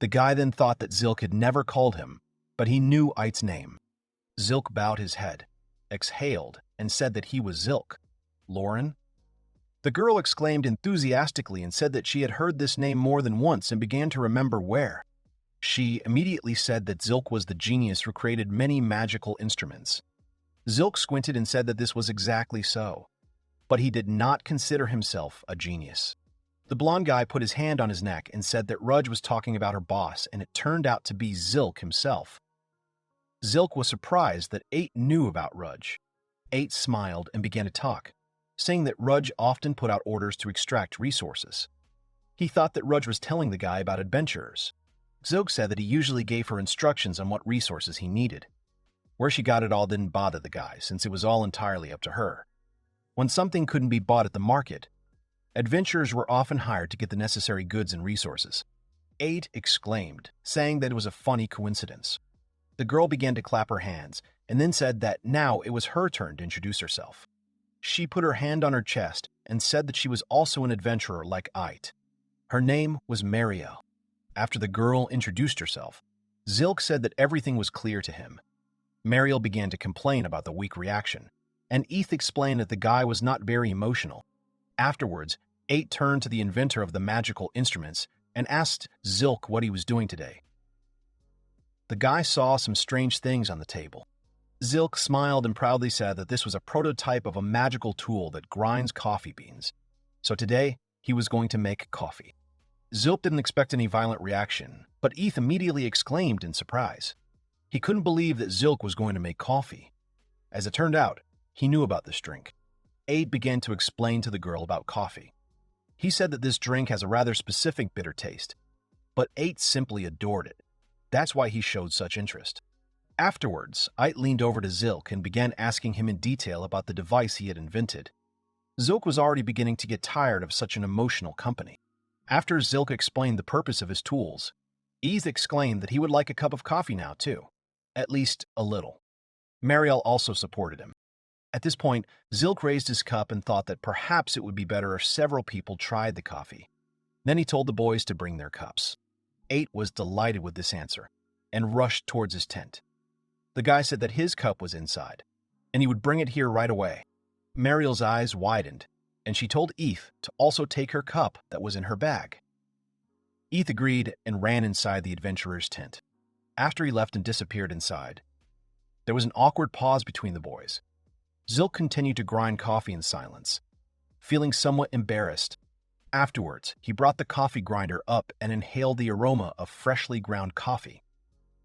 The guy then thought that Zilk had never called him, but he knew Ait's name. Zilk bowed his head, exhaled, and said that he was Zilk Luren. The girl exclaimed enthusiastically and said that she had heard this name more than once and began to remember where. She immediately said that Zilk was the genius who created many magical instruments. Zilk squinted and said that this was exactly so, but he did not consider himself a genius. The blonde guy put his hand on his neck and said that Rudge was talking about her boss, and it turned out to be Zilk himself. Zilk was surprised that Ait knew about Rudge. Ait smiled and began to talk, saying that Rudge often put out orders to extract resources. He thought that Rudge was telling the guy about adventurers. Zilk said that he usually gave her instructions on what resources he needed. Where she got it all didn't bother the guy, since it was all entirely up to her. When something couldn't be bought at the market, adventurers were often hired to get the necessary goods and resources. Ait exclaimed, saying that it was a funny coincidence. The girl began to clap her hands, and then said that now it was her turn to introduce herself. She put her hand on her chest and said that she was also an adventurer like Ait. Her name was Mariel. After the girl introduced herself, Zilk said that everything was clear to him. Mariel began to complain about the weak reaction, and Ith explained that the guy was not very emotional. Afterwards, Ait turned to the inventor of the magical instruments and asked Zilk what he was doing today. The guy saw some strange things on the table. Zilk smiled and proudly said that this was a prototype of a magical tool that grinds coffee beans. So today, he was going to make coffee. Zilk didn't expect any violent reaction, but Ith immediately exclaimed in surprise. He couldn't believe that Zilk was going to make coffee. As it turned out, he knew about this drink. Ait began to explain to the girl about coffee. He said that this drink has a rather specific bitter taste, but Ait simply adored it. That's why he showed such interest. Afterwards, Ait leaned over to Zilk and began asking him in detail about the device he had invented. Zilk was already beginning to get tired of such an emotional company. After Zilk explained the purpose of his tools, Ith exclaimed that he would like a cup of coffee now, too. At least a little. Mariel also supported him. At this point, Zilk raised his cup and thought that perhaps it would be better if several people tried the coffee. Then he told the boys to bring their cups. Ait was delighted with this answer and rushed towards his tent. The guy said that his cup was inside, and he would bring it here right away. Mariel's eyes widened, and she told Ith to also take her cup that was in her bag. Ith agreed and ran inside the adventurer's tent. After he left and disappeared inside, there was an awkward pause between the boys. Zilk continued to grind coffee in silence, feeling somewhat embarrassed. Afterwards, he brought the coffee grinder up and inhaled the aroma of freshly ground coffee.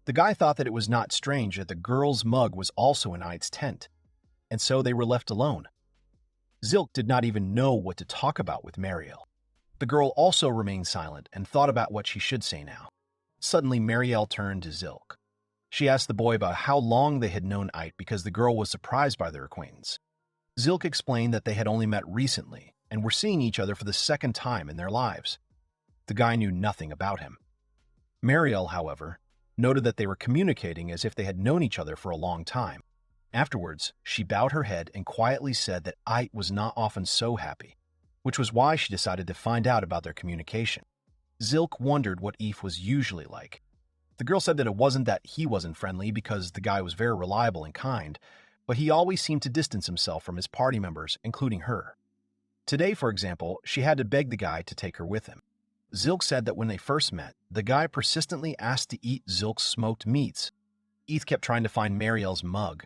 The guy thought that it was not strange that the girl's mug was also in Ait's tent, and so they were left alone. Zilk did not even know what to talk about with Mariel. The girl also remained silent and thought about what she should say now. Suddenly, Mariel turned to Zilk. She asked the boy about how long they had known Ait because the girl was surprised by their acquaintance. Zilk explained that they had only met recently and were seeing each other for the second time in their lives. The guy knew nothing about him. Mariel, however, noted that they were communicating as if they had known each other for a long time. Afterwards, she bowed her head and quietly said that Ait was not often so happy, which was why she decided to find out about their communication. Zilk wondered what Eve was usually like. The girl said that it wasn't that he wasn't friendly because the guy was very reliable and kind, but he always seemed to distance himself from his party members, including her. Today, for example, she had to beg the guy to take her with him. Zilk said that when they first met, the guy persistently asked to eat Zilk's smoked meats. Eve kept trying to find Mariel's mug.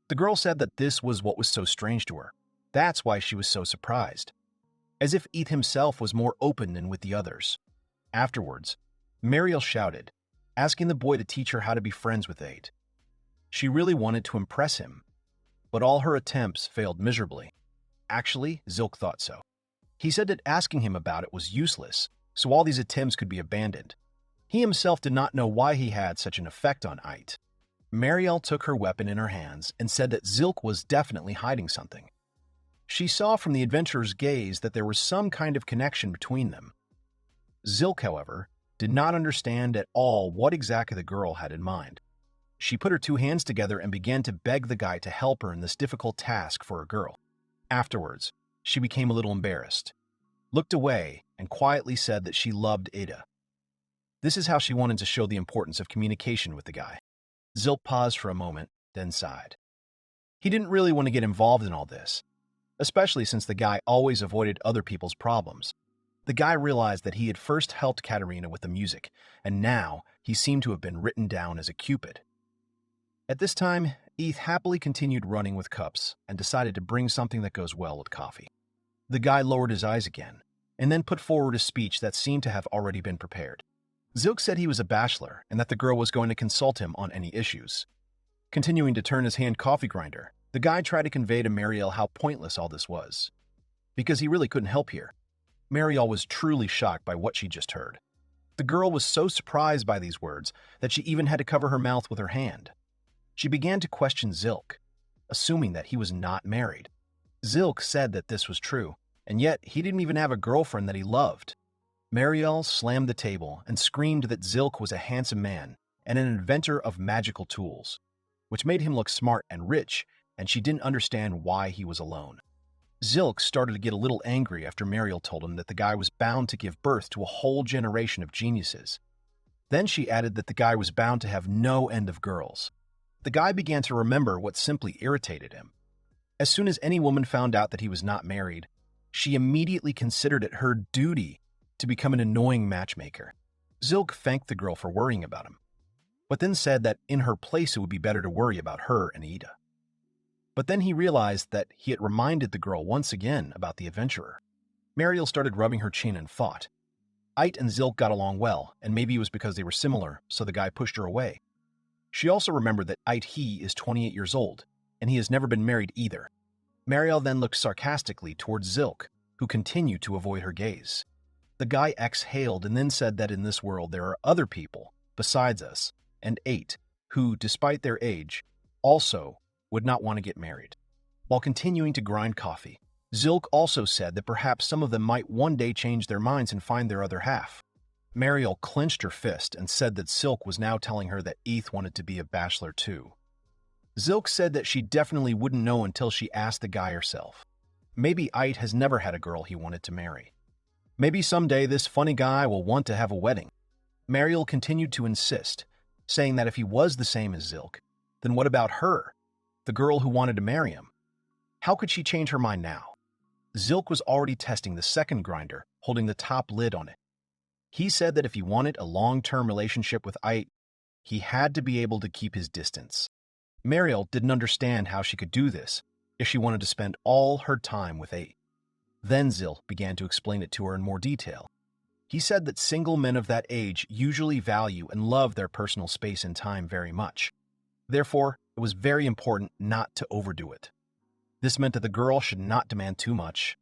The girl said that this was what was so strange to her. That's why she was so surprised. As if Eve himself was more open than with the others. Afterwards, Mariel shouted, asking the boy to teach her how to be friends with Ait. She really wanted to impress him, but all her attempts failed miserably. Actually, Zilk thought so. He said that asking him about it was useless, so all these attempts could be abandoned. He himself did not know why he had such an effect on Ait. Marielle took her weapon in her hands and said that Zilk was definitely hiding something. She saw from the adventurer's gaze that there was some kind of connection between them. Zilk, however, did not understand at all what exactly the girl had in mind. She put her two hands together and began to beg the guy to help her in this difficult task for a girl. Afterwards, she became a little embarrassed, looked away, and quietly said that she loved Ada. This is how she wanted to show the importance of communication with the guy. Zilk paused for a moment, then sighed. He didn't really want to get involved in all this, especially since the guy always avoided other people's problems. The guy realized that he had first helped Katerina with the music, and now he seemed to have been written down as a cupid. At this time, Eth happily continued running with cups and decided to bring something that goes well with coffee. The guy lowered his eyes again, and then put forward a speech that seemed to have already been prepared. Zilk said he was a bachelor and that the girl was going to consult him on any issues. Continuing to turn his hand coffee grinder, the guy tried to convey to Marielle how pointless all this was, because he really couldn't help here. Marielle was truly shocked by what she just heard. The girl was so surprised by these words that she even had to cover her mouth with her hand. She began to question Zilk, assuming that he was not married. Zilk said that this was true, and yet he didn't even have a girlfriend that he loved. Marielle slammed the table and screamed that Zilk was a handsome man and an inventor of magical tools, which made him look smart and rich, and she didn't understand why he was alone. Zilk started to get a little angry after Marielle told him that the guy was bound to give birth to a whole generation of geniuses. Then she added that the guy was bound to have no end of girls. The guy began to remember what simply irritated him. As soon as any woman found out that he was not married, she immediately considered it her duty to become an annoying matchmaker. Zilk thanked the girl for worrying about him, but then said that in her place it would be better to worry about her and Ida. But then he realized that he had reminded the girl once again about the adventurer. Marielle started rubbing her chin and thought. Ite and Zilk got along well, and maybe it was because they were similar, so the guy pushed her away. She also remembered that he is 28 years old, and he has never been married either. Marielle then looked sarcastically towards Zilk, who continued to avoid her gaze. The guy exhaled and then said that in this world there are other people, besides us, and 8, who, despite their age, also would not want to get married. While continuing to grind coffee, Zilk also said that perhaps some of them might one day change their minds and find their other half. Marielle clenched her fist and said that Zilk was now telling her that Eth wanted to be a bachelor too. Zilk said that she definitely wouldn't know until she asked the guy herself. Maybe Ite has never had a girl he wanted to marry. Maybe someday this funny guy will want to have a wedding. Marielle continued to insist, saying that if he was the same as Zilk, then what about her, the girl who wanted to marry him? How could she change her mind now? Zilk was already testing the second grinder, holding the top lid on it. He said that if he wanted a long-term relationship with Ite, he had to be able to keep his distance. Marielle didn't understand how she could do this if she wanted to spend all her time with Ite. Then Zilk began to explain it to her in more detail. He said that single men of that age usually value and love their personal space and time very much. Therefore, it was very important not to overdo it. This meant that the girl should not demand too much.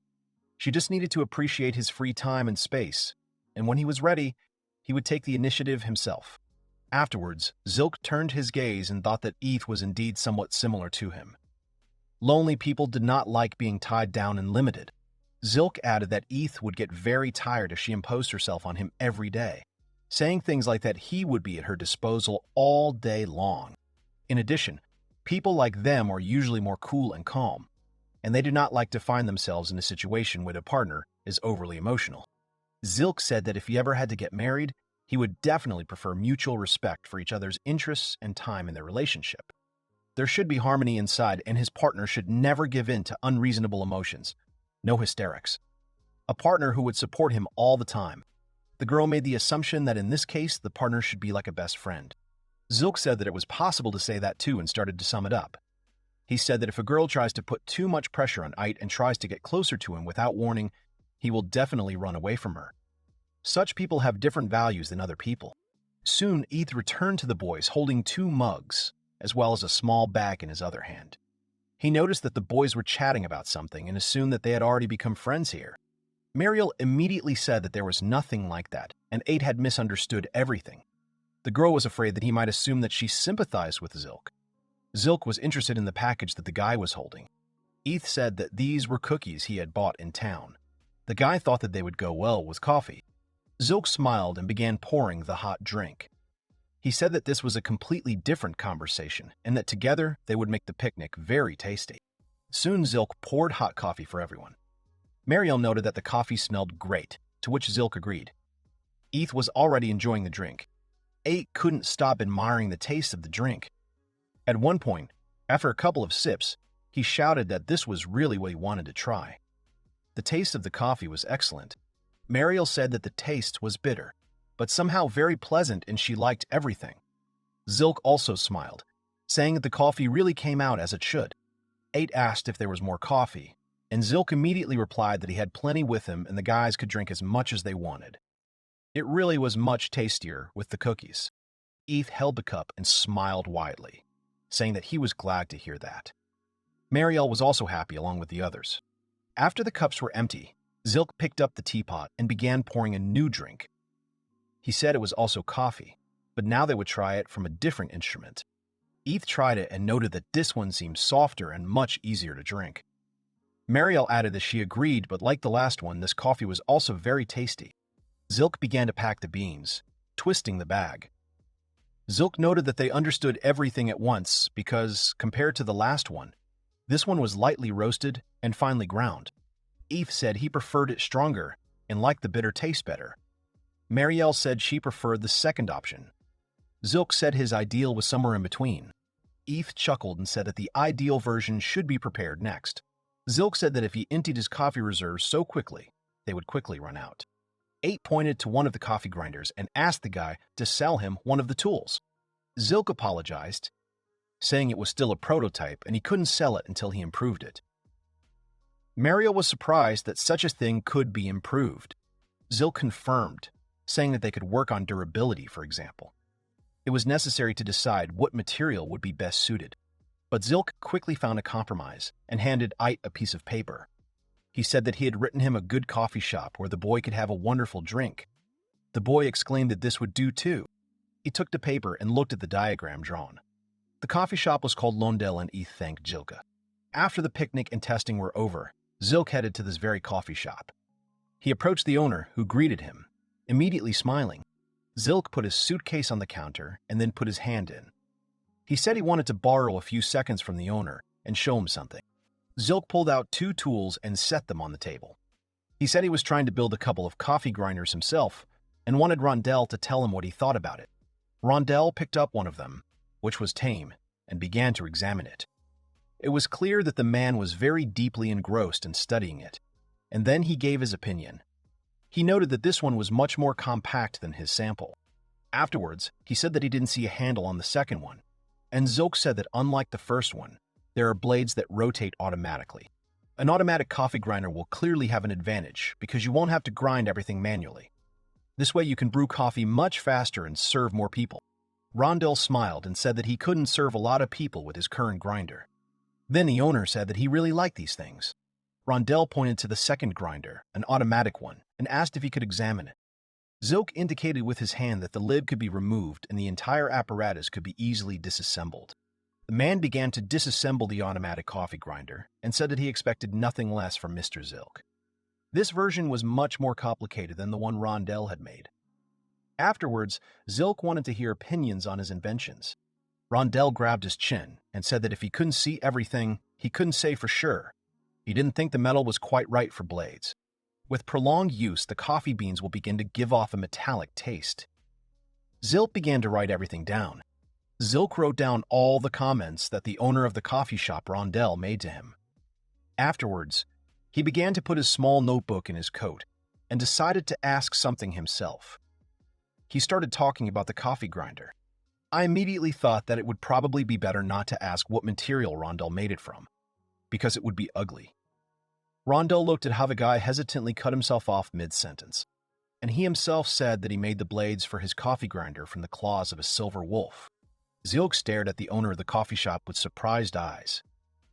She just needed to appreciate his free time and space, and when he was ready, he would take the initiative himself. Afterwards, Zilk turned his gaze and thought that Eth was indeed somewhat similar to him. Lonely people did not like being tied down and limited. Zilk added that Eth would get very tired if she imposed herself on him every day, saying things like that he would be at her disposal all day long. In addition, people like them are usually more cool and calm, and they do not like to find themselves in a situation where the partner is overly emotional. Zilk said that if he ever had to get married, he would definitely prefer mutual respect for each other's interests and time in their relationship. There should be harmony inside, and his partner should never give in to unreasonable emotions. No hysterics. A partner who would support him all the time. The girl made the assumption that in this case, the partner should be like a best friend. Zilk said that it was possible to say that too and started to sum it up. He said that if a girl tries to put too much pressure on Ite and tries to get closer to him without warning, he will definitely run away from her. Such people have different values than other people. Soon, Eth returned to the boys holding 2 mugs, as well as a small bag in his other hand. He noticed that the boys were chatting about something and assumed that they had already become friends here. Marielle immediately said that there was nothing like that, and Ate had misunderstood everything. The girl was afraid that he might assume that she sympathized with Zilk. Zilk was interested in the package that the guy was holding. Eth said that these were cookies he had bought in town. The guy thought that they would go well with coffee. Zilk smiled and began pouring the hot drink. He said that this was a completely different conversation and that together they would make the picnic very tasty. Soon Zilk poured hot coffee for everyone. Mariel noted that the coffee smelled great, to which Zilk agreed. Eth was already enjoying the drink. Ate couldn't stop admiring the taste of the drink. At one point, after a couple of sips, he shouted that this was really what he wanted to try. The taste of the coffee was excellent. Mariel said that the taste was bitter, but somehow very pleasant and she liked everything. Zilk also smiled, saying that the coffee really came out as it should. Ate asked if there was more coffee, and Zilk immediately replied that he had plenty with him and the guys could drink as much as they wanted. It really was much tastier with the cookies. Eth held the cup and smiled widely, saying that he was glad to hear that. Mariel was also happy along with the others. After the cups were empty, Zilk picked up the teapot and began pouring a new drink. He said it was also coffee, but now they would try it from a different instrument. Eth tried it and noted that this one seemed softer and much easier to drink. Mariel added that she agreed, but like the last one, this coffee was also very tasty. Zilk began to pack the beans, twisting the bag. Zilk noted that they understood everything at once because, compared to the last one, this one was lightly roasted and finely ground. Eth said he preferred it stronger and liked the bitter taste better. Mariel said she preferred the second option. Zilk said his ideal was somewhere in between. Eth chuckled and said that the ideal version should be prepared next. Zilk said that if he emptied his coffee reserves so quickly, they would quickly run out. Ate pointed to one of the coffee grinders and asked the guy to sell him one of the tools. Zilk apologized, saying it was still a prototype and he couldn't sell it until he improved it. Mariel was surprised that such a thing could be improved. Zilk confirmed, saying that they could work on durability, for example. It was necessary to decide what material would be best suited. But Zilk quickly found a compromise and handed Ite a piece of paper. He said that he had written him a good coffee shop where the boy could have a wonderful drink. The boy exclaimed that this would do too. He took the paper and looked at the diagram drawn. The coffee shop was called Londel and Eth thanked Jilka. After the picnic and testing were over, Zilk headed to this very coffee shop. He approached the owner, who greeted him, immediately smiling. Zilk put his suitcase on the counter and then put his hand in. He said he wanted to borrow a few seconds from the owner and show him something. Zilk pulled out 2 tools and set them on the table. He said he was trying to build a couple of coffee grinders himself and wanted Rondell to tell him what he thought about it. Rondell picked up one of them, which was tame, and began to examine it. It was clear that the man was very deeply engrossed in studying it, and then he gave his opinion. He noted that this one was much more compact than his sample. Afterwards, he said that he didn't see a handle on the second one, and Zilk said that unlike the first one, there are blades that rotate automatically. An automatic coffee grinder will clearly have an advantage because you won't have to grind everything manually. This way you can brew coffee much faster and serve more people. Rondell smiled and said that he couldn't serve a lot of people with his current grinder. Then the owner said that he really liked these things. Rondell pointed to the second grinder, an automatic one, and asked if he could examine it. Zilk indicated with his hand that the lid could be removed and the entire apparatus could be easily disassembled. The man began to disassemble the automatic coffee grinder and said that he expected nothing less from Mr. Zilk. This version was much more complicated than the one Rondell had made. Afterwards, Zilk wanted to hear opinions on his inventions. Rondell grabbed his chin and said that if he couldn't see everything, he couldn't say for sure. He didn't think the metal was quite right for blades. With prolonged use, the coffee beans will begin to give off a metallic taste. Zilk began to write everything down. Zilk wrote down all the comments that the owner of the coffee shop, Rondell, made to him. Afterwards, he began to put his small notebook in his coat and decided to ask something himself. He started talking about the coffee grinder. I immediately thought that it would probably be better not to ask what material Rondell made it from, because it would be ugly. Rondell looked at how the guy hesitantly cut himself off mid-sentence, and he himself said that he made the blades for his coffee grinder from the claws of a silver wolf. Zilk stared at the owner of the coffee shop with surprised eyes.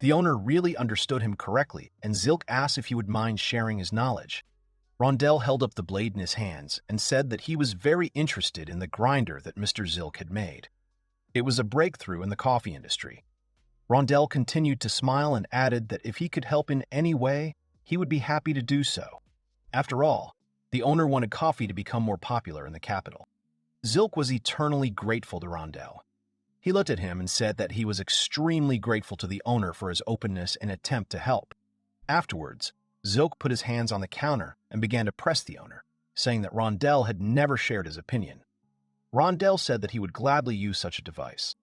The owner really understood him correctly, and Zilk asked if he would mind sharing his knowledge. Rondell held up the blade in his hands and said that he was very interested in the grinder that Mr. Zilk had made. It was a breakthrough in the coffee industry. Rondell continued to smile and added that if he could help in any way, he would be happy to do so. After all, the owner wanted coffee to become more popular in the capital. Zilk was eternally grateful to Rondell. He looked at him and said that he was extremely grateful to the owner for his openness and attempt to help. Afterwards, Zilk put his hands on the counter and began to press the owner, saying that Rondell had never shared his opinion. Rondell said that he would gladly use such a device.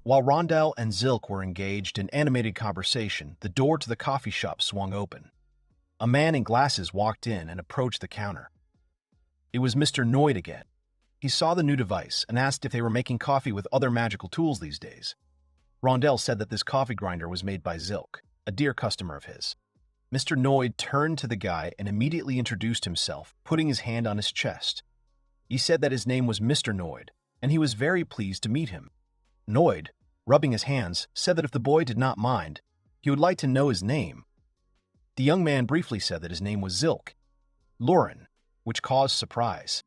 While Rondell and Zilk were engaged in animated conversation, the door to the coffee shop swung open. A man in glasses walked in and approached the counter. It was Mr. Noid again. He saw the new device and asked if they were making coffee with other magical tools these days. Rondell said that this coffee grinder was made by Zilk, a dear customer of his. Mr. Noid turned to the guy and immediately introduced himself, putting his hand on his chest. He said that his name was Mr. Noid, and he was very pleased to meet him. Noid, rubbing his hands, said that if the boy did not mind, he would like to know his name. The young man briefly said that his name was Zilk Luren, which caused surprise.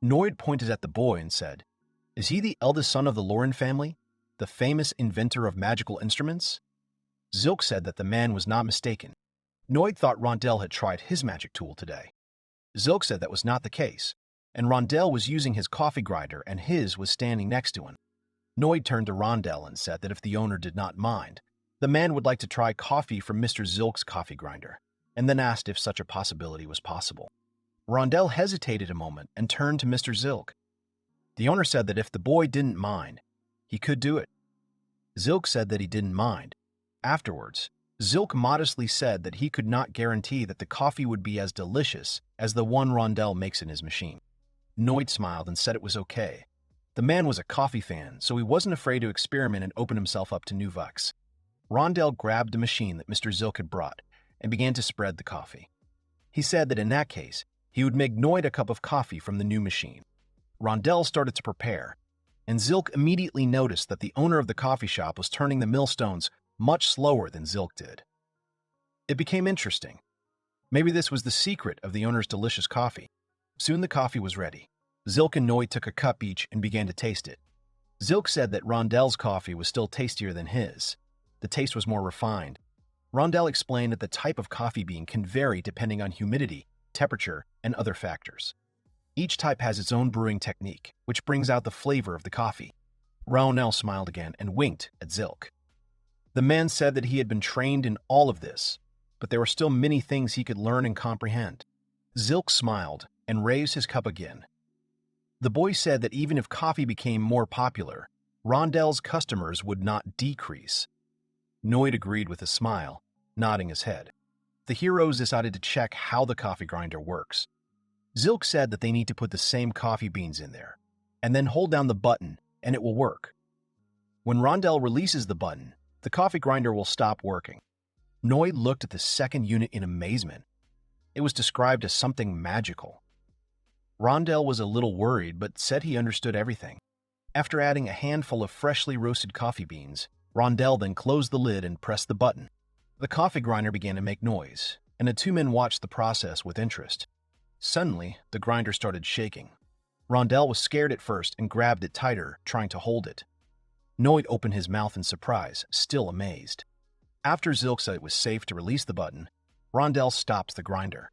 Noid pointed at the boy and said, "Is he the eldest son of the Luren family, the famous inventor of magical instruments?" Zilk said that the man was not mistaken. Noid thought Rondell had tried his magic tool today. Zilk said that was not the case, and Rondell was using his coffee grinder and his was standing next to him. Noid turned to Rondell and said that if the owner did not mind, the man would like to try coffee from Mr. Zilk's coffee grinder, and then asked if such a possibility was possible. Rondell hesitated a moment and turned to Mr. Zilk. The owner said that if the boy didn't mind, he could do it. Zilk said that he didn't mind. Afterwards, Zilk modestly said that he could not guarantee that the coffee would be as delicious as the one Rondell makes in his machine. Noid smiled and said it was okay. The man was a coffee fan, so he wasn't afraid to experiment and open himself up to new bucks. Rondell grabbed the machine that Mr. Zilk had brought and began to spread the coffee. He said that in that case, he would make Noid a cup of coffee from the new machine. Rondell started to prepare, and Zilk immediately noticed that the owner of the coffee shop was turning the millstones much slower than Zilk did. It became interesting. Maybe this was the secret of the owner's delicious coffee. Soon the coffee was ready. Zilk and Noid took a cup each and began to taste it. Zilk said that Rondell's coffee was still tastier than his. The taste was more refined. Rondell explained that the type of coffee bean can vary depending on humidity, temperature, and other factors. Each type has its own brewing technique, which brings out the flavor of the coffee. Rondell smiled again and winked at Zilk. The man said that he had been trained in all of this, but there were still many things he could learn and comprehend. Zilk smiled and raised his cup again. The boy said that even if coffee became more popular, Rondell's customers would not decrease. Noid agreed with a smile, nodding his head. The heroes decided to check how the coffee grinder works. Zilk said that they need to put the same coffee beans in there, and then hold down the button, and it will work. When Rondell releases the button, the coffee grinder will stop working. Noid looked at the second unit in amazement. It was described as something magical. Rondell was a little worried, but said he understood everything. After adding a handful of freshly roasted coffee beans, Rondell then closed the lid and pressed the button. The coffee grinder began to make noise, and the two men watched the process with interest. Suddenly, the grinder started shaking. Rondell was scared at first and grabbed it tighter, trying to hold it. Noid opened his mouth in surprise, still amazed. After Zilk said it was safe to release the button, Rondell stopped the grinder.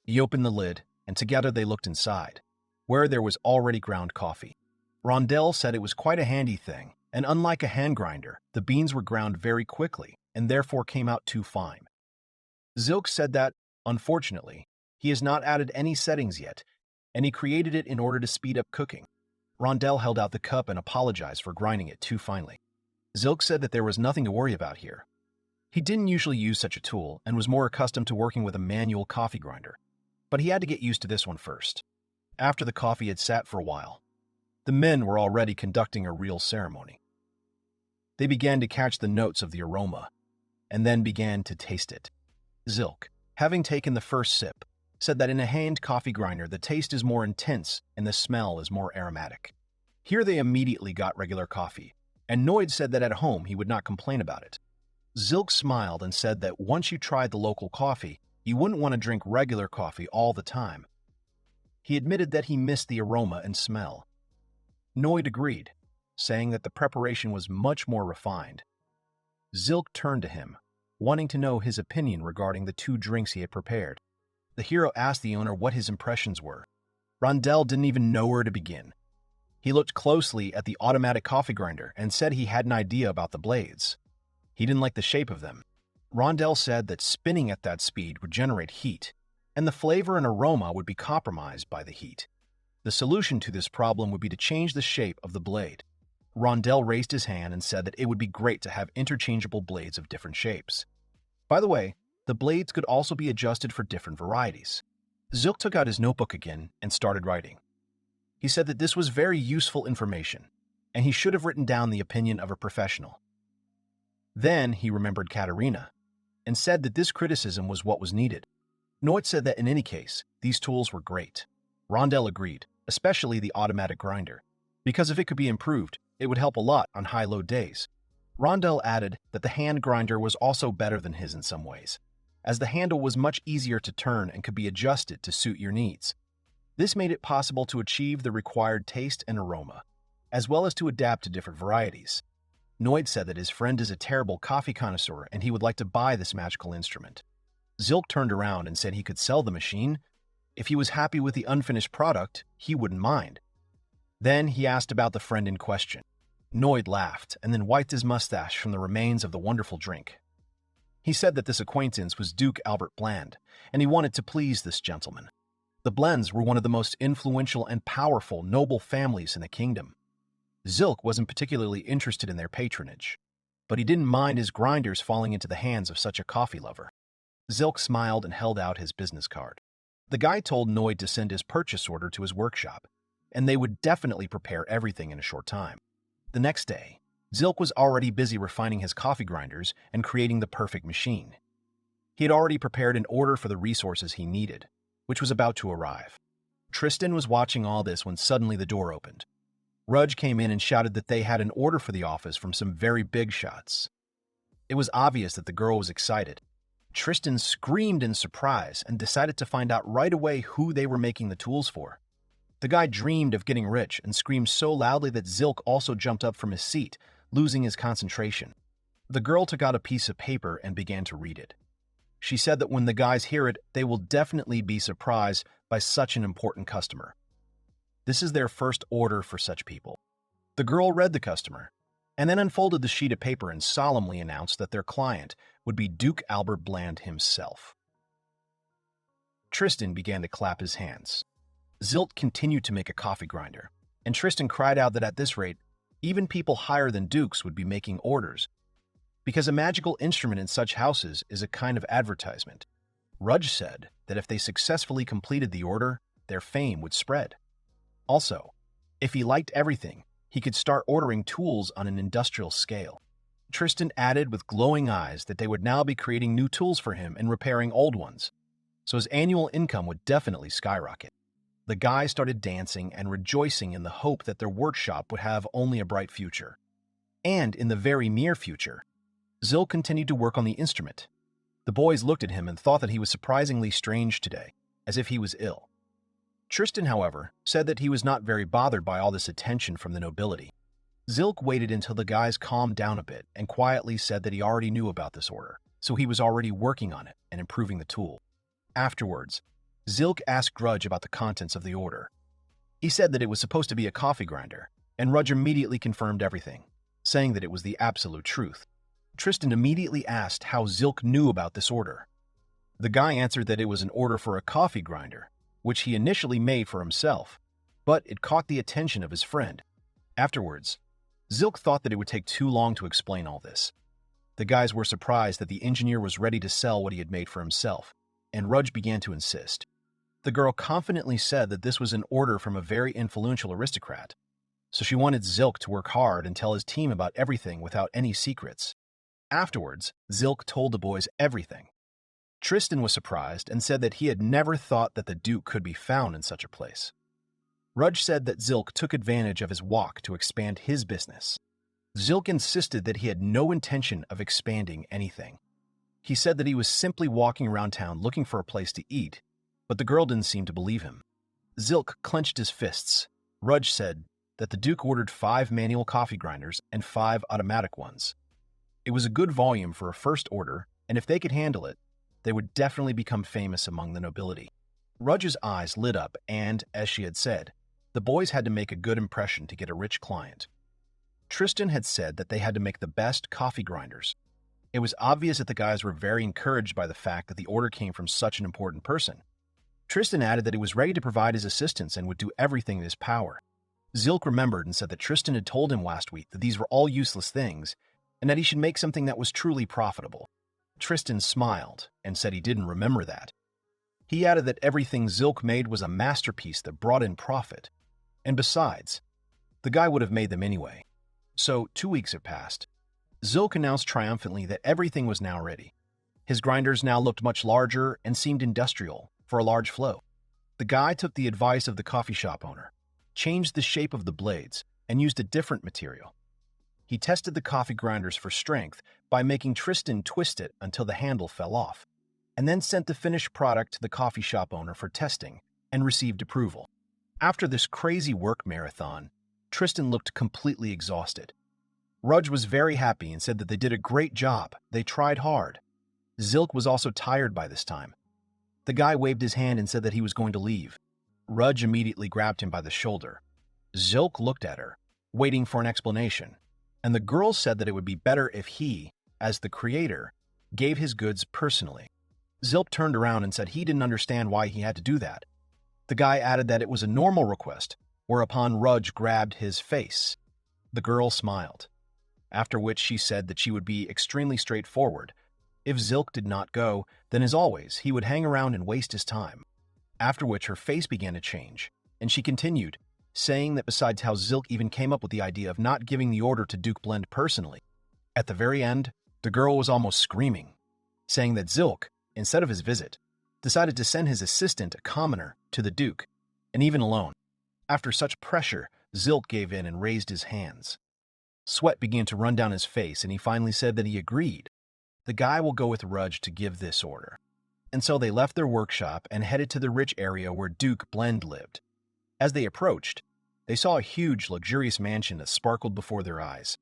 He opened the lid, and together they looked inside, where there was already ground coffee. Rondell said it was quite a handy thing, and unlike a hand grinder, the beans were ground very quickly and therefore came out too fine. Zilk said that, unfortunately, he has not added any settings yet, and he created it in order to speed up cooking. Rondell held out the cup and apologized for grinding it too finely. Zilk said that there was nothing to worry about here. He didn't usually use such a tool and was more accustomed to working with a manual coffee grinder, but he had to get used to this one first. After the coffee had sat for a while, the men were already conducting a real ceremony. They began to catch the notes of the aroma, and then began to taste it. Zilk, having taken the first sip, said that in a hand coffee grinder the taste is more intense and the smell is more aromatic. Here they immediately got regular coffee, and Noid said that at home he would not complain about it. Zilk smiled and said that once you tried the local coffee, You wouldn't want to drink regular coffee all the time. He admitted that he missed the aroma and smell. Noid agreed, saying that the preparation was much more refined. Zilk turned to him, wanting to know his opinion regarding the 2 drinks he had prepared. The hero asked the owner what his impressions were. Rondell didn't even know where to begin. He looked closely at the automatic coffee grinder and said he had an idea about the blades. He didn't like the shape of them. Rondell said that spinning at that speed would generate heat, and the flavor and aroma would be compromised by the heat. The solution to this problem would be to change the shape of the blade. Rondell raised his hand and said that it would be great to have interchangeable blades of different shapes. By the way, the blades could also be adjusted for different varieties. Zilk took out his notebook again and started writing. He said that this was very useful information, and he should have written down the opinion of a professional. Then he remembered Katerina, and said that this criticism was what was needed. Noit said that in any case, these tools were great. Rondell agreed, especially the automatic grinder, because if it could be improved, it would help a lot on high-load days. Rondell added that the hand grinder was also better than his in some ways, as the handle was much easier to turn and could be adjusted to suit your needs. This made it possible to achieve the required taste and aroma, as well as to adapt to different varieties. Noid said that his friend is a terrible coffee connoisseur and he would like to buy this magical instrument. Zilk turned around and said he could sell the machine. If he was happy with the unfinished product, he wouldn't mind. Then he asked about the friend in question. Noid laughed and then wiped his mustache from the remains of the wonderful drink. He said that this acquaintance was Duke Albert Bland, and he wanted to please this gentleman. The Blends were one of the most influential and powerful noble families in the kingdom. Zilk wasn't particularly interested in their patronage, but he didn't mind his grinders falling into the hands of such a coffee lover. Zilk smiled and held out his business card. The guy told Noid to send his purchase order to his workshop, and they would definitely prepare everything in a short time. The next day, Zilk was already busy refining his coffee grinders and creating the perfect machine. He had already prepared an order for the resources he needed, which was about to arrive. Tristan was watching all this when suddenly the door opened. Rudge came in and shouted that they had an order for the office from some very big shots. It was obvious that the girl was excited. Tristan screamed in surprise and decided to find out right away who they were making the tools for. The guy dreamed of getting rich and screamed so loudly that Zilk also jumped up from his seat, losing his concentration. The girl took out a piece of paper and began to read it. She said that when the guys hear it, they will definitely be surprised by such an important customer. This is their first order for such people. The girl read the customer, and then unfolded the sheet of paper and solemnly announced that their client would be Duke Albert Bland himself. Tristan began to clap his hands. Zilk continued to make a coffee grinder, and Tristan cried out that at this rate, even people higher than dukes would be making orders, because a magical instrument in such houses is a kind of advertisement. Rudge said that if they successfully completed the order, their fame would spread. Also, if he liked everything, he could start ordering tools on an industrial scale. Tristan added with glowing eyes that they would now be creating new tools for him and repairing old ones, so his annual income would definitely skyrocket. The guys started dancing and rejoicing in the hope that their workshop would have only a bright future. And in the very near future, Zilk continued to work on the instrument. The boys looked at him and thought that he was surprisingly strange today, as if he was ill. Tristan, however, said that he was not very bothered by all this attention from the nobility. Zilk waited until the guys calmed down a bit and quietly said that he already knew about this order, so he was already working on it and improving the tool. Afterwards, Zilk asked Rudge about the contents of the order. He said that it was supposed to be a coffee grinder, and Rudge immediately confirmed everything, saying that it was the absolute truth. Tristan immediately asked how Zilk knew about this order. The guy answered that it was an order for a coffee grinder, which he initially made for himself, but it caught the attention of his friend. Afterwards, Zilk thought that it would take too long to explain all this. The guys were surprised that the engineer was ready to sell what he had made for himself, and Rudge began to insist. The girl confidently said that this was an order from a very influential aristocrat, so she wanted Zilk to work hard and tell his team about everything without any secrets. Afterwards, Zilk told the boys everything. Tristan was surprised and said that he had never thought that the Duke could be found in such a place. Rudge said that Zilk took advantage of his walk to expand his business. Zilk insisted that he had no intention of expanding anything. He said that he was simply walking around town looking for a place to eat, but the girl didn't seem to believe him. Zilk clenched his fists. Rudge said that the Duke ordered 5 manual coffee grinders and 5 automatic ones. It was a good volume for a first order, and if they could handle it, they would definitely become famous among the nobility. Rudge's eyes lit up and, as she had said, the boys had to make a good impression to get a rich client. Tristan had said that they had to make the best coffee grinders. It was obvious that the guys were very encouraged by the fact that the order came from such an important person. Tristan added that he was ready to provide his assistance and would do everything in his power. Zilk remembered and said that Tristan had told him last week that these were all useless things and that he should make something that was truly profitable. Tristan smiled and said he didn't remember that. He added that everything Zilk made was a masterpiece that brought in profit. And besides, the guy would have made them anyway. So 2 weeks have passed. Zilk announced triumphantly that everything was now ready. His grinders now looked much larger and seemed industrial for a large flow. The guy took the advice of the coffee shop owner, changed the shape of the blades, and used a different material. He tested the coffee grinders for strength by making Tristan twist it until the handle fell off, and then sent the finished product to the coffee shop owner for testing and received approval. After this crazy work marathon, Tristan looked completely exhausted. Rudge was very happy and said that they did a great job. They tried hard. Zilk was also tired by this time. The guy waved his hand and said that he was going to leave. Rudge immediately grabbed him by the shoulder. Zilk looked at her, waiting for an explanation, and the girl said that it would be better if he, as the creator, gave his goods personally. Zilk turned around and said he didn't understand why he had to do that. The guy added that it was a normal request, whereupon Rudge grabbed his face. The girl smiled, after which she said that she would be extremely straightforward. If Zilk did not go, then as always, he would hang around and waste his time. After which her face began to change, and she continued, saying that besides how Zilk even came up with the idea of not giving the order to Duke Blend personally. At the very end, the girl was almost screaming, saying that Zilk, instead of his visit, decided to send his assistant, a commoner, to the Duke, and even alone. After such pressure, Zilk gave in and raised his hands. Sweat began to run down his face, and he finally said that he agreed. The guy will go with Rudge to give this order. And so they left their workshop and headed to the rich area where Duke Blend lived. As they approached, they saw a huge, luxurious mansion that sparkled before their eyes.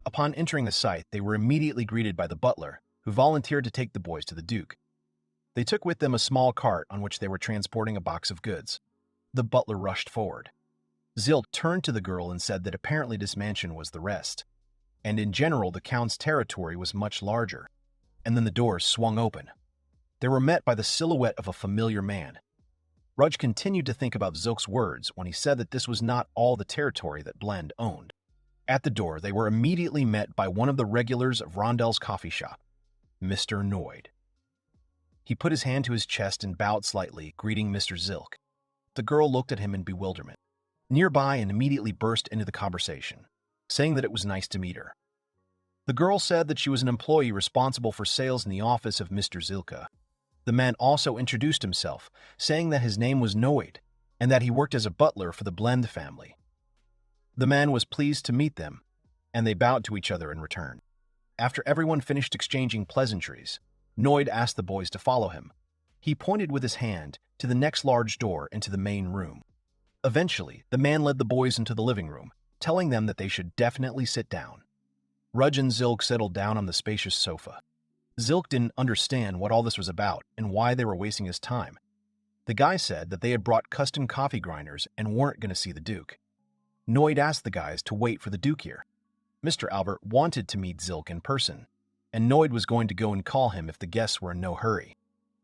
Upon entering the site, they were immediately greeted by the butler, who volunteered to take the boys to the Duke. They took with them a small cart on which they were transporting a box of goods. The butler rushed forward. Zilk turned to the girl and said that apparently this mansion was the rest, and in general the Count's territory was much larger. And then the doors swung open. They were met by the silhouette of a familiar man. Rudge continued to think about Zilk's words when he said that this was not all the territory that Blend owned. At the door, they were immediately met by one of the regulars of Rondel's coffee shop, Mr. Noid. He put his hand to his chest and bowed slightly, greeting Mr. Zilk. The girl looked at him in bewilderment, nearby, and immediately burst into the conversation, saying that it was nice to meet her. The girl said that she was an employee responsible for sales in the office of Mr. Zilka. The man also introduced himself, saying that his name was Noid and that he worked as a butler for the Blend family. The man was pleased to meet them, and they bowed to each other in return. After everyone finished exchanging pleasantries, Noid asked the boys to follow him. He pointed with his hand to the next large door into the main room. Eventually, the man led the boys into the living room, telling them that they should definitely sit down. Rudge and Zilk settled down on the spacious sofa. Zilk didn't understand what all this was about and why they were wasting his time. The guy said that they had brought custom coffee grinders and weren't going to see the Duke. Noid asked the guys to wait for the Duke here. Mr. Albert wanted to meet Zilk in person, and Noid was going to go and call him if the guests were in no hurry.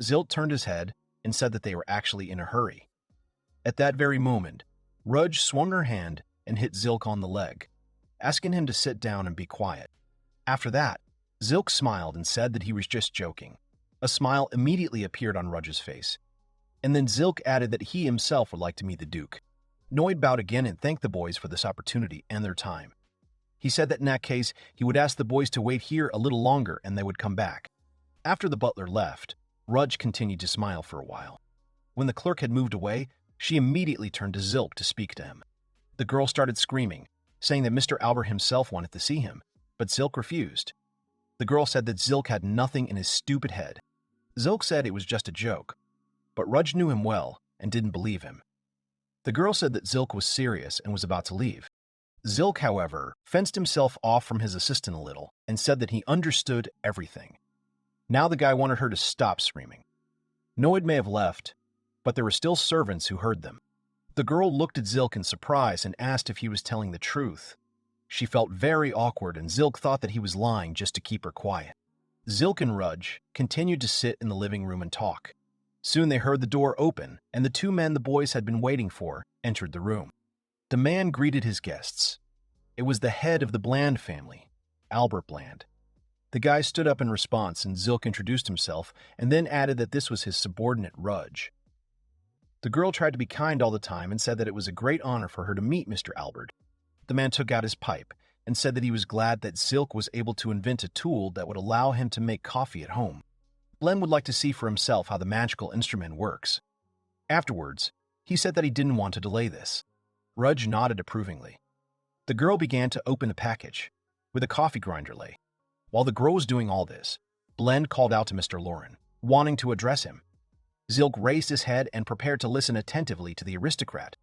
Zilk turned his head and said that they were actually in a hurry. At that very moment, Rudge swung her hand and hit Zilk on the leg, asking him to sit down and be quiet. After that, Zilk smiled and said that he was just joking. A smile immediately appeared on Rudge's face, and then Zilk added that he himself would like to meet the Duke. Noid bowed again and thanked the boys for this opportunity and their time. He said that in that case, he would ask the boys to wait here a little longer and they would come back. After the butler left, Rudge continued to smile for a while. When the clerk had moved away, she immediately turned to Zilk to speak to him. The girl started screaming, saying that Mr. Albert himself wanted to see him, but Zilk refused. The girl said that Zilk had nothing in his stupid head. Zilk said it was just a joke, but Rudge knew him well and didn't believe him. The girl said that Zilk was serious and was about to leave. Zilk, however, fenced himself off from his assistant a little and said that he understood everything. Now the guy wanted her to stop screaming. Noid may have left, but there were still servants who heard them. The girl looked at Zilk in surprise and asked if he was telling the truth. She felt very awkward, and Zilk thought that he was lying just to keep her quiet. Zilk and Rudge continued to sit in the living room and talk. Soon they heard the door open, and the two men the boys had been waiting for entered the room. The man greeted his guests. It was the head of the Bland family, Albert Bland. The guy stood up in response, and Zilk introduced himself and then added that this was his subordinate, Rudge. The girl tried to be kind all the time and said that it was a great honor for her to meet Mr. Albert. The man took out his pipe and said that he was glad that Zilk was able to invent a tool that would allow him to make coffee at home. Glenn would like to see for himself how the magical instrument works. Afterwards, he said that he didn't want to delay this. Rudge nodded approvingly. The girl began to open the package, with a coffee grinder lay. While the girl was doing all this, Blend called out to Mr. Luren, wanting to address him. Zilk raised his head and prepared to listen attentively to the aristocrat.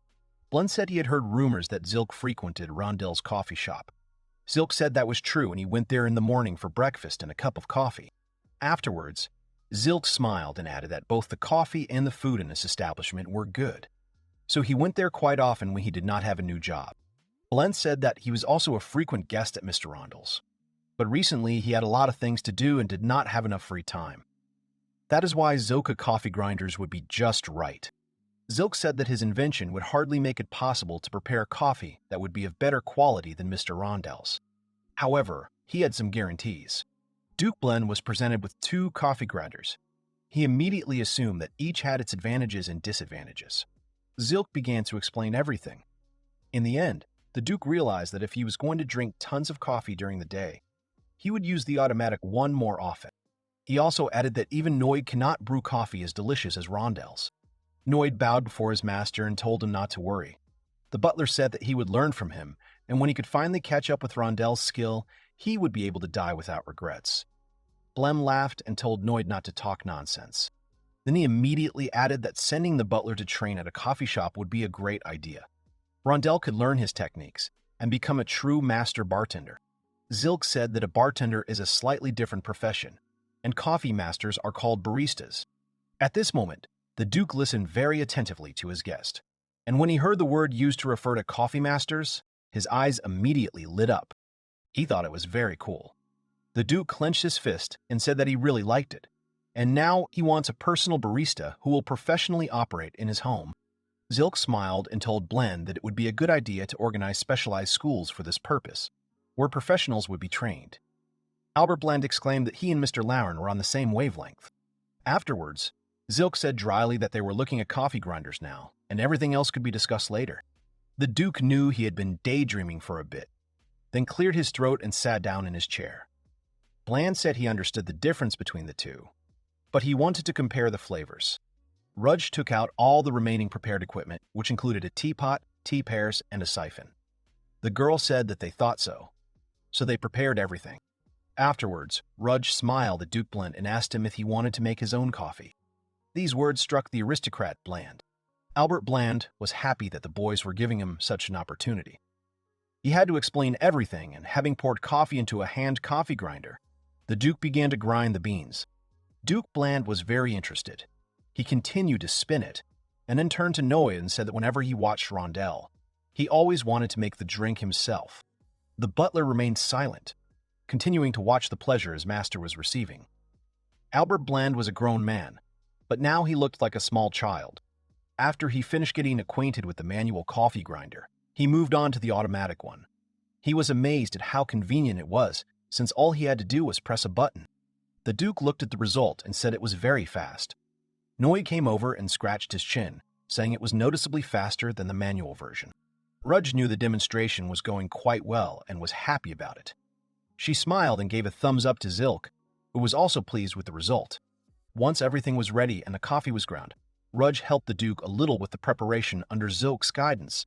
Blend said he had heard rumors that Zilk frequented Rondel's coffee shop. Zilk said that was true, and he went there in the morning for breakfast and a cup of coffee. Afterwards, Zilk smiled and added that both the coffee and the food in this establishment were good. So he went there quite often when he did not have a new job. Blend said that he was also a frequent guest at Mr. Rondel's, but recently he had a lot of things to do and did not have enough free time. That is why Zoka coffee grinders would be just right. Zilk said that his invention would hardly make it possible to prepare coffee that would be of better quality than Mr. Rondel's. However, he had some guarantees. Duke Blend was presented with 2 coffee grinders. He immediately assumed that each had its advantages and disadvantages. Zilk began to explain everything. In the end, the Duke realized that if he was going to drink tons of coffee during the day, he would use the automatic one more often. He also added that even Noid cannot brew coffee as delicious as Rondel's. Noid bowed before his master and told him not to worry. The butler said that he would learn from him, and when he could finally catch up with Rondel's skill, he would be able to die without regrets. Blem laughed and told Noid not to talk nonsense. Then he immediately added that sending the butler to train at a coffee shop would be a great idea. Rondel could learn his techniques and become a true master bartender. Zilk said that a bartender is a slightly different profession, and coffee masters are called baristas. At this moment, the Duke listened very attentively to his guest, and when he heard the word used to refer to coffee masters, his eyes immediately lit up. He thought it was very cool. The Duke clenched his fist and said that he really liked it, and now he wants a personal barista who will professionally operate in his home. Zilk smiled and told Blend that it would be a good idea to organize specialized schools for this purpose, where professionals would be trained. Albert Blend exclaimed that he and Mr. Luren were on the same wavelength. Afterwards, Zilk said dryly that they were looking at coffee grinders now, and everything else could be discussed later. The Duke knew he had been daydreaming for a bit, then cleared his throat and sat down in his chair. Bland said he understood the difference between the two, but he wanted to compare the flavors. Rudge took out all the remaining prepared equipment, which included a teapot, tea pairs, and a siphon. The girl said that they thought so they prepared everything. Afterwards, Rudge smiled at Duke Blend and asked him if he wanted to make his own coffee. These words struck the aristocrat Bland. Albert Bland was happy that the boys were giving him such an opportunity. He had to explain everything, and having poured coffee into a hand coffee grinder, the Duke began to grind the beans. Duke Bland was very interested. He continued to spin it, and then turned to Noe and said that whenever he watched Rondel, he always wanted to make the drink himself. The butler remained silent, continuing to watch the pleasure his master was receiving. Albert Bland was a grown man, but now he looked like a small child. After he finished getting acquainted with the manual coffee grinder, he moved on to the automatic one. He was amazed at how convenient it was, since all he had to do was press a button. The Duke looked at the result and said it was very fast. Noe came over and scratched his chin, saying it was noticeably faster than the manual version. Rudge knew the demonstration was going quite well and was happy about it. She smiled and gave a thumbs up to Zilk, who was also pleased with the result. Once everything was ready and the coffee was ground, Rudge helped the Duke a little with the preparation under Zilk's guidance,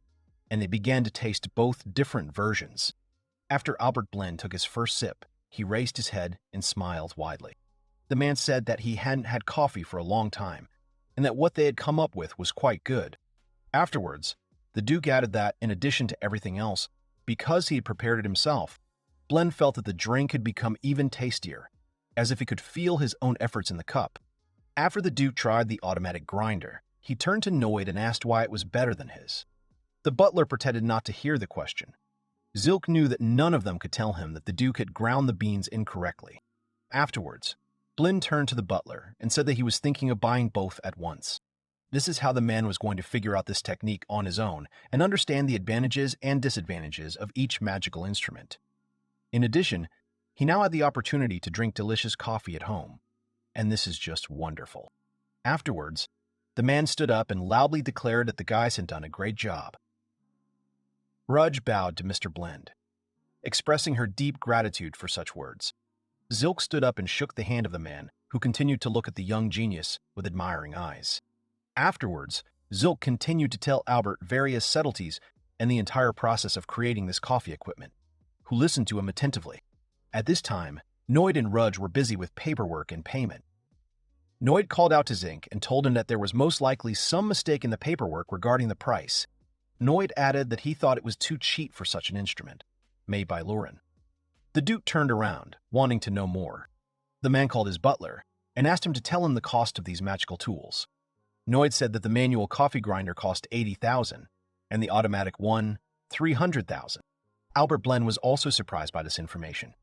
and they began to taste both different versions. After Albert Blend took his first sip, He raised his head and smiled widely. The man said that he hadn't had coffee for a long time, and that what they had come up with was quite good. Afterwards, the Duke added that, in addition to everything else, because he had prepared it himself, Blend felt that the drink had become even tastier, as if he could feel his own efforts in the cup. After the Duke tried the automatic grinder, he turned to Noid and asked why it was better than his. The butler pretended not to hear the question. Zilk knew that none of them could tell him that the Duke had ground the beans incorrectly. Afterwards, Blend turned to the butler and said that he was thinking of buying both at once. This is how the man was going to figure out this technique on his own and understand the advantages and disadvantages of each magical instrument. In addition, he now had the opportunity to drink delicious coffee at home, and this is just wonderful. Afterwards, the man stood up and loudly declared that the guys had done a great job. Rudge bowed to Mr. Blend, expressing her deep gratitude for such words. Zilk stood up and shook the hand of the man, who continued to look at the young genius with admiring eyes. Afterwards, Zilk continued to tell Albert various subtleties and the entire process of creating this coffee equipment, who listened to him attentively. At this time, Noid and Rudge were busy with paperwork and payment. Noid called out to Zink and told him that there was most likely some mistake in the paperwork regarding the price. Noid added that he thought it was too cheap for such an instrument, made by Luren. The Duke turned around, wanting to know more. The man called his butler and asked him to tell him the cost of these magical tools. Noid said that the manual coffee grinder cost 80,000 and the automatic one 300,000. Albert Blend was also surprised by this information.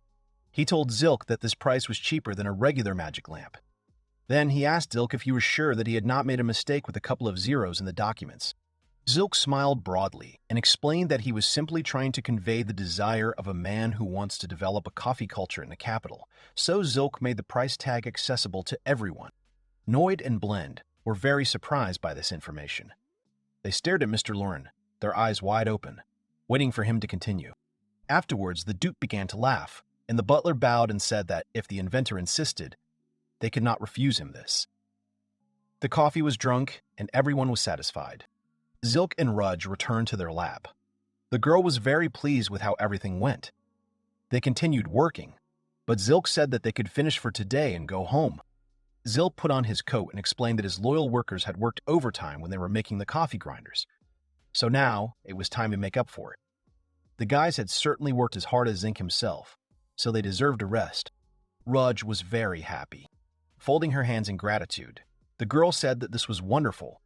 He told Zilk that this price was cheaper than a regular magic lamp. Then he asked Zilk if he was sure that he had not made a mistake with a couple of zeros in the documents. Zilk smiled broadly and explained that he was simply trying to convey the desire of a man who wants to develop a coffee culture in the capital, so Zilk made the price tag accessible to everyone. Noid and Blend were very surprised by this information. They stared at Mr. Luren, their eyes wide open, waiting for him to continue. Afterwards, the Duke began to laugh, and the butler bowed and said that if the inventor insisted, they could not refuse him this. The coffee was drunk, and everyone was satisfied. Zilk and Rudge returned to their lab. The girl was very pleased with how everything went. They continued working, but Zilk said that they could finish for today and go home. Zilk put on his coat and explained that his loyal workers had worked overtime when they were making the coffee grinders. So now, it was time to make up for it. The guys had certainly worked as hard as Zink himself, so they deserved a rest. Rudge was very happy. Folding her hands in gratitude, the girl said that this was wonderful,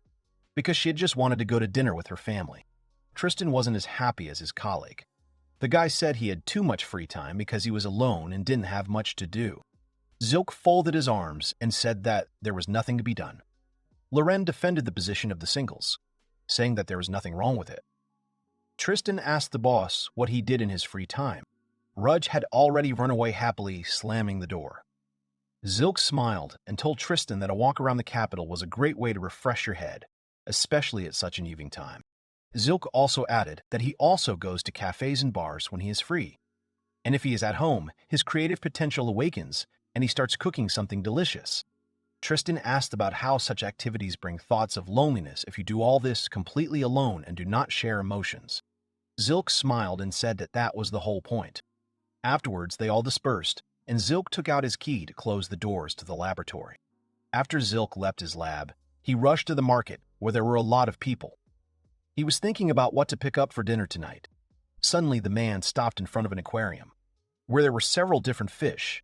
because she had just wanted to go to dinner with her family. Tristan wasn't as happy as his colleague. The guy said he had too much free time because he was alone and didn't have much to do. Zilk folded his arms and said that there was nothing to be done. Luren defended the position of the singles, saying that there was nothing wrong with it. Tristan asked the boss what he did in his free time. Rudge had already run away happily, slamming the door. Zilk smiled and told Tristan that a walk around the capital was a great way to refresh your head, especially at such an evening time. Zilk also added that he also goes to cafes and bars when he is free. And if he is at home, his creative potential awakens and he starts cooking something delicious. Tristan asked about how such activities bring thoughts of loneliness if you do all this completely alone and do not share emotions. Zilk smiled and said that that was the whole point. Afterwards, they all dispersed, and Zilk took out his key to close the doors to the laboratory. After Zilk left his lab, he rushed to the market, where there were a lot of people. He was thinking about what to pick up for dinner tonight. Suddenly, the man stopped in front of an aquarium, where there were several different fish,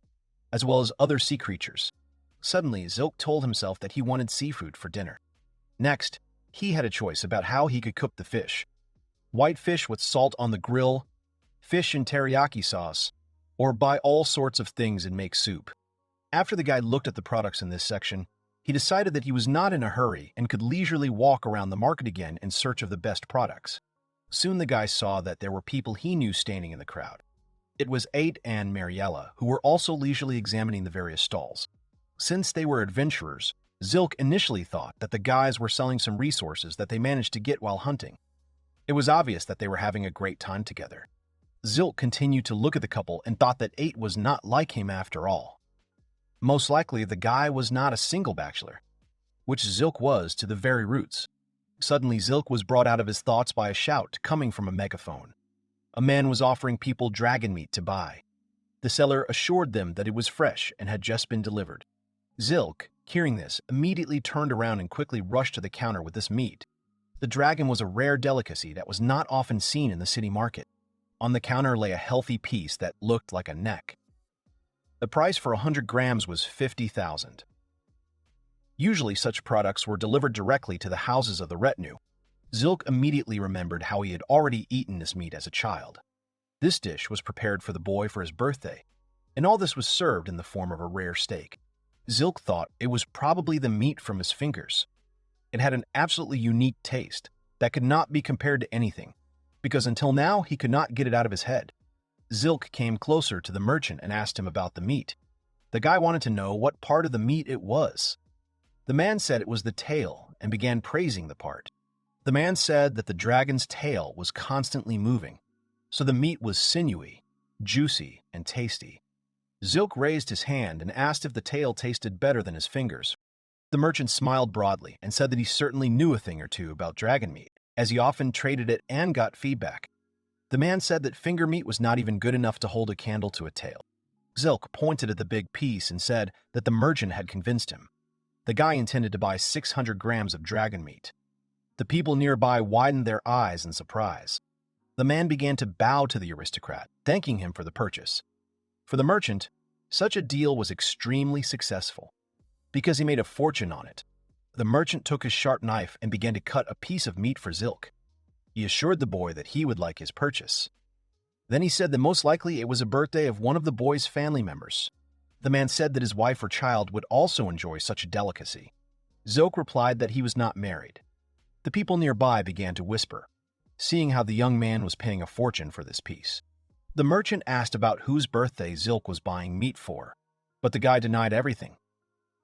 as well as other sea creatures. Suddenly, Zilk told himself that he wanted seafood for dinner. Next, he had a choice about how he could cook the fish. White fish with salt on the grill, fish in teriyaki sauce, or buy all sorts of things and make soup. After the guy looked at the products in this section, he decided that he was not in a hurry and could leisurely walk around the market again in search of the best products. Soon the guy saw that there were people he knew standing in the crowd. It was Ate and Mariella, who were also leisurely examining the various stalls. Since they were adventurers, Zilk initially thought that the guys were selling some resources that they managed to get while hunting. It was obvious that they were having a great time together. Zilk continued to look at the couple and thought that Ate was not like him after all. Most likely, the guy was not a single bachelor, which Zilk was to the very roots. Suddenly, Zilk was brought out of his thoughts by a shout coming from a megaphone. A man was offering people dragon meat to buy. The seller assured them that it was fresh and had just been delivered. Zilk, hearing this, immediately turned around and quickly rushed to the counter with this meat. The dragon was a rare delicacy that was not often seen in the city market. On the counter lay a healthy piece that looked like a neck. The price for 100 grams was 50,000. Usually such products were delivered directly to the houses of the retinue. Zilk immediately remembered how he had already eaten this meat as a child. This dish was prepared for the boy for his birthday, and all this was served in the form of a rare steak. Zilk thought it was probably the meat from his fingers. It had an absolutely unique taste that could not be compared to anything, because until now he could not get it out of his head. Zilk came closer to the merchant and asked him about the meat. The guy wanted to know what part of the meat it was. The man said it was the tail and began praising the part. The man said that the dragon's tail was constantly moving, so the meat was sinewy, juicy, and tasty. Zilk raised his hand and asked if the tail tasted better than his fingers. The merchant smiled broadly and said that he certainly knew a thing or two about dragon meat, as he often traded it and got feedback. The man said that finger meat was not even good enough to hold a candle to a tail. Zilk pointed at the big piece and said that the merchant had convinced him. The guy intended to buy 600 grams of dragon meat. The people nearby widened their eyes in surprise. The man began to bow to the aristocrat, thanking him for the purchase. For the merchant, such a deal was extremely successful, because he made a fortune on it. The merchant took his sharp knife and began to cut a piece of meat for Zilk. He assured the boy that he would like his purchase. Then he said that most likely it was a birthday of one of the boy's family members. The man said that his wife or child would also enjoy such a delicacy. Zilk replied that he was not married. The people nearby began to whisper, seeing how the young man was paying a fortune for this piece. The merchant asked about whose birthday Zilk was buying meat for, but the guy denied everything,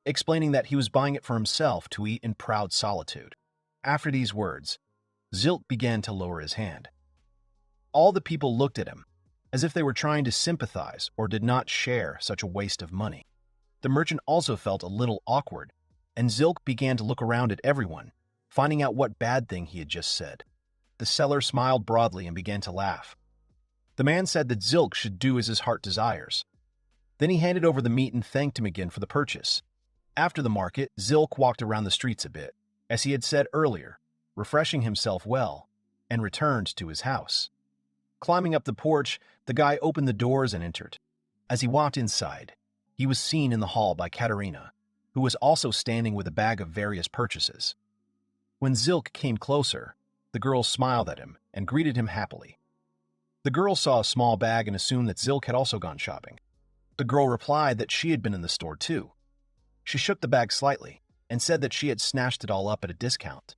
explaining that he was buying it for himself to eat in proud solitude. After these words, Zilk began to lower his hand. All the people looked at him, as if they were trying to sympathize or did not share such a waste of money. The merchant also felt a little awkward, and Zilk began to look around at everyone, finding out what bad thing he had just said. The seller smiled broadly and began to laugh. The man said that Zilk should do as his heart desires. Then he handed over the meat and thanked him again for the purchase. After the market, Zilk walked around the streets a bit, as he had said earlier, refreshing himself well, and returned to his house. Climbing up the porch, the guy opened the doors and entered. As he walked inside, he was seen in the hall by Katerina, who was also standing with a bag of various purchases. When Zilk came closer, the girl smiled at him and greeted him happily. The girl saw a small bag and assumed that Zilk had also gone shopping. The girl replied that she had been in the store too. She shook the bag slightly and said that she had snatched it all up at a discount.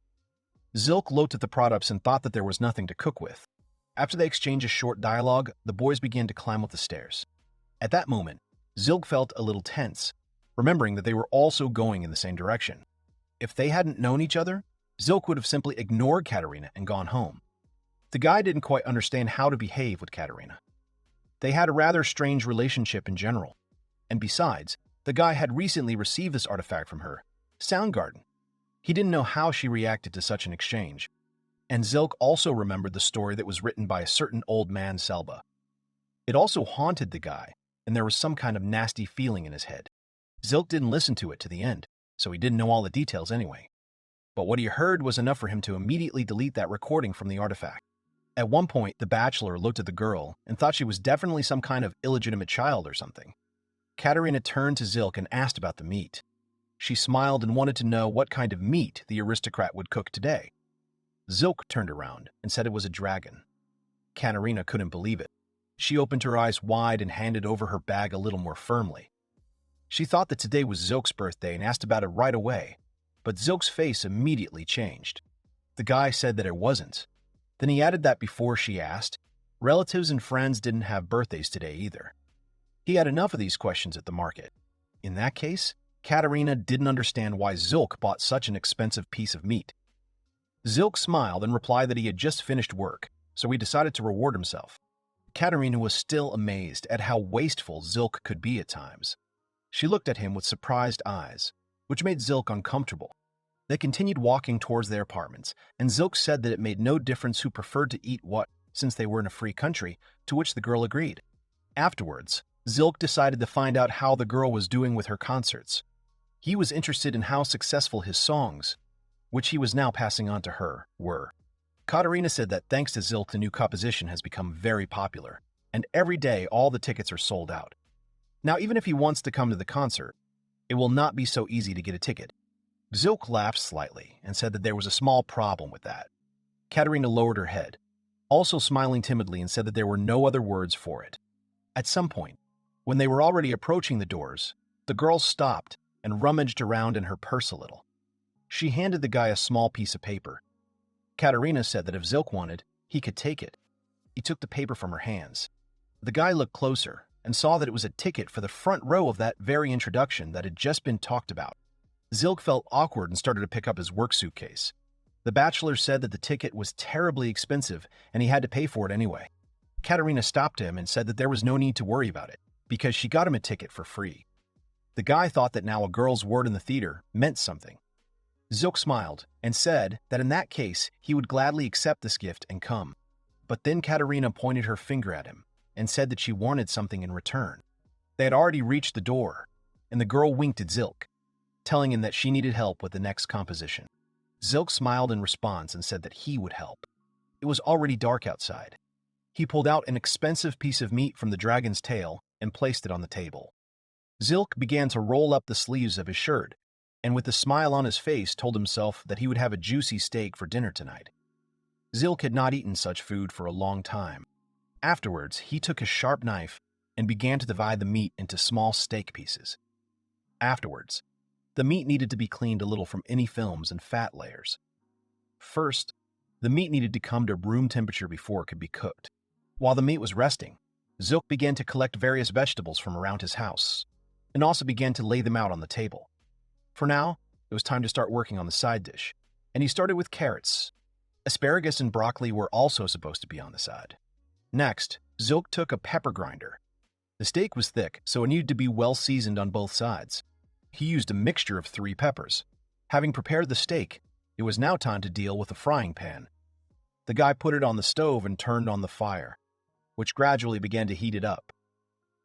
Zilk looked at the products and thought that there was nothing to cook with. After they exchanged a short dialogue, the boys began to climb up the stairs. At that moment, Zilk felt a little tense, remembering that they were also going in the same direction. If they hadn't known each other, Zilk would have simply ignored Katerina and gone home. The guy didn't quite understand how to behave with Katerina. They had a rather strange relationship in general, and besides, the guy had recently received this artifact from her, Soundgarden. He didn't know how she reacted to such an exchange, and Zilk also remembered the story that was written by a certain old man Selba. It also haunted the guy, and there was some kind of nasty feeling in his head. Zilk didn't listen to it to the end, so he didn't know all the details anyway. But what he heard was enough for him to immediately delete that recording from the artifact. At one point, the bachelor looked at the girl and thought she was definitely some kind of illegitimate child or something. Katerina turned to Zilk and asked about the meat. She smiled and wanted to know what kind of meat the aristocrat would cook today. Zilk turned around and said it was a dragon. Katerina couldn't believe it. She opened her eyes wide and handed over her bag a little more firmly. She thought that today was Zilk's birthday and asked about it right away, but Zilk's face immediately changed. The guy said that it wasn't. Then he added that before she asked, relatives and friends didn't have birthdays today either. He had enough of these questions at the market. In that case, Katerina didn't understand why Zilk bought such an expensive piece of meat. Zilk smiled and replied that he had just finished work, so he decided to reward himself. Katerina was still amazed at how wasteful Zilk could be at times. She looked at him with surprised eyes, which made Zilk uncomfortable. They continued walking towards their apartments, and Zilk said that it made no difference who preferred to eat what, since they were in a free country, to which the girl agreed. Afterwards, Zilk decided to find out how the girl was doing with her concerts. He was interested in how successful his songs, which he was now passing on to her, were. Katarina said that thanks to Zilk, the new composition has become very popular, and every day all the tickets are sold out. Now, even if he wants to come to the concert, it will not be so easy to get a ticket. Zilk laughed slightly and said that there was a small problem with that. Katarina lowered her head, also smiling timidly, and said that there were no other words for it. At some point, when they were already approaching the doors, the girl stopped and rummaged around in her purse a little. She handed the guy a small piece of paper. Katarina said that if Zilk wanted, he could take it. He took the paper from her hands. The guy looked closer and saw that it was a ticket for the front row of that very introduction that had just been talked about. Zilk felt awkward and started to pick up his work suitcase. The bachelor said that the ticket was terribly expensive and he had to pay for it anyway. Katarina stopped him and said that there was no need to worry about it, because she got him a ticket for free. The guy thought that now a girl's word in the theater meant something. Zilk smiled and said that in that case he would gladly accept this gift and come. But then Katarina pointed her finger at him and said that she wanted something in return. They had already reached the door, and the girl winked at Zilk, telling him that she needed help with the next composition. Zilk smiled in response and said that he would help. It was already dark outside. He pulled out an expensive piece of meat from the dragon's tail and placed it on the table. Zilk began to roll up the sleeves of his shirt, and with a smile on his face told himself that he would have a juicy steak for dinner tonight. Zilk had not eaten such food for a long time. Afterwards, he took his sharp knife and began to divide the meat into small steak pieces. Afterwards, the meat needed to be cleaned a little from any films and fat layers. First, the meat needed to come to room temperature before it could be cooked. While the meat was resting, Zilk began to collect various vegetables from around his house, and also began to lay them out on the table. For now, it was time to start working on the side dish, and he started with carrots. Asparagus and broccoli were also supposed to be on the side. Next, Zilk took a pepper grinder. The steak was thick, so it needed to be well seasoned on both sides. He used a mixture of 3 peppers. Having prepared the steak, it was now time to deal with the frying pan. The guy put it on the stove and turned on the fire, which gradually began to heat it up.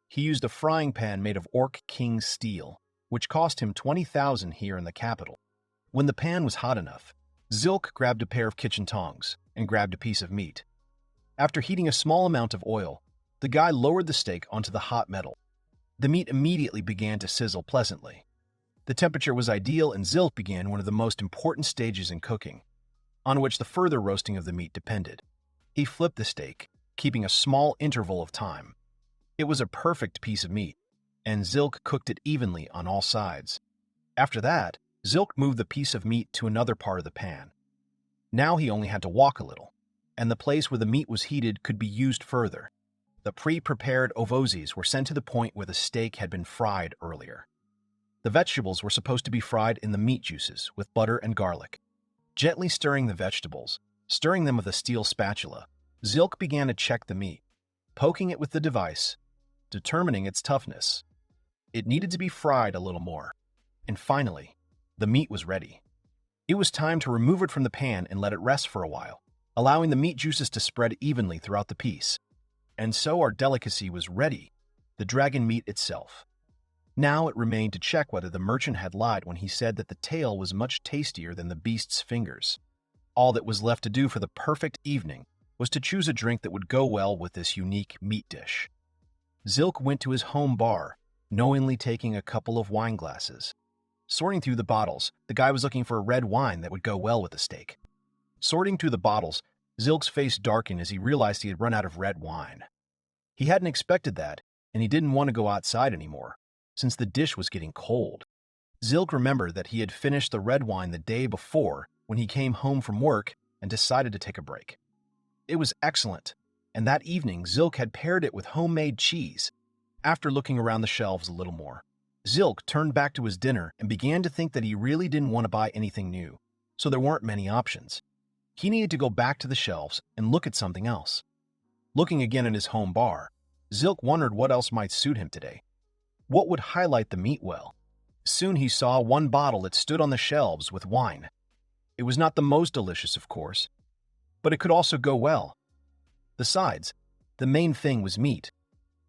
He used a frying pan made of Orc King steel, which cost him 20,000 here in the capital. When the pan was hot enough, Zilk grabbed a pair of kitchen tongs and grabbed a piece of meat. After heating a small amount of oil, the guy lowered the steak onto the hot metal. The meat immediately began to sizzle pleasantly. The temperature was ideal, and Zilk began one of the most important stages in cooking, on which the further roasting of the meat depended. He flipped the steak, keeping a small interval of time. It was a perfect piece of meat, and Zilk cooked it evenly on all sides. After that, Zilk moved the piece of meat to another part of the pan. Now he only had to walk a little, and the place where the meat was heated could be used further. The pre-prepared ovozis were sent to the point where the steak had been fried earlier. The vegetables were supposed to be fried in the meat juices with butter and garlic. Gently stirring the vegetables, stirring them with a steel spatula, Zilk began to check the meat, poking it with the device, determining its toughness. It needed to be fried a little more. And finally, the meat was ready. It was time to remove it from the pan and let it rest for a while, allowing the meat juices to spread evenly throughout the piece. And so our delicacy was ready, the dragon meat itself. Now it remained to check whether the merchant had lied when he said that the tail was much tastier than the beast's fingers. All that was left to do for the perfect evening was to choose a drink that would go well with this unique meat dish. Zilk went to his home bar, knowingly taking a couple of wine glasses. Sorting through the bottles, the guy was looking for a red wine that would go well with the steak. Sorting through the bottles, Zilk's face darkened as he realized he had run out of red wine. He hadn't expected that, and he didn't want to go outside anymore, since the dish was getting cold. Zilk remembered that he had finished the red wine the day before when he came home from work and decided to take a break. It was excellent, and that evening Zilk had paired it with homemade cheese. After looking around the shelves a little more, Zilk turned back to his dinner and began to think that he really didn't want to buy anything new, so there weren't many options. He needed to go back to the shelves and look at something else. Looking again at his home bar, Zilk wondered what else might suit him today. What would highlight the meat well? Soon he saw one bottle that stood on the shelves with wine. It was not the most delicious, of course, but it could also go well. Besides, the main thing was meat.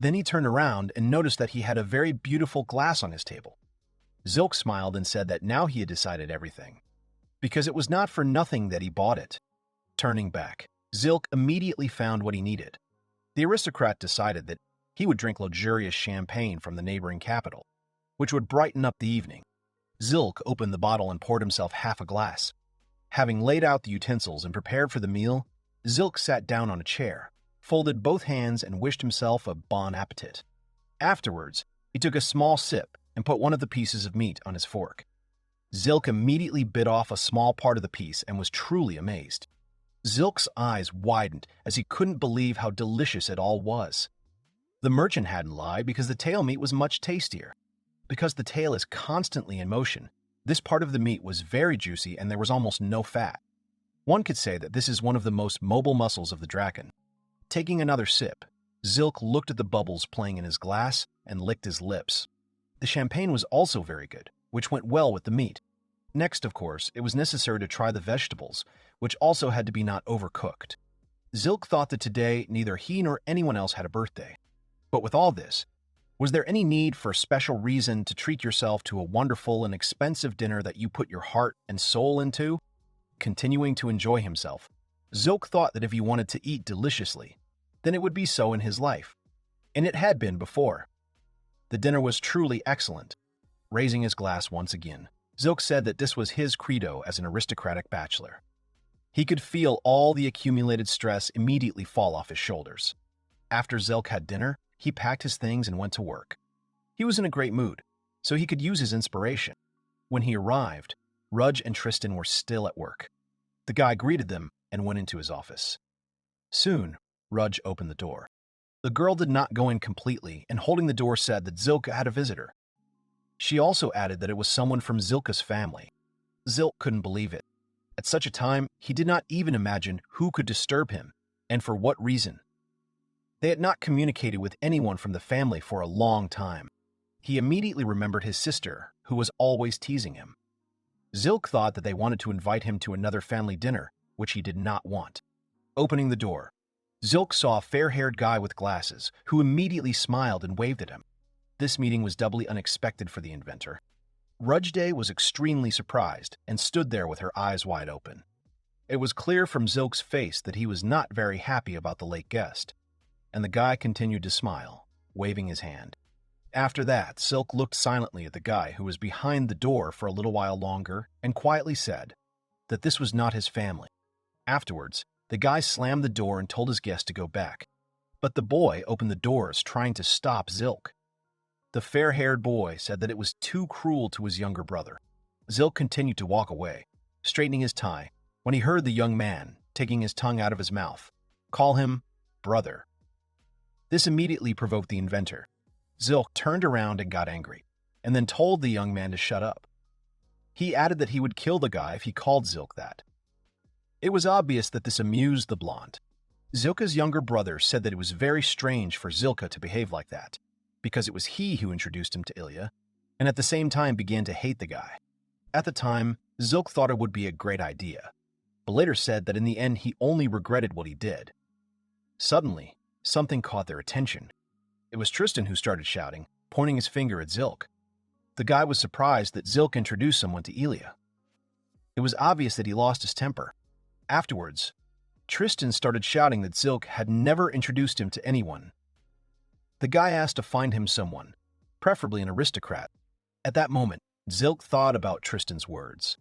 Then he turned around and noticed that he had a very beautiful glass on his table. Zilk smiled and said that now he had decided everything, because it was not for nothing that he bought it. Turning back, Zilk immediately found what he needed. The aristocrat decided that he would drink luxurious champagne from the neighboring capital, which would brighten up the evening. Zilk opened the bottle and poured himself half a glass. Having laid out the utensils and prepared for the meal, Zilk sat down on a chair, folded both hands, and wished himself a bon appetit. Afterwards, he took a small sip and put one of the pieces of meat on his fork. Zilk immediately bit off a small part of the piece and was truly amazed. Zilk's eyes widened as he couldn't believe how delicious it all was. The merchant hadn't lied because the tail meat was much tastier. Because the tail is constantly in motion, this part of the meat was very juicy and there was almost no fat. One could say that this is one of the most mobile muscles of the dragon. Taking another sip, Zilk looked at the bubbles playing in his glass and licked his lips. The champagne was also very good, which went well with the meat. Next, of course, it was necessary to try the vegetables, which also had to be not overcooked. Zilk thought that today neither he nor anyone else had a birthday. But with all this, was there any need for a special reason to treat yourself to a wonderful and expensive dinner that you put your heart and soul into? Continuing to enjoy himself, Zilk thought that if he wanted to eat deliciously, then it would be so in his life. And it had been before. The dinner was truly excellent. Raising his glass once again, Zilk said that this was his credo as an aristocratic bachelor. He could feel all the accumulated stress immediately fall off his shoulders. After Zilk had dinner, he packed his things and went to work. He was in a great mood, so he could use his inspiration. When he arrived, Rudge and Tristan were still at work. The guy greeted them and went into his office. Soon, Rudge opened the door. The girl did not go in completely, and holding the door said that Zilk had a visitor. She also added that it was someone from Zilka's family. Zilk couldn't believe it. At such a time, he did not even imagine who could disturb him, and for what reason. They had not communicated with anyone from the family for a long time. He immediately remembered his sister, who was always teasing him. Zilk thought that they wanted to invite him to another family dinner, which he did not want. Opening the door, Zilk saw a fair-haired guy with glasses, who immediately smiled and waved at him. This meeting was doubly unexpected for the inventor. Rudge was extremely surprised and stood there with her eyes wide open. It was clear from Zilk's face that he was not very happy about the late guest, and the guy continued to smile, waving his hand. After that, Zilk looked silently at the guy who was behind the door for a little while longer and quietly said that this was not his family. Afterwards, the guy slammed the door and told his guest to go back, but the boy opened the doors trying to stop Zilk. The fair-haired boy said that it was too cruel to his younger brother. Zilk continued to walk away, straightening his tie, when he heard the young man, taking his tongue out of his mouth, call him brother. This immediately provoked the inventor. Zilk turned around and got angry, and then told the young man to shut up. He added that he would kill the guy if he called Zilk that. It was obvious that this amused the blonde. Zilka's younger brother said that it was very strange for Zilka to behave like that, because it was he who introduced him to Ilya, and at the same time began to hate the guy. At the time, Zilk thought it would be a great idea, but later said that in the end he only regretted what he did. Suddenly, something caught their attention. It was Tristan who started shouting, pointing his finger at Zilk. The guy was surprised that Zilk introduced someone to Ilya. It was obvious that he lost his temper. Afterwards, Tristan started shouting that Zilk had never introduced him to anyone. The guy asked to find him someone, preferably an aristocrat. At that moment, Zilk thought about Tristan's words.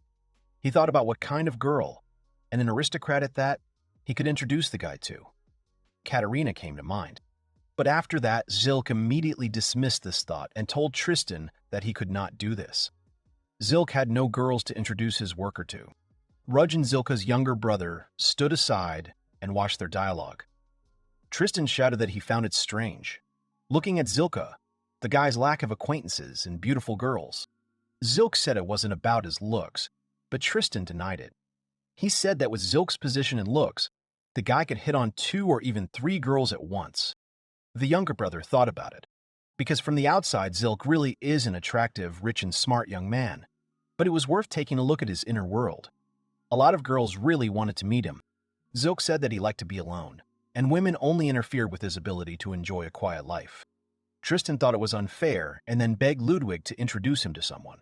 He thought about what kind of girl, and an aristocrat at that, he could introduce the guy to. Katerina came to mind. But after that, Zilk immediately dismissed this thought and told Tristan that he could not do this. Zilk had no girls to introduce his worker to. Rudge and Zilka's younger brother stood aside and watched their dialogue. Tristan shouted that he found it strange. Looking at Zilka, the guy's lack of acquaintances and beautiful girls. Zilk said it wasn't about his looks, but Tristan denied it. He said that with Zilk's position and looks, the guy could hit on 2 or even 3 girls at once. The younger brother thought about it, because from the outside Zilk really is an attractive, rich and smart young man, but it was worth taking a look at his inner world. A lot of girls really wanted to meet him. Zilk said that he liked to be alone. and women only interfered with his ability to enjoy a quiet life. Tristan thought it was unfair and then begged Ludwig to introduce him to someone.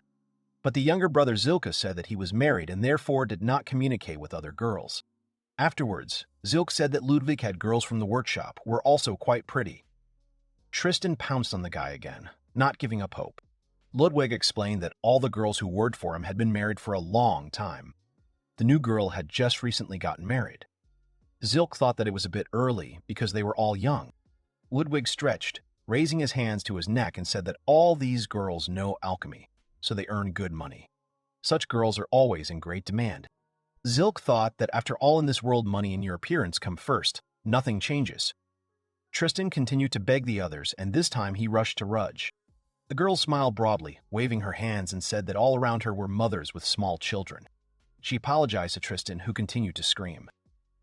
But the younger brother Zilka said that he was married and therefore did not communicate with other girls. Afterwards, Zilk said that Ludwig had girls from the workshop who were also quite pretty. Tristan pounced on the guy again, not giving up hope. Ludwig explained that all the girls who worked for him had been married for a long time. The new girl had just recently gotten married. Zilk thought that it was a bit early because they were all young. Ludwig stretched, raising his hands to his neck, and said that all these girls know alchemy, so they earn good money. Such girls are always in great demand. Zilk thought that after all in this world, money and your appearance come first. Nothing changes. Tristan continued to beg the others, and this time he rushed to Rudge. The girl smiled broadly, waving her hands, and said that all around her were mothers with small children. She apologized to Tristan, who continued to scream.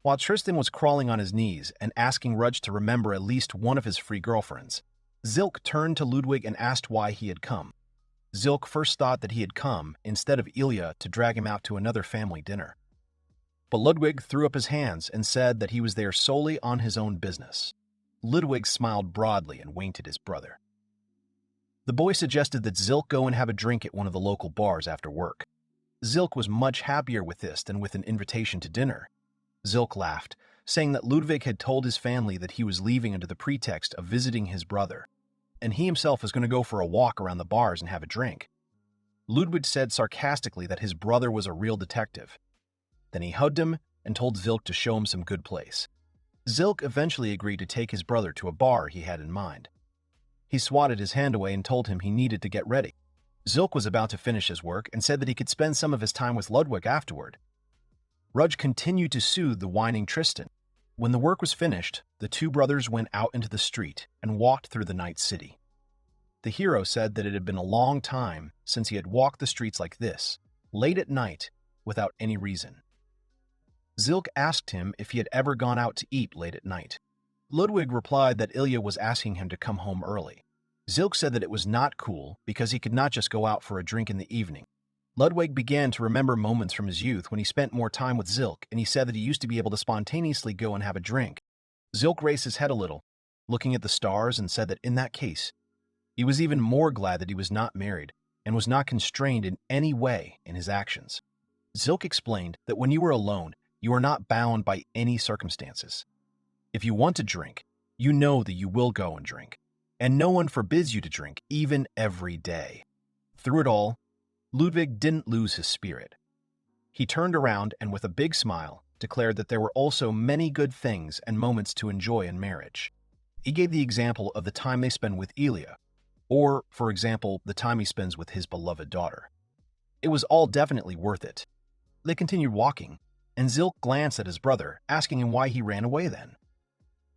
While Tristan was crawling on his knees and asking Rudge to remember at least one of his free girlfriends, Zilk turned to Ludwig and asked why he had come. Zilk first thought that he had come, instead of Ilya, to drag him out to another family dinner. But Ludwig threw up his hands and said that he was there solely on his own business. Ludwig smiled broadly and winked at his brother. The boy suggested that Zilk go and have a drink at one of the local bars after work. Zilk was much happier with this than with an invitation to dinner. Zilk laughed, saying that Ludwig had told his family that he was leaving under the pretext of visiting his brother, and he himself was going to go for a walk around the bars and have a drink. Ludwig said sarcastically that his brother was a real detective. Then he hugged him and told Zilk to show him some good place. Zilk eventually agreed to take his brother to a bar he had in mind. He swatted his hand away and told him he needed to get ready. Zilk was about to finish his work and said that he could spend some of his time with Ludwig afterward. Rudge continued to soothe the whining Tristan. When the work was finished, the two brothers went out into the street and walked through the night city. The hero said that it had been a long time since he had walked the streets like this, late at night, without any reason. Zilk asked him if he had ever gone out to eat late at night. Ludwig replied that Ilya was asking him to come home early. Zilk said that it was not cool because he could not just go out for a drink in the evening. Ludwig began to remember moments from his youth when he spent more time with Zilk, and he said that he used to be able to spontaneously go and have a drink. Zilk raised his head a little, looking at the stars, and said that in that case, he was even more glad that he was not married and was not constrained in any way in his actions. Zilk explained that when you are alone, you are not bound by any circumstances. If you want to drink, you know that you will go and drink, and no one forbids you to drink, even every day. Through it all, Ludwig didn't lose his spirit. He turned around and with a big smile declared that there were also many good things and moments to enjoy in marriage. He gave the example of the time they spend with Ilya, or, for example, the time he spends with his beloved daughter. It was all definitely worth it. They continued walking, and Zilk glanced at his brother, asking him why he ran away then.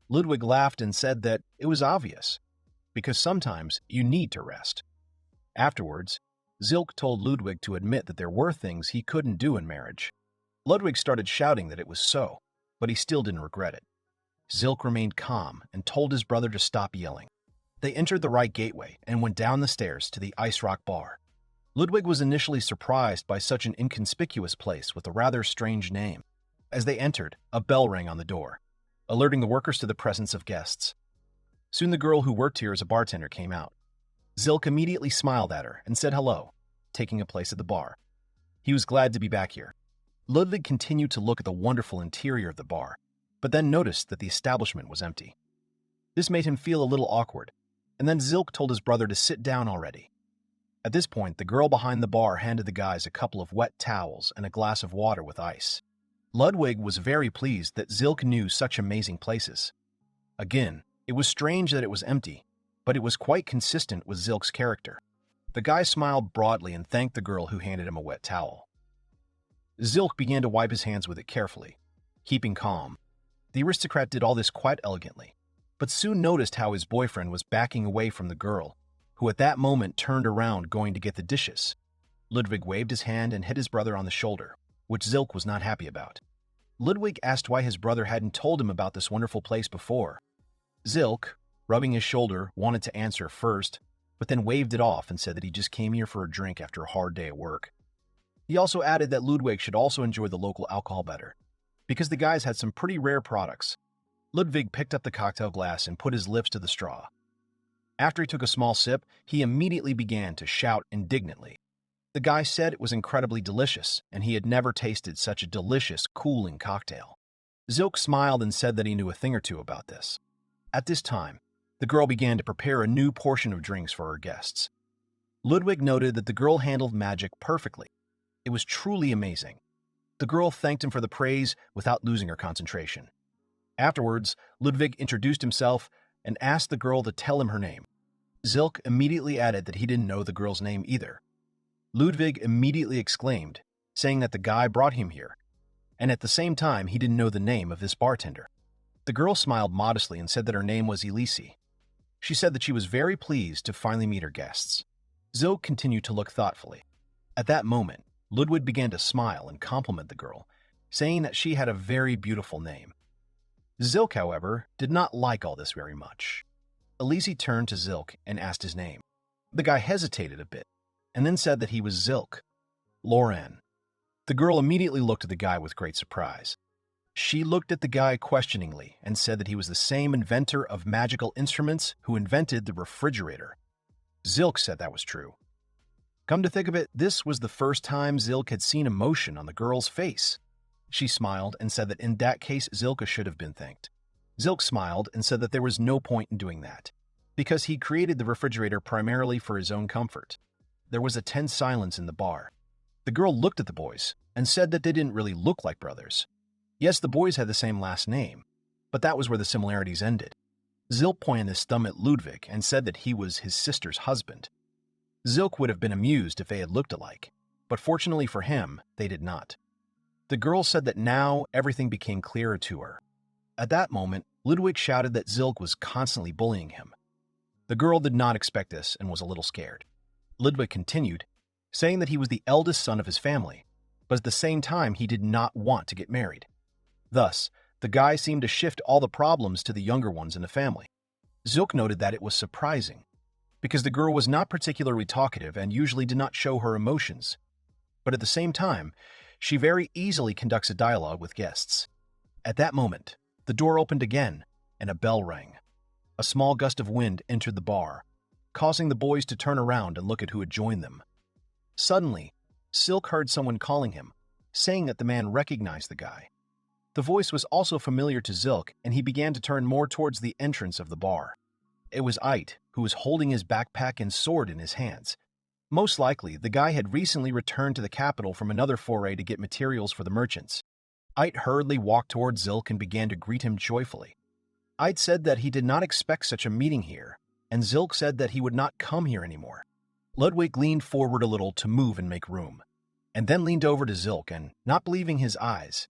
Ludwig laughed and said that it was obvious, because sometimes you need to rest. Afterwards, Zilk told Ludwig to admit that there were things he couldn't do in marriage. Ludwig started shouting that it was so, but he still didn't regret it. Zilk remained calm and told his brother to stop yelling. They entered the right gateway and went down the stairs to the Ice Rock Bar. Ludwig was initially surprised by such an inconspicuous place with a rather strange name. As they entered, a bell rang on the door, alerting the workers to the presence of guests. Soon the girl who worked here as a bartender came out. Zilk immediately smiled at her and said hello, taking a place at the bar. He was glad to be back here. Ludwig continued to look at the wonderful interior of the bar, but then noticed that the establishment was empty. This made him feel a little awkward, and then Zilk told his brother to sit down already. At this point, the girl behind the bar handed the guys a couple of wet towels and a glass of water with ice. Ludwig was very pleased that Zilk knew such amazing places. Again, it was strange that it was empty, but it was quite consistent with Zilk's character. The guy smiled broadly and thanked the girl who handed him a wet towel. Zilk began to wipe his hands with it carefully, keeping calm. The aristocrat did all this quite elegantly, but soon noticed how his boyfriend was backing away from the girl, who at that moment turned around going to get the dishes. Ludwig waved his hand and hit his brother on the shoulder, which Zilk was not happy about. Ludwig asked why his brother hadn't told him about this wonderful place before. Zilk, rubbing his shoulder, wanted to answer first, but then waved it off and said that he just came here for a drink after a hard day at work. He also added that Ludwig should also enjoy the local alcohol better, because the guys had some pretty rare products. Ludwig picked up the cocktail glass and put his lips to the straw. After he took a small sip, he immediately began to shout indignantly. The guy said it was incredibly delicious, and he had never tasted such a delicious, cooling cocktail. Zilk smiled and said that he knew a thing or two about this. At this time, the girl began to prepare a new portion of drinks for her guests. Ludwig noted that the girl handled magic perfectly. It was truly amazing. The girl thanked him for the praise without losing her concentration. Afterwards, Ludwig introduced himself and asked the girl to tell him her name. Zilk immediately added that he didn't know the girl's name either. Ludwig immediately exclaimed, saying that the guy brought him here, and at the same time he didn't know the name of this bartender. The girl smiled modestly and said that her name was Elise. She said that she was very pleased to finally meet her guests. Zilk continued to look thoughtfully. At that moment, Ludwig began to smile and compliment the girl, saying that she had a very beautiful name. Zilk, however, did not like all this very much. Elise turned to Zilk and asked his name. The guy hesitated a bit, and then said that he was Zilk Luren. The girl immediately looked at the guy with great surprise. She looked at the guy questioningly and said that he was the same inventor of magical instruments who invented the refrigerator. Zilk said that was true. Come to think of it, this was the first time Zilk had seen emotion on the girl's face. She smiled and said that in that case Zilk should have been thanked. Zilk smiled and said that there was no point in doing that, because he created the refrigerator primarily for his own comfort. There was a tense silence in the bar. The girl looked at the boys and said that they didn't really look like brothers. Yes, the boys had the same last name, but that was where the similarities ended. Zilk pointed his thumb at Ludwig and said that he was his sister's husband. Zilk would have been amused if they had looked alike, but fortunately for him, they did not. The girl said that now everything became clearer to her. At that moment, Ludwig shouted that Zilk was constantly bullying him. The girl did not expect this and was a little scared. Ludwig continued, saying that he was the eldest son of his family, but at the same time he did not want to get married. Thus, the guy seemed to shift all the problems to the younger ones in the family. Zilk noted that it was surprising, because the girl was not particularly talkative and usually did not show her emotions. But at the same time, she very easily conducts a dialogue with guests. At that moment, the door opened again, and a bell rang. A small gust of wind entered the bar, causing the boys to turn around and look at who had joined them. Suddenly, Zilk heard someone calling him, saying that the man recognized the guy. The voice was also familiar to Zilk, and he began to turn more towards the entrance of the bar. It was Ait, who was holding his backpack and sword in his hands. Most likely, the guy had recently returned to the capital from another foray to get materials for the merchants. Ait hurriedly walked towards Zilk and began to greet him joyfully. Ait said that he did not expect such a meeting here, and Zilk said that he would not come here anymore. Ludwig leaned forward a little to move and make room, and then leaned over to Zilk and, not believing his eyes,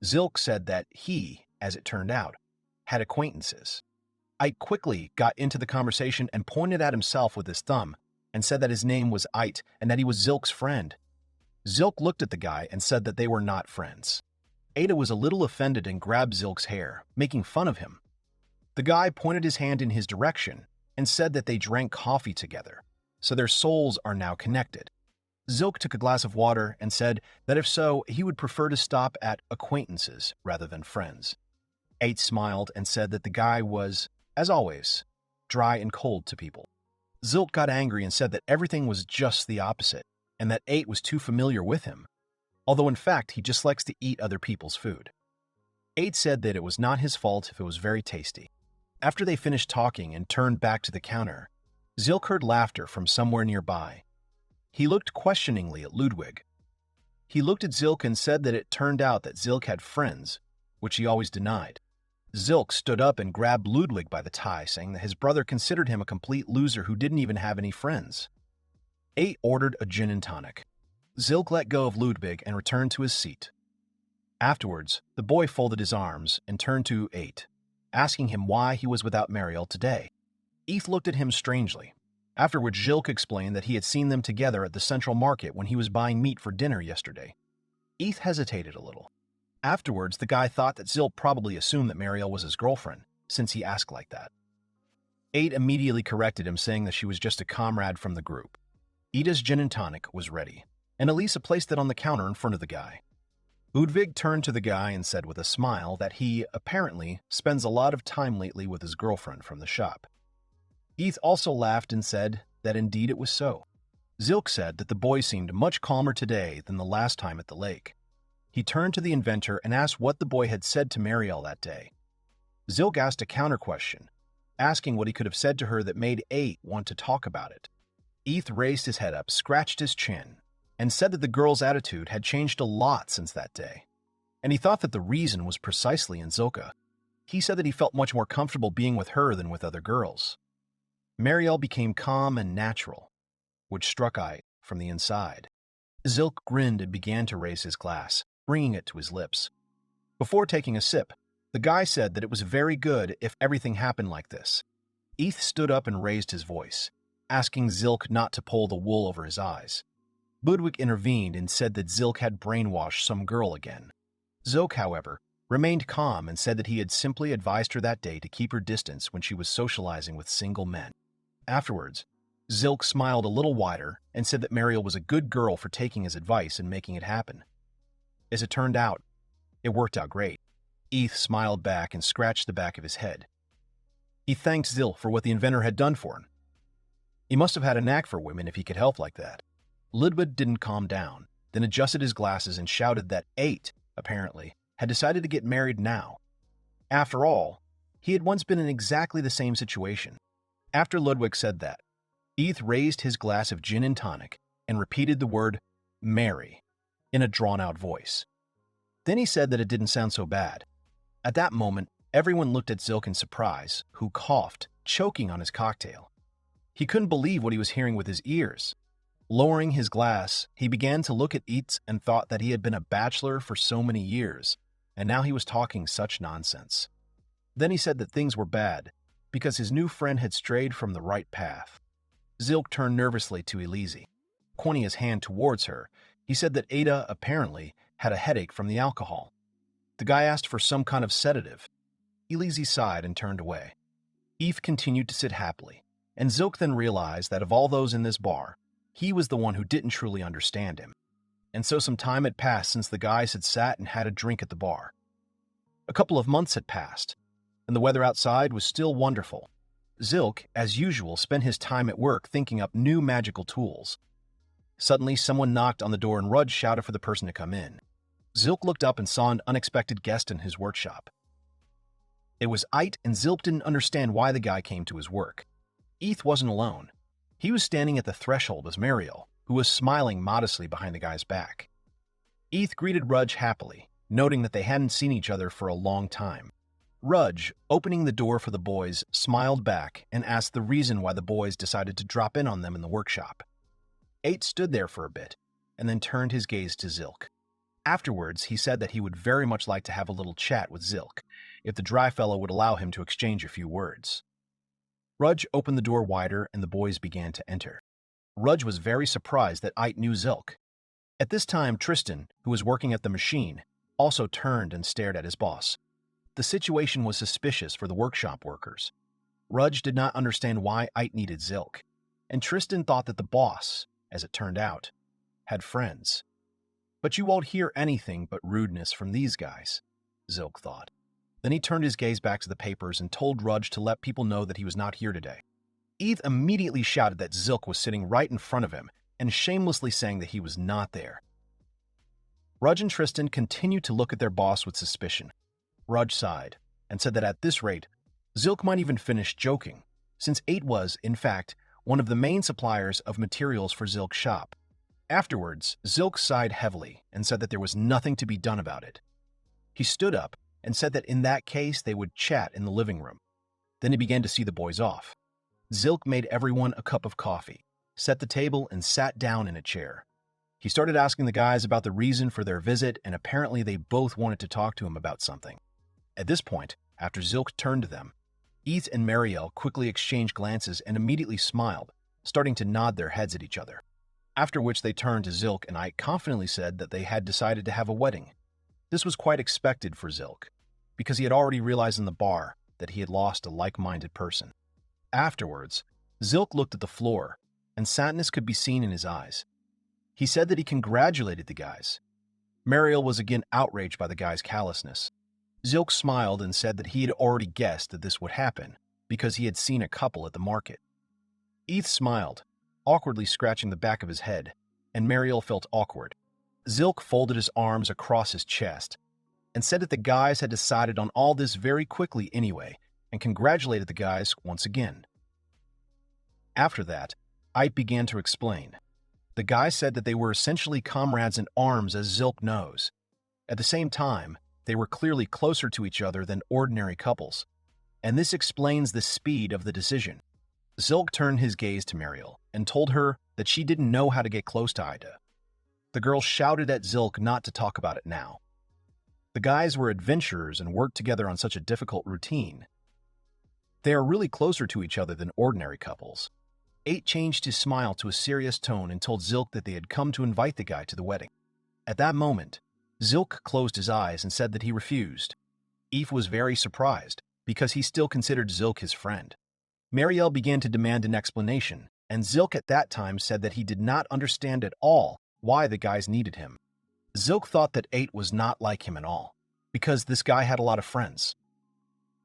Zilk said that he, as it turned out, had acquaintances. Ait quickly got into the conversation and pointed at himself with his thumb and said that his name was Ait and that he was Zilk's friend. Zilk looked at the guy and said that they were not friends. Ada was a little offended and grabbed Zilk's hair, making fun of him. The guy pointed his hand in his direction and said that they drank coffee together, so their souls are now connected. Zilk took a glass of water and said that if so, he would prefer to stop at acquaintances rather than friends. Ait smiled and said that the guy was, as always, dry and cold to people. Zilk got angry and said that everything was just the opposite, and that Ait was too familiar with him, although in fact he just likes to eat other people's food. Ait said that it was not his fault if it was very tasty. After they finished talking and turned back to the counter, Zilk heard laughter from somewhere nearby. He looked questioningly at Ludwig. He looked at Zilk and said that it turned out that Zilk had friends, which he always denied. Zilk stood up and grabbed Ludwig by the tie, saying that his brother considered him a complete loser who didn't even have any friends. Ait ordered a gin and tonic. Zilk let go of Ludwig and returned to his seat. Afterwards, the boy folded his arms and turned to Ait, asking him why he was without Mariel today. Ait looked at him strangely. Afterwards, Zilk explained that he had seen them together at the central market when he was buying meat for dinner yesterday. Ait hesitated a little. Afterwards, the guy thought that Zilk probably assumed that Mariel was his girlfriend, since he asked like that. Ait immediately corrected him, saying that she was just a comrade from the group. Ida's gin and tonic was ready, and Elisa placed it on the counter in front of the guy. Udvig turned to the guy and said with a smile that he, apparently, spends a lot of time lately with his girlfriend from the shop. Eth also laughed and said that indeed it was so. Zilk said that the boy seemed much calmer today than the last time at the lake. He turned to the inventor and asked what the boy had said to Mariel that day. Zilk asked a counter-question, asking what he could have said to her that made Eight want to talk about it. Eth raised his head up, scratched his chin, and said that the girl's attitude had changed a lot since that day, and he thought that the reason was precisely in Zilka. He said that he felt much more comfortable being with her than with other girls. Mariel became calm and natural, which struck Ite from the inside. Zilk grinned and began to raise his glass, bringing it to his lips. Before taking a sip, the guy said that it was very good if everything happened like this. Eth stood up and raised his voice, asking Zilk not to pull the wool over his eyes. Ludwig intervened and said that Zilk had brainwashed some girl again. Zilk, however, remained calm and said that he had simply advised her that day to keep her distance when she was socializing with single men. Afterwards, Zilk smiled a little wider and said that Mariel was a good girl for taking his advice and making it happen. As it turned out, it worked out great. Eth smiled back and scratched the back of his head. He thanked Zilk for what the inventor had done for him. He must have had a knack for women if he could help like that. Ludwig didn't calm down, then adjusted his glasses and shouted that Eight, apparently, had decided to get married now. After all, he had once been in exactly the same situation. After Ludwig said that, Eth raised his glass of gin and tonic and repeated the word marry in a drawn-out voice. Then he said that it didn't sound so bad. At that moment, everyone looked at Zilk in surprise, who coughed, choking on his cocktail. He couldn't believe what he was hearing with his ears. Lowering his glass, he began to look at Eth and thought that he had been a bachelor for so many years, and now he was talking such nonsense. Then he said that things were bad, because his new friend had strayed from the right path. Zilk turned nervously to Elise. Pointing his hand towards her, he said that Ada, apparently, had a headache from the alcohol. The guy asked for some kind of sedative. Elise sighed and turned away. Eth continued to sit happily, and Zilk then realized that of all those in this bar, he was the one who didn't truly understand him. And so some time had passed since the guys had sat and had a drink at the bar. A couple of months had passed, and the weather outside was still wonderful. Zilk, as usual, spent his time at work thinking up new magical tools. Suddenly, someone knocked on the door and Rudge shouted for the person to come in. Zilk looked up and saw an unexpected guest in his workshop. It was Ite, and Zilk didn't understand why the guy came to his work. Eth wasn't alone. He was standing at the threshold as Mariel, who was smiling modestly behind the guy's back. Eth greeted Rudge happily, noting that they hadn't seen each other for a long time. Rudge, opening the door for the boys, smiled back and asked the reason why the boys decided to drop in on them in the workshop. Eight stood there for a bit, and then turned his gaze to Zilk. Afterwards, he said that he would very much like to have a little chat with Zilk, if the dry fellow would allow him to exchange a few words. Rudge opened the door wider and the boys began to enter. Rudge was very surprised that Ite knew Zilk. At this time, Tristan, who was working at the machine, also turned and stared at his boss. The situation was suspicious for the workshop workers. Rudge did not understand why Ite needed Zilk, and Tristan thought that the boss, as it turned out, had friends. But you won't hear anything but rudeness from these guys, Zilk thought. Then he turned his gaze back to the papers and told Rudge to let people know that he was not here today. Eth immediately shouted that Zilk was sitting right in front of him and shamelessly saying that he was not there. Rudge and Tristan continued to look at their boss with suspicion. Rudge sighed and said that at this rate, Zilk might even finish joking, since Eight was, in fact, one of the main suppliers of materials for Zilk's shop. Afterwards, Zilk sighed heavily and said that there was nothing to be done about it. He stood up and said that in that case they would chat in the living room. Then he began to see the boys off. Zilk made everyone a cup of coffee, set the table, and sat down in a chair. He started asking the guys about the reason for their visit, and apparently they both wanted to talk to him about something. At this point, after Zilk turned to them, Eth and Mariel quickly exchanged glances and immediately smiled, starting to nod their heads at each other. After which they turned to Zilk and Ike confidently said that they had decided to have a wedding. This was quite expected for Zilk, because he had already realized in the bar that he had lost a like-minded person. Afterwards, Zilk looked at the floor, and sadness could be seen in his eyes. He said that he congratulated the guys. Mariel was again outraged by the guy's callousness. Zilk smiled and said that he had already guessed that this would happen because he had seen a couple at the market. Eth smiled, awkwardly scratching the back of his head, and Mariel felt awkward. Zilk folded his arms across his chest and said that the guys had decided on all this very quickly anyway, and congratulated the guys once again. After that, Ite began to explain. The guys said that they were essentially comrades in arms, as Zilk knows. At the same time, they were clearly closer to each other than ordinary couples, and this explains the speed of the decision. Zilk turned his gaze to Mariel and told her that she didn't know how to get close to Ida. The girl shouted at Zilk not to talk about it now. The guys were adventurers and worked together on such a difficult routine. They are really closer to each other than ordinary couples. 8 changed his smile to a serious tone and told Zilk that they had come to invite the guy to the wedding. At that moment, Zilk closed his eyes and said that he refused. Eve was very surprised, because he still considered Zilk his friend. Mariel began to demand an explanation, and Zilk at that time said that he did not understand at all why the guys needed him. Zilk thought that 8 was not like him at all, because this guy had a lot of friends.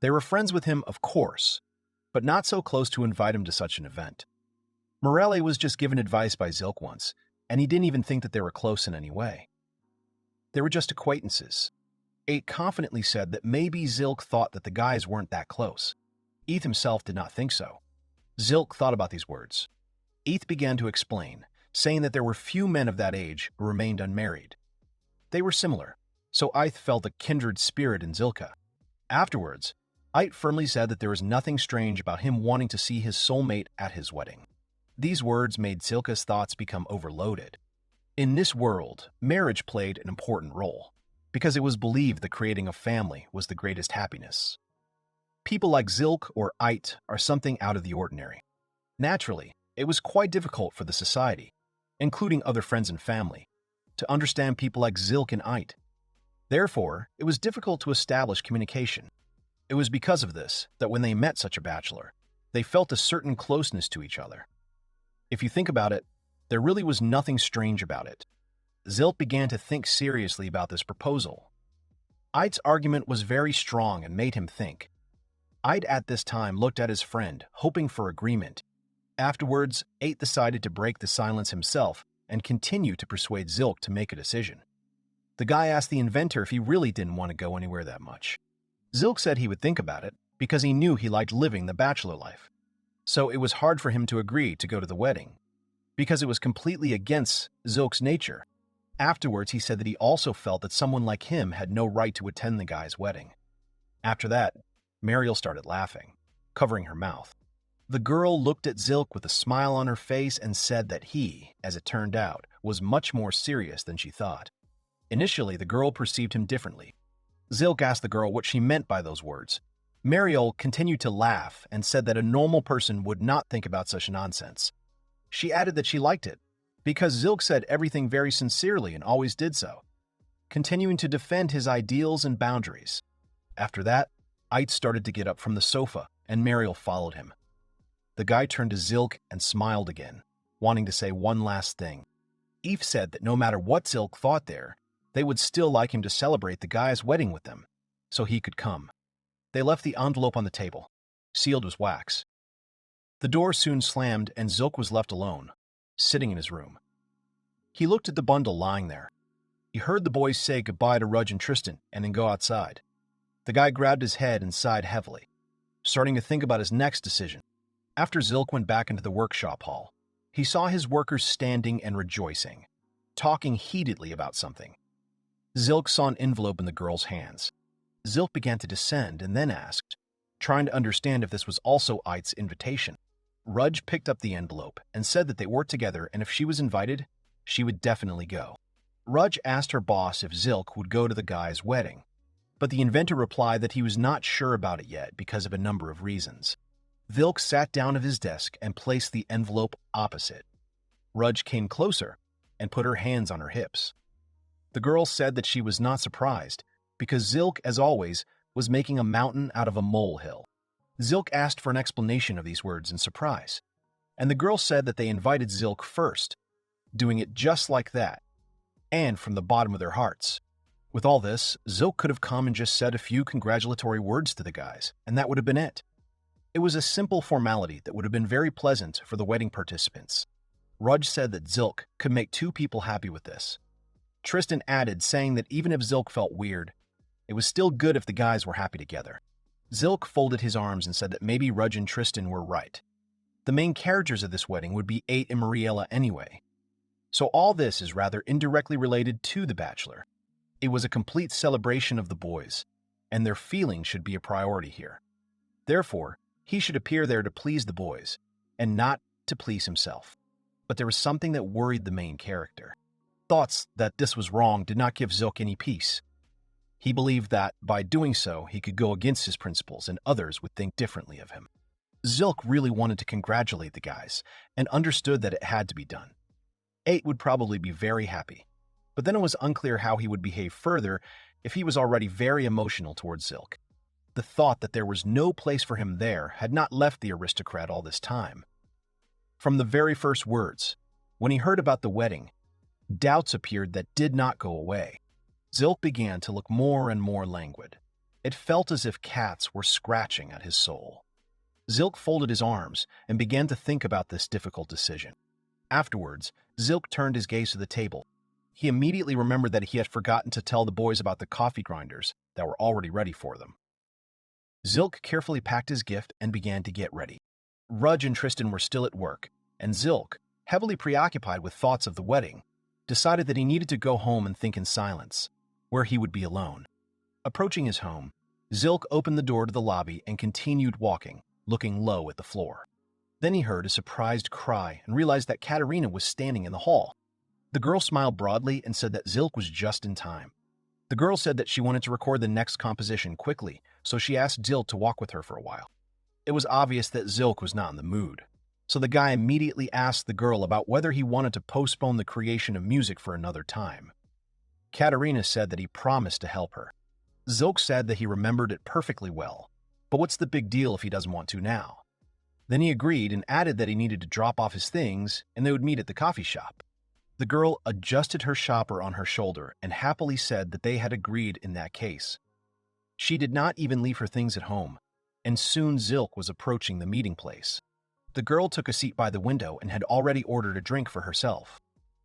They were friends with him, of course, but not so close to invite him to such an event. Morelli was just given advice by Zilk once, and he didn't even think that they were close in any way. They were just acquaintances. 8 confidently said that maybe Zilk thought that the guys weren't that close. Eth himself did not think so. Zilk thought about these words. Eth began to explain, saying that there were few men of that age who remained unmarried. They were similar, so Ith felt a kindred spirit in Zilka. Afterwards, Ith firmly said that there was nothing strange about him wanting to see his soulmate at his wedding. These words made Zilka's thoughts become overloaded. In this world, marriage played an important role, because it was believed that creating a family was the greatest happiness. People like Zilk or Ite are something out of the ordinary. Naturally, it was quite difficult for the society, including other friends and family, to understand people like Zilk and Ite. Therefore, it was difficult to establish communication. It was because of this that when they met such a bachelor, they felt a certain closeness to each other. If you think about it, there really was nothing strange about it. Zilk began to think seriously about this proposal. Ite's argument was very strong and made him think. Ite at this time looked at his friend, hoping for agreement. Afterwards, 8 decided to break the silence himself and continue to persuade Zilk to make a decision. The guy asked the inventor if he really didn't want to go anywhere that much. Zilk said he would think about it because he knew he liked living the bachelor life. So it was hard for him to agree to go to the wedding, because it was completely against Zilk's nature. Afterwards, he said that he also felt that someone like him had no right to attend the guy's wedding. After that, Mariel started laughing, covering her mouth. The girl looked at Zilk with a smile on her face and said that he, as it turned out, was much more serious than she thought. Initially, the girl perceived him differently. Zilk asked the girl what she meant by those words. Mariel continued to laugh and said that a normal person would not think about such nonsense. She added that she liked it, because Zilk said everything very sincerely and always did so, continuing to defend his ideals and boundaries. After that, Ite started to get up from the sofa, and Mariel followed him. The guy turned to Zilk and smiled again, wanting to say one last thing. Eve said that no matter what Zilk thought there, they would still like him to celebrate the guy's wedding with them, so he could come. They left the envelope on the table, sealed with wax. The door soon slammed and Zilk was left alone, sitting in his room. He looked at the bundle lying there. He heard the boys say goodbye to Rudge and Tristan and then go outside. The guy grabbed his head and sighed heavily, starting to think about his next decision. After Zilk went back into the workshop hall, he saw his workers standing and rejoicing, talking heatedly about something. Zilk saw an envelope in the girl's hands. Zilk began to descend and then asked, trying to understand if this was also Ite's invitation. Rudge picked up the envelope and said that they worked together and if she was invited, she would definitely go. Rudge asked her boss if Zilk would go to the guy's wedding, but the inventor replied that he was not sure about it yet because of a number of reasons. Zilk sat down at his desk and placed the envelope opposite. Rudge came closer and put her hands on her hips. The girl said that she was not surprised, because Zilk, as always, was making a mountain out of a molehill. Zilk asked for an explanation of these words in surprise, and the girl said that they invited Zilk first, doing it just like that. and from the bottom of their hearts. With all this, Zilk could have come and just said a few congratulatory words to the guys, and that would have been it. It was a simple formality that would have been very pleasant for the wedding participants. Rudge said that Zilk could make two people happy with this. Tristan added, saying that even if Zilk felt weird, it was still good if the guys were happy together. Zilk folded his arms and said that maybe Rudge and Tristan were right. The main characters of this wedding would be 8 and Mariella anyway. So all this is rather indirectly related to The Bachelor. It was a complete celebration of the boys, and their feelings should be a priority here. Therefore, he should appear there to please the boys, and not to please himself. But there was something that worried the main character. Thoughts that this was wrong did not give Zilk any peace. He believed that, by doing so, he could go against his principles and others would think differently of him. Zilk really wanted to congratulate the guys, and understood that it had to be done. 8 would probably be very happy, but then it was unclear how he would behave further if he was already very emotional towards Zilk. The thought that there was no place for him there had not left the aristocrat all this time. From the very first words, when he heard about the wedding, doubts appeared that did not go away. Zilk began to look more and more languid. It felt as if cats were scratching at his soul. Zilk folded his arms and began to think about this difficult decision. Afterwards, Zilk turned his gaze to the table. He immediately remembered that he had forgotten to tell the boys about the coffee grinders that were already ready for them. Zilk carefully packed his gift and began to get ready. Rudge and Tristan were still at work, and Zilk, heavily preoccupied with thoughts of the wedding, decided that he needed to go home and think in silence, where he would be alone. Approaching his home, Zilk opened the door to the lobby and continued walking, looking low at the floor. Then he heard a surprised cry and realized that Katerina was standing in the hall. The girl smiled broadly and said that Zilk was just in time. The girl said that she wanted to record the next composition quickly, so she asked Zilk to walk with her for a while. It was obvious that Zilk was not in the mood, so the guy immediately asked the girl about whether he wanted to postpone the creation of music for another time. Katerina said that he promised to help her. Zilk said that he remembered it perfectly well, but what's the big deal if he doesn't want to now? Then he agreed and added that he needed to drop off his things and they would meet at the coffee shop. The girl adjusted her shopper on her shoulder and happily said that they had agreed in that case. She did not even leave her things at home, and soon Zilk was approaching the meeting place. The girl took a seat by the window and had already ordered a drink for herself.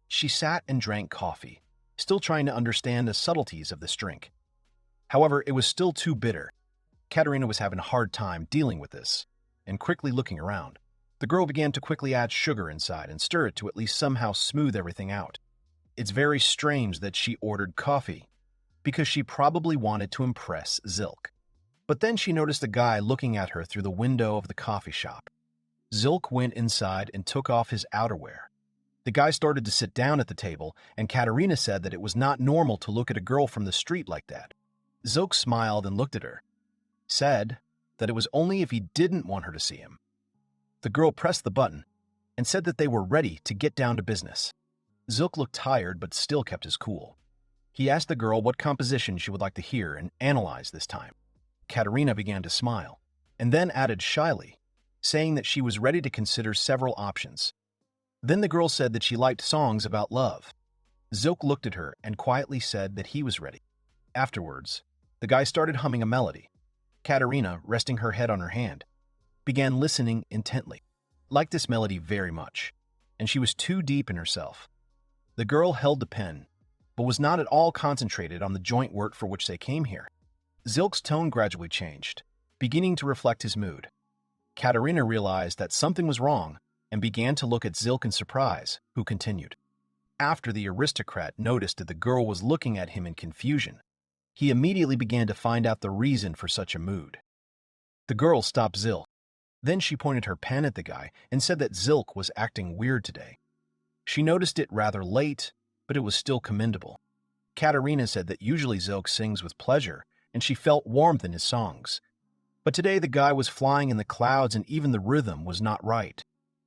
She sat and drank coffee, still trying to understand the subtleties of this drink. However, it was still too bitter. Katerina was having a hard time dealing with this, and quickly looking around. The girl began to quickly add sugar inside and stir it to at least somehow smooth everything out. It's very strange that she ordered coffee, because she probably wanted to impress Zilk. But then she noticed a guy looking at her through the window of the coffee shop. Zilk went inside and took off his outerwear. The guy started to sit down at the table, and Katerina said that it was not normal to look at a girl from the street like that. Zilk smiled and looked at her, said that it was only if he didn't want her to see him. The girl pressed the button and said that they were ready to get down to business. Zilk looked tired but still kept his cool. He asked the girl what composition she would like to hear and analyze this time. Katerina began to smile, and then added shyly, saying that she was ready to consider several options. Then the girl said that she liked songs about love. Zilk looked at her and quietly said that he was ready. Afterwards, the guy started humming a melody. Katerina, resting her head on her hand, began listening intently, liked this melody very much, and she was too deep in herself. The girl held the pen, but was not at all concentrated on the joint work for which they came here. Zilk's tone gradually changed, beginning to reflect his mood. Katerina realized that something was wrong and began to look at Zilk in surprise, who continued. After the aristocrat noticed that the girl was looking at him in confusion, he immediately began to find out the reason for such a mood. The girl stopped Zilk. Then she pointed her pen at the guy and said that Zilk was acting weird today. She noticed it rather late, but it was still commendable. Katerina said that usually Zilk sings with pleasure, and she felt warmth in his songs. But today the guy was flying in the clouds and even the rhythm was not right.